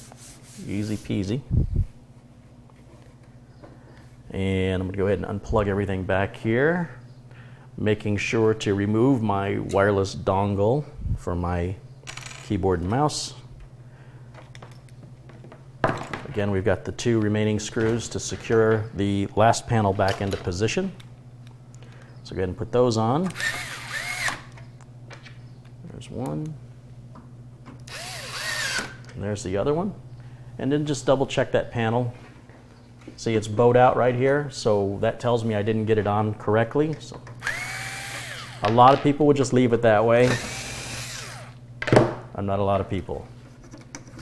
Easy peasy. And I'm going to go ahead and unplug everything back here, making sure to remove my wireless dongle for my keyboard and mouse. Again, we've got the two remaining screws to secure the last panel back into position. So go ahead and put those on. There's one. And there's the other one. And then just double check that panel. See, it's bowed out right here, so that tells me I didn't get it on correctly. So a lot of people would just leave it that way. I'm not a lot of people.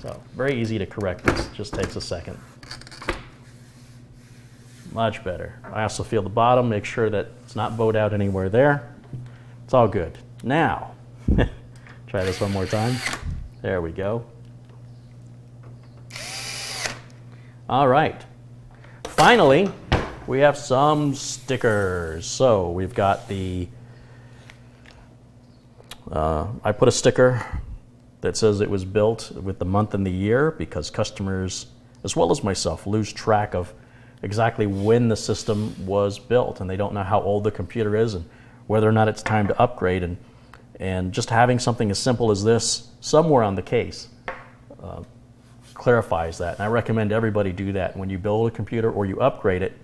So very easy to correct this, just takes a second. Much better. I also feel the bottom, make sure that it's not bowed out anywhere there. It's all good. Now, try this one more time. There we go. All right. Finally, we have some stickers. So we've got the, I put a sticker that says it was built with the month and the year because customers, as well as myself, lose track of exactly when the system was built, and they don't know how old the computer is and whether or not it's time to upgrade. And just having something as simple as this somewhere on the case clarifies that. And I recommend everybody do that. When you build a computer or you upgrade it,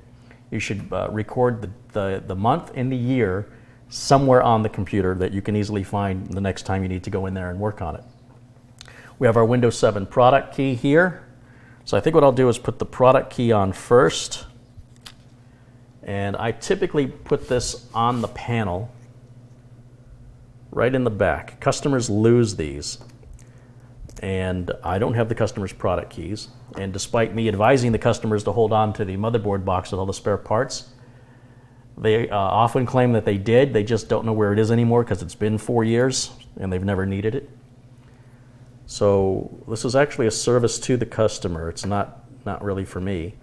you should record the month and the year somewhere on the computer that you can easily find the next time you need to go in there and work on it. We have our Windows 7 product key here. So I think what I'll do is put the product key on first. And I typically put this on the panel right in the back. Customers lose these. And I don't have the customer's product keys. And despite me advising the customers to hold on to the motherboard box with all the spare parts, they often claim that they did. They just don't know where it is anymore because it's been 4 years and they've never needed it. So this is actually a service to the customer. It's not really for me.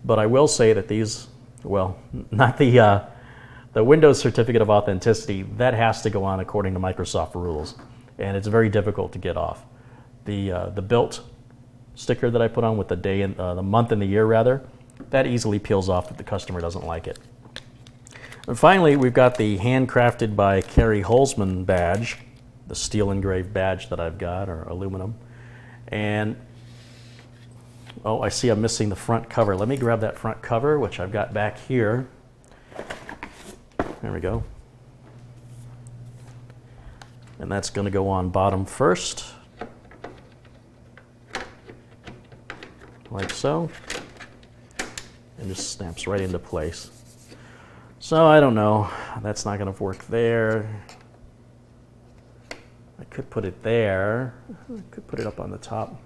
But I will say that these, well, not the Windows Certificate of Authenticity, that has to go on according to Microsoft rules. And it's very difficult to get off. The built sticker that I put on with the day and the month and the year rather, that easily peels off if the customer doesn't like it. And finally, we've got the handcrafted by Carey Holzman badge, the steel engraved badge that I've got, or aluminum. And oh, I see I'm missing the front cover. Let me grab that front cover, which I've got back here. There we go. And that's going to go on bottom first, like so, and just snaps right into place. So I don't know, that's not going to work there. I could put it there. I could put it up on the top.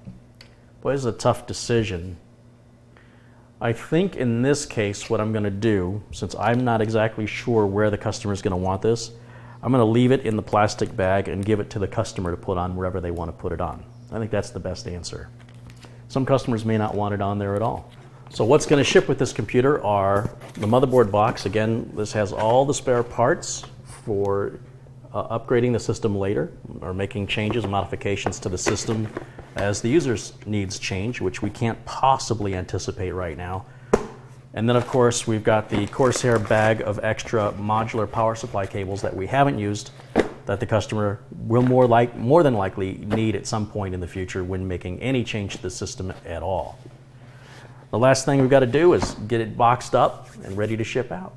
Boy, this is a tough decision. I think in this case what I'm going to do, since I'm not exactly sure where the customer is going to want this, I'm going to leave it in the plastic bag and give it to the customer to put on wherever they want to put it on. I think that's the best answer. Some customers may not want it on there at all. So what's going to ship with this computer are the motherboard box. Again, this has all the spare parts for upgrading the system later, or making changes, modifications to the system as the user's needs change, which we can't possibly anticipate right now. And then of course we've got the Corsair bag of extra modular power supply cables that we haven't used, that the customer will more than likely need at some point in the future when making any change to the system at all. The last thing we've got to do is get it boxed up and ready to ship out.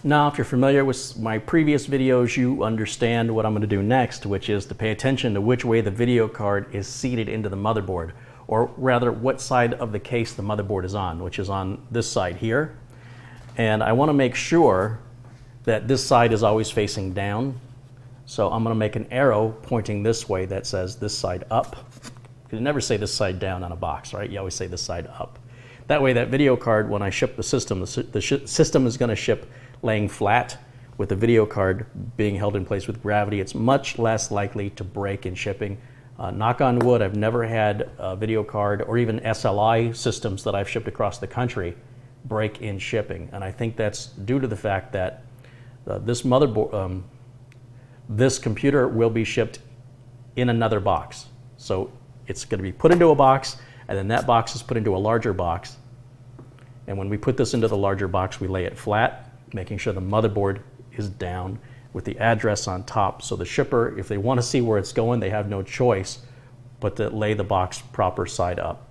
Now, if you're familiar with my previous videos, you understand what I'm going to do next, which is to pay attention to which way the video card is seated into the motherboard, or rather what side of the case the motherboard is on, which is on this side here. And I want to make sure that this side is always facing down. So I'm going to make an arrow pointing this way that says this side up. You never say this side down on a box, right? You always say this side up. That way that video card, when I ship the system is going to ship laying flat with the video card being held in place with gravity. It's much less likely to break in shipping. Knock on wood, I've never had a video card or even SLI systems that I've shipped across the country break in shipping. And I think that's due to the fact that this motherboard, this computer will be shipped in another box. So it's going to be put into a box, and then that box is put into a larger box. And when we put this into the larger box, we lay it flat. making sure the motherboard is down with the address on top. So the shipper, if they want to see where it's going, they have no choice but to lay the box proper side up.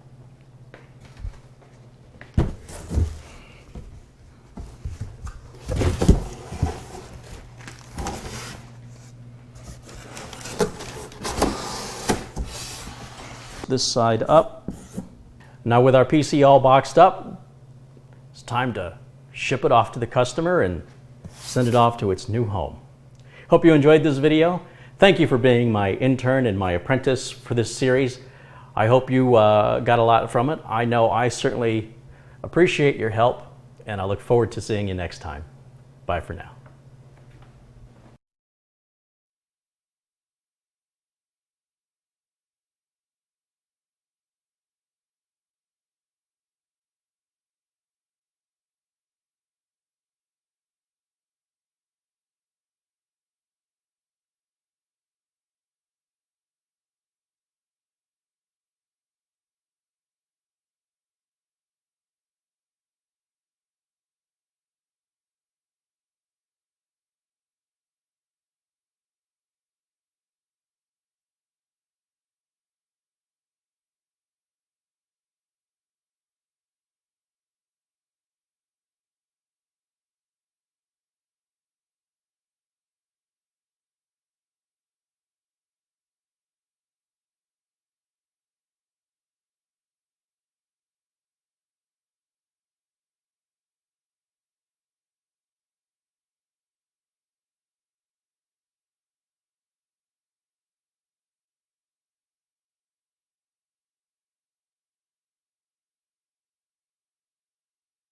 This side up. Now with our PC all boxed up, it's time to ship it off to the customer and send it off to its new home. Hope you enjoyed this video. Thank you for being my intern and my apprentice for this series. I hope you got a lot from it. I know I certainly appreciate your help, and I look forward to seeing you next time. Bye for now.